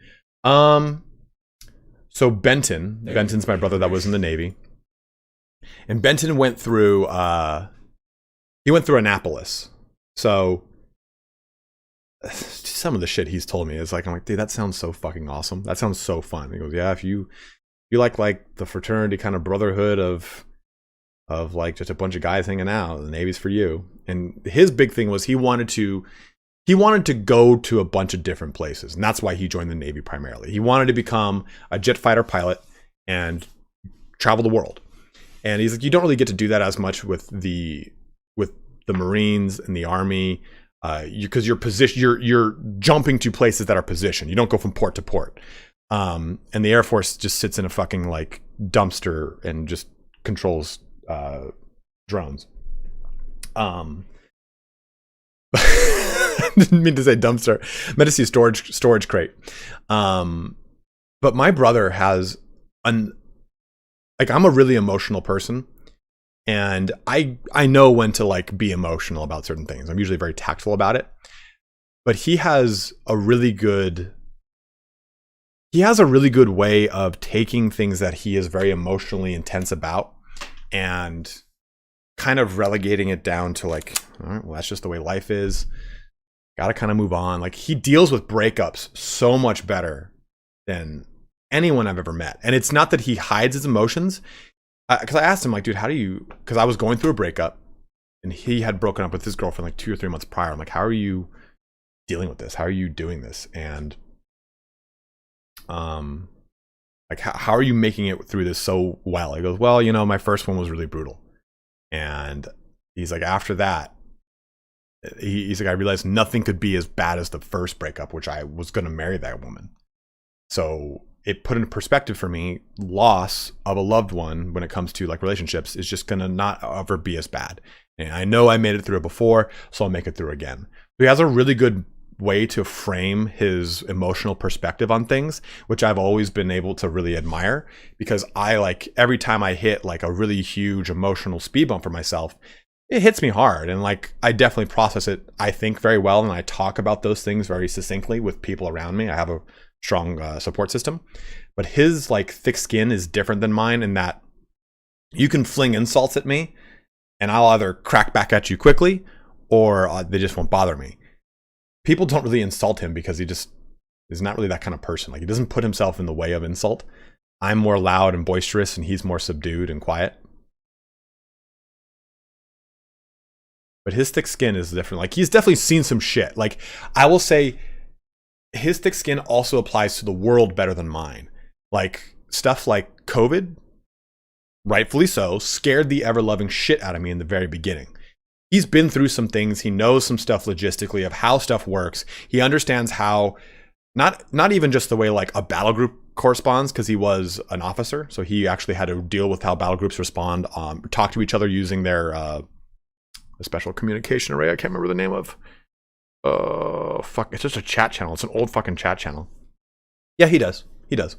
So Benton's my brother that was in the Navy. And Benton went through Annapolis. So some of the shit he's told me is like, I'm like, dude, that sounds so fucking awesome. That sounds so fun. He goes, yeah, if you like the fraternity kind of brotherhood of like just a bunch of guys hanging out, the Navy's for you. And his big thing was he wanted to go to a bunch of different places, and that's why he joined the Navy primarily. He wanted to become a jet fighter pilot and travel the world. And he's like, you don't really get to do that as much with the Marines and the Army, because you're jumping to places that are positioned. You don't go from port to port. And the Air Force just sits in a fucking like dumpster and just controls drones. Didn't mean to say dumpster. Meant to say storage crate. But my brother has I'm a really emotional person, and I know when to like be emotional about certain things. I'm usually very tactful about it. But he has a really good way of taking things that he is very emotionally intense about and kind of relegating it down to like, all right, well, that's just the way life is. Gotta kind of move on. Like, he deals with breakups so much better than anyone I've ever met. And it's not that he hides his emotions. Because I asked him, like, dude, how do you... Because I was going through a breakup, and he had broken up with his girlfriend like 2 or 3 months prior. I'm like, how are you dealing with this? How are you doing this? And like, how are you making it through this so well? He goes, well, you know, my first one was really brutal. And he's like, after that, he's like, I realized nothing could be as bad as the first breakup, which I was going to marry that woman. So it put into perspective for me, loss of a loved one when it comes to like relationships is just going to not ever be as bad. And I know I made it through it before, so I'll make it through again. So he has a really good way to frame his emotional perspective on things, which I've always been able to really admire, because I like every time I hit like a really huge emotional speed bump for myself, it hits me hard. And like, I definitely process it, I think, very well. And I talk about those things very succinctly with people around me. I have a strong support system, but his like thick skin is different than mine in that you can fling insults at me and I'll either crack back at you quickly or they just won't bother me. People don't really insult him because he just is not really that kind of person. Like, he doesn't put himself in the way of insult. I'm more loud and boisterous and he's more subdued and quiet. But his thick skin is different. Like, he's definitely seen some shit. Like, I will say his thick skin also applies to the world better than mine. Like, stuff like COVID, rightfully so, scared the ever-loving shit out of me in the very beginning. He's been through some things. He knows some stuff logistically of how stuff works. He understands how, not even just the way like a battle group corresponds, because he was an officer. So he actually had to deal with how battle groups respond, talk to each other using their a special communication array I can't remember the name of. Fuck, it's just a chat channel. It's an old fucking chat channel. Yeah, he does. He does.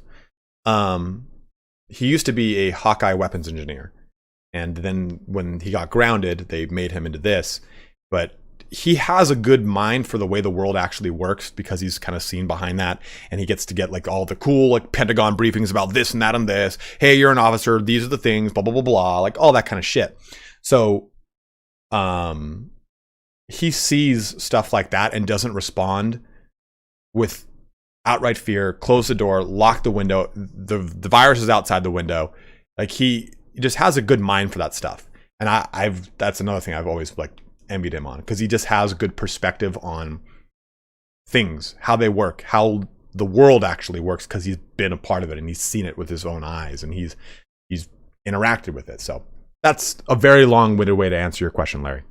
He used to be a Hawkeye weapons engineer. And then when he got grounded, they made him into this. But he has a good mind for the way the world actually works because he's kind of seen behind that. And he gets to get like all the cool like Pentagon briefings about this and that and this. Hey, you're an officer. These are the things, blah, blah, blah, blah. Like all that kind of shit. So he sees stuff like that and doesn't respond with outright fear. Close the door, lock the window. The virus is outside the window. Like he just has a good mind for that stuff. And I've that's another thing I've always like envied him on, because he just has a good perspective on things, how they work, how the world actually works, because he's been a part of it and he's seen it with his own eyes and he's interacted with it. So that's a very long-winded way to answer your question, Larry.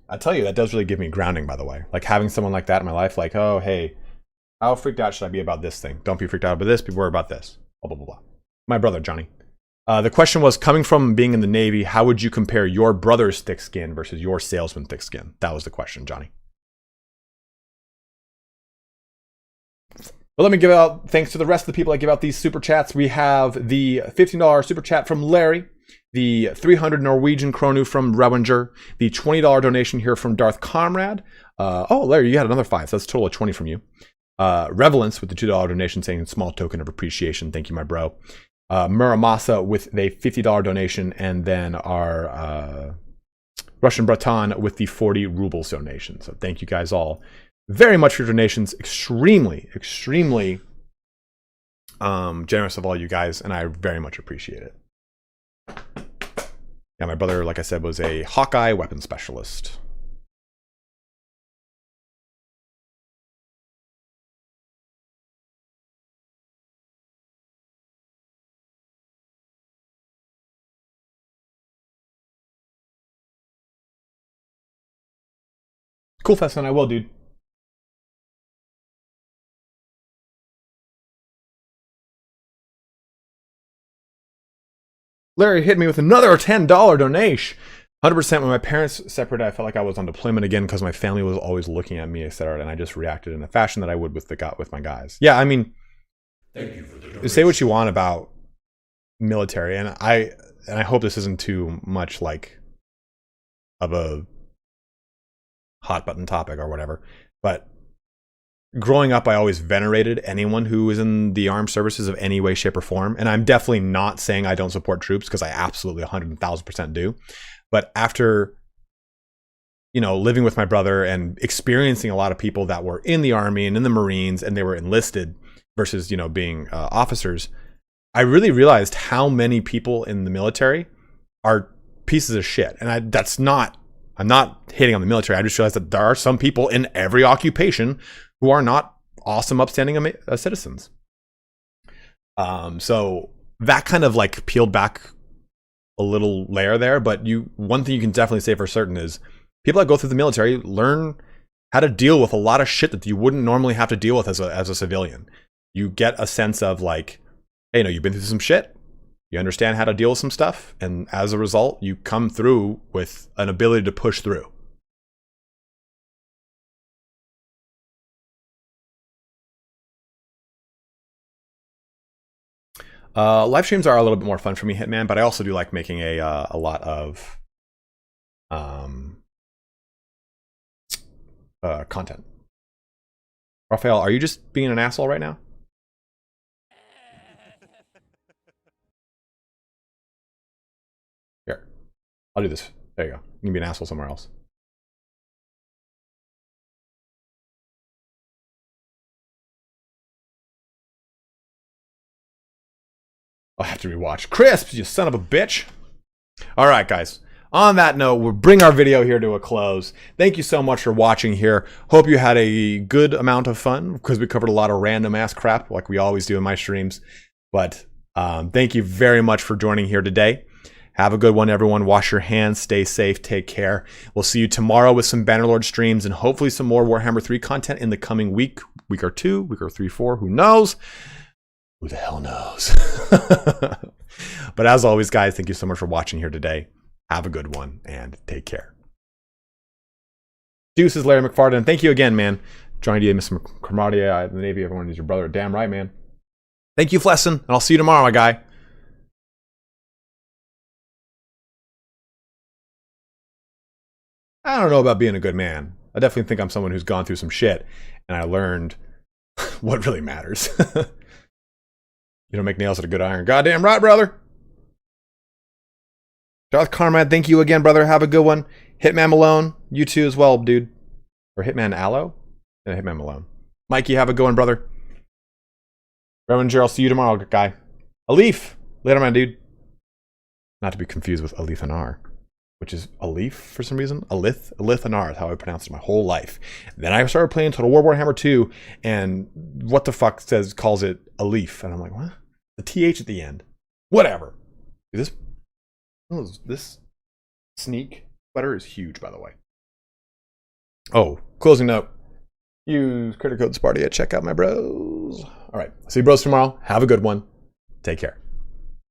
I tell you, that does really give me grounding, by the way. Like having someone like that in my life, like, oh, hey, how freaked out should I be about this thing? Don't be freaked out about this, be worried about this. Blah, blah, blah, blah. My brother, Johnny. The question was, coming from being in the Navy, how would you compare your brother's thick skin versus your salesman thick skin? That was the question, Johnny. Well, let me give out, thanks to the rest of the people I give out these super chats. We have the $15 super chat from Larry, the 300 Norwegian kronu from Rewinger, the $20 donation here from Darth Comrade. Oh, Larry, you had another 5, so that's a total of 20 from you. Revelance with the $2 donation saying small token of appreciation. Thank you, my bro. Muramasa with a $50 donation, and then our Russian Breton with the 40 rubles donation. So thank you guys all very much for your donations. Extremely, extremely generous of all you guys, and I very much appreciate it. Yeah, my brother, like I said, was a Hawkeye weapons specialist. Cool, Fesson, I will, dude. Larry hit me with another $10 donation. 100% when my parents separated, I felt like I was on deployment again because my family was always looking at me, etc. And I just reacted in a fashion that I would with my guys. Yeah, I mean, thank you for the donation. Say what you want about military, and I hope this isn't too much like of a hot button topic or whatever, but growing up, I always venerated anyone who was in the armed services of any way, shape, or form. And I'm definitely not saying I don't support troops, because I absolutely 100,000% do. But after, you know, living with my brother and experiencing a lot of people that were in the Army and in the Marines and they were enlisted versus, you know, being officers, I really realized how many people in the military are pieces of shit. And I'm not hating on the military. I just realized that there are some people in every occupation who are not awesome, upstanding citizens. So that kind of like peeled back a little layer there. But one thing you can definitely say for certain is people that go through the military learn how to deal with a lot of shit that you wouldn't normally have to deal with as a civilian. You get a sense of like, hey, you've been through some shit. You understand how to deal with some stuff. And as a result, you come through with an ability to push through. Live streams are a little bit more fun for me, Hitman, but I also do like making a lot of content. Raphael, are you just being an asshole right now? Here, I'll do this. There you go. You can be an asshole somewhere else. I'll have to rewatch. Crisps, you son of a bitch. All right, guys. On that note, we'll bring our video here to a close. Thank you so much for watching here. Hope you had a good amount of fun, because we covered a lot of random ass crap like we always do in my streams. But thank you very much for joining here today. Have a good one, everyone. Wash your hands. Stay safe. Take care. We'll see you tomorrow with some Bannerlord streams and hopefully some more Warhammer 3 content in the coming week or 2, week or 3, 4. Who knows? Who the hell knows? But as always, guys, thank you so much for watching here today. Have a good one and take care. Deuces, Larry McFarden. Thank you again, man. Joined you, Mr. Camaraderie in the Navy. Everyone is your brother. Damn right, man. Thank you, Flesson, and I'll see you tomorrow, my guy. I don't know about being a good man. I definitely think I'm someone who's gone through some shit, and I learned what really matters. You don't make nails out of good iron. Goddamn right, brother. Darth Carmad, thank you again, brother. Have a good one. Hitman Malone, you too as well, dude. Or Hitman Aloe? Yeah, Hitman Malone. Mikey, have a good one, brother. Reverend I'll see you tomorrow, guy. Alif, later, man, dude. Not to be confused with Alif Anar, which is Alif for some reason. Alith Anar is how I pronounced it my whole life. Then I started playing Total War Warhammer 2, and what the fuck calls it Alif, and I'm like, what? The TH at the end. Whatever. This sneak sweater is huge, by the way. Oh, closing note. Use credit code Sparty at checkout, my bros. All right. See you bros tomorrow. Have a good one. Take care.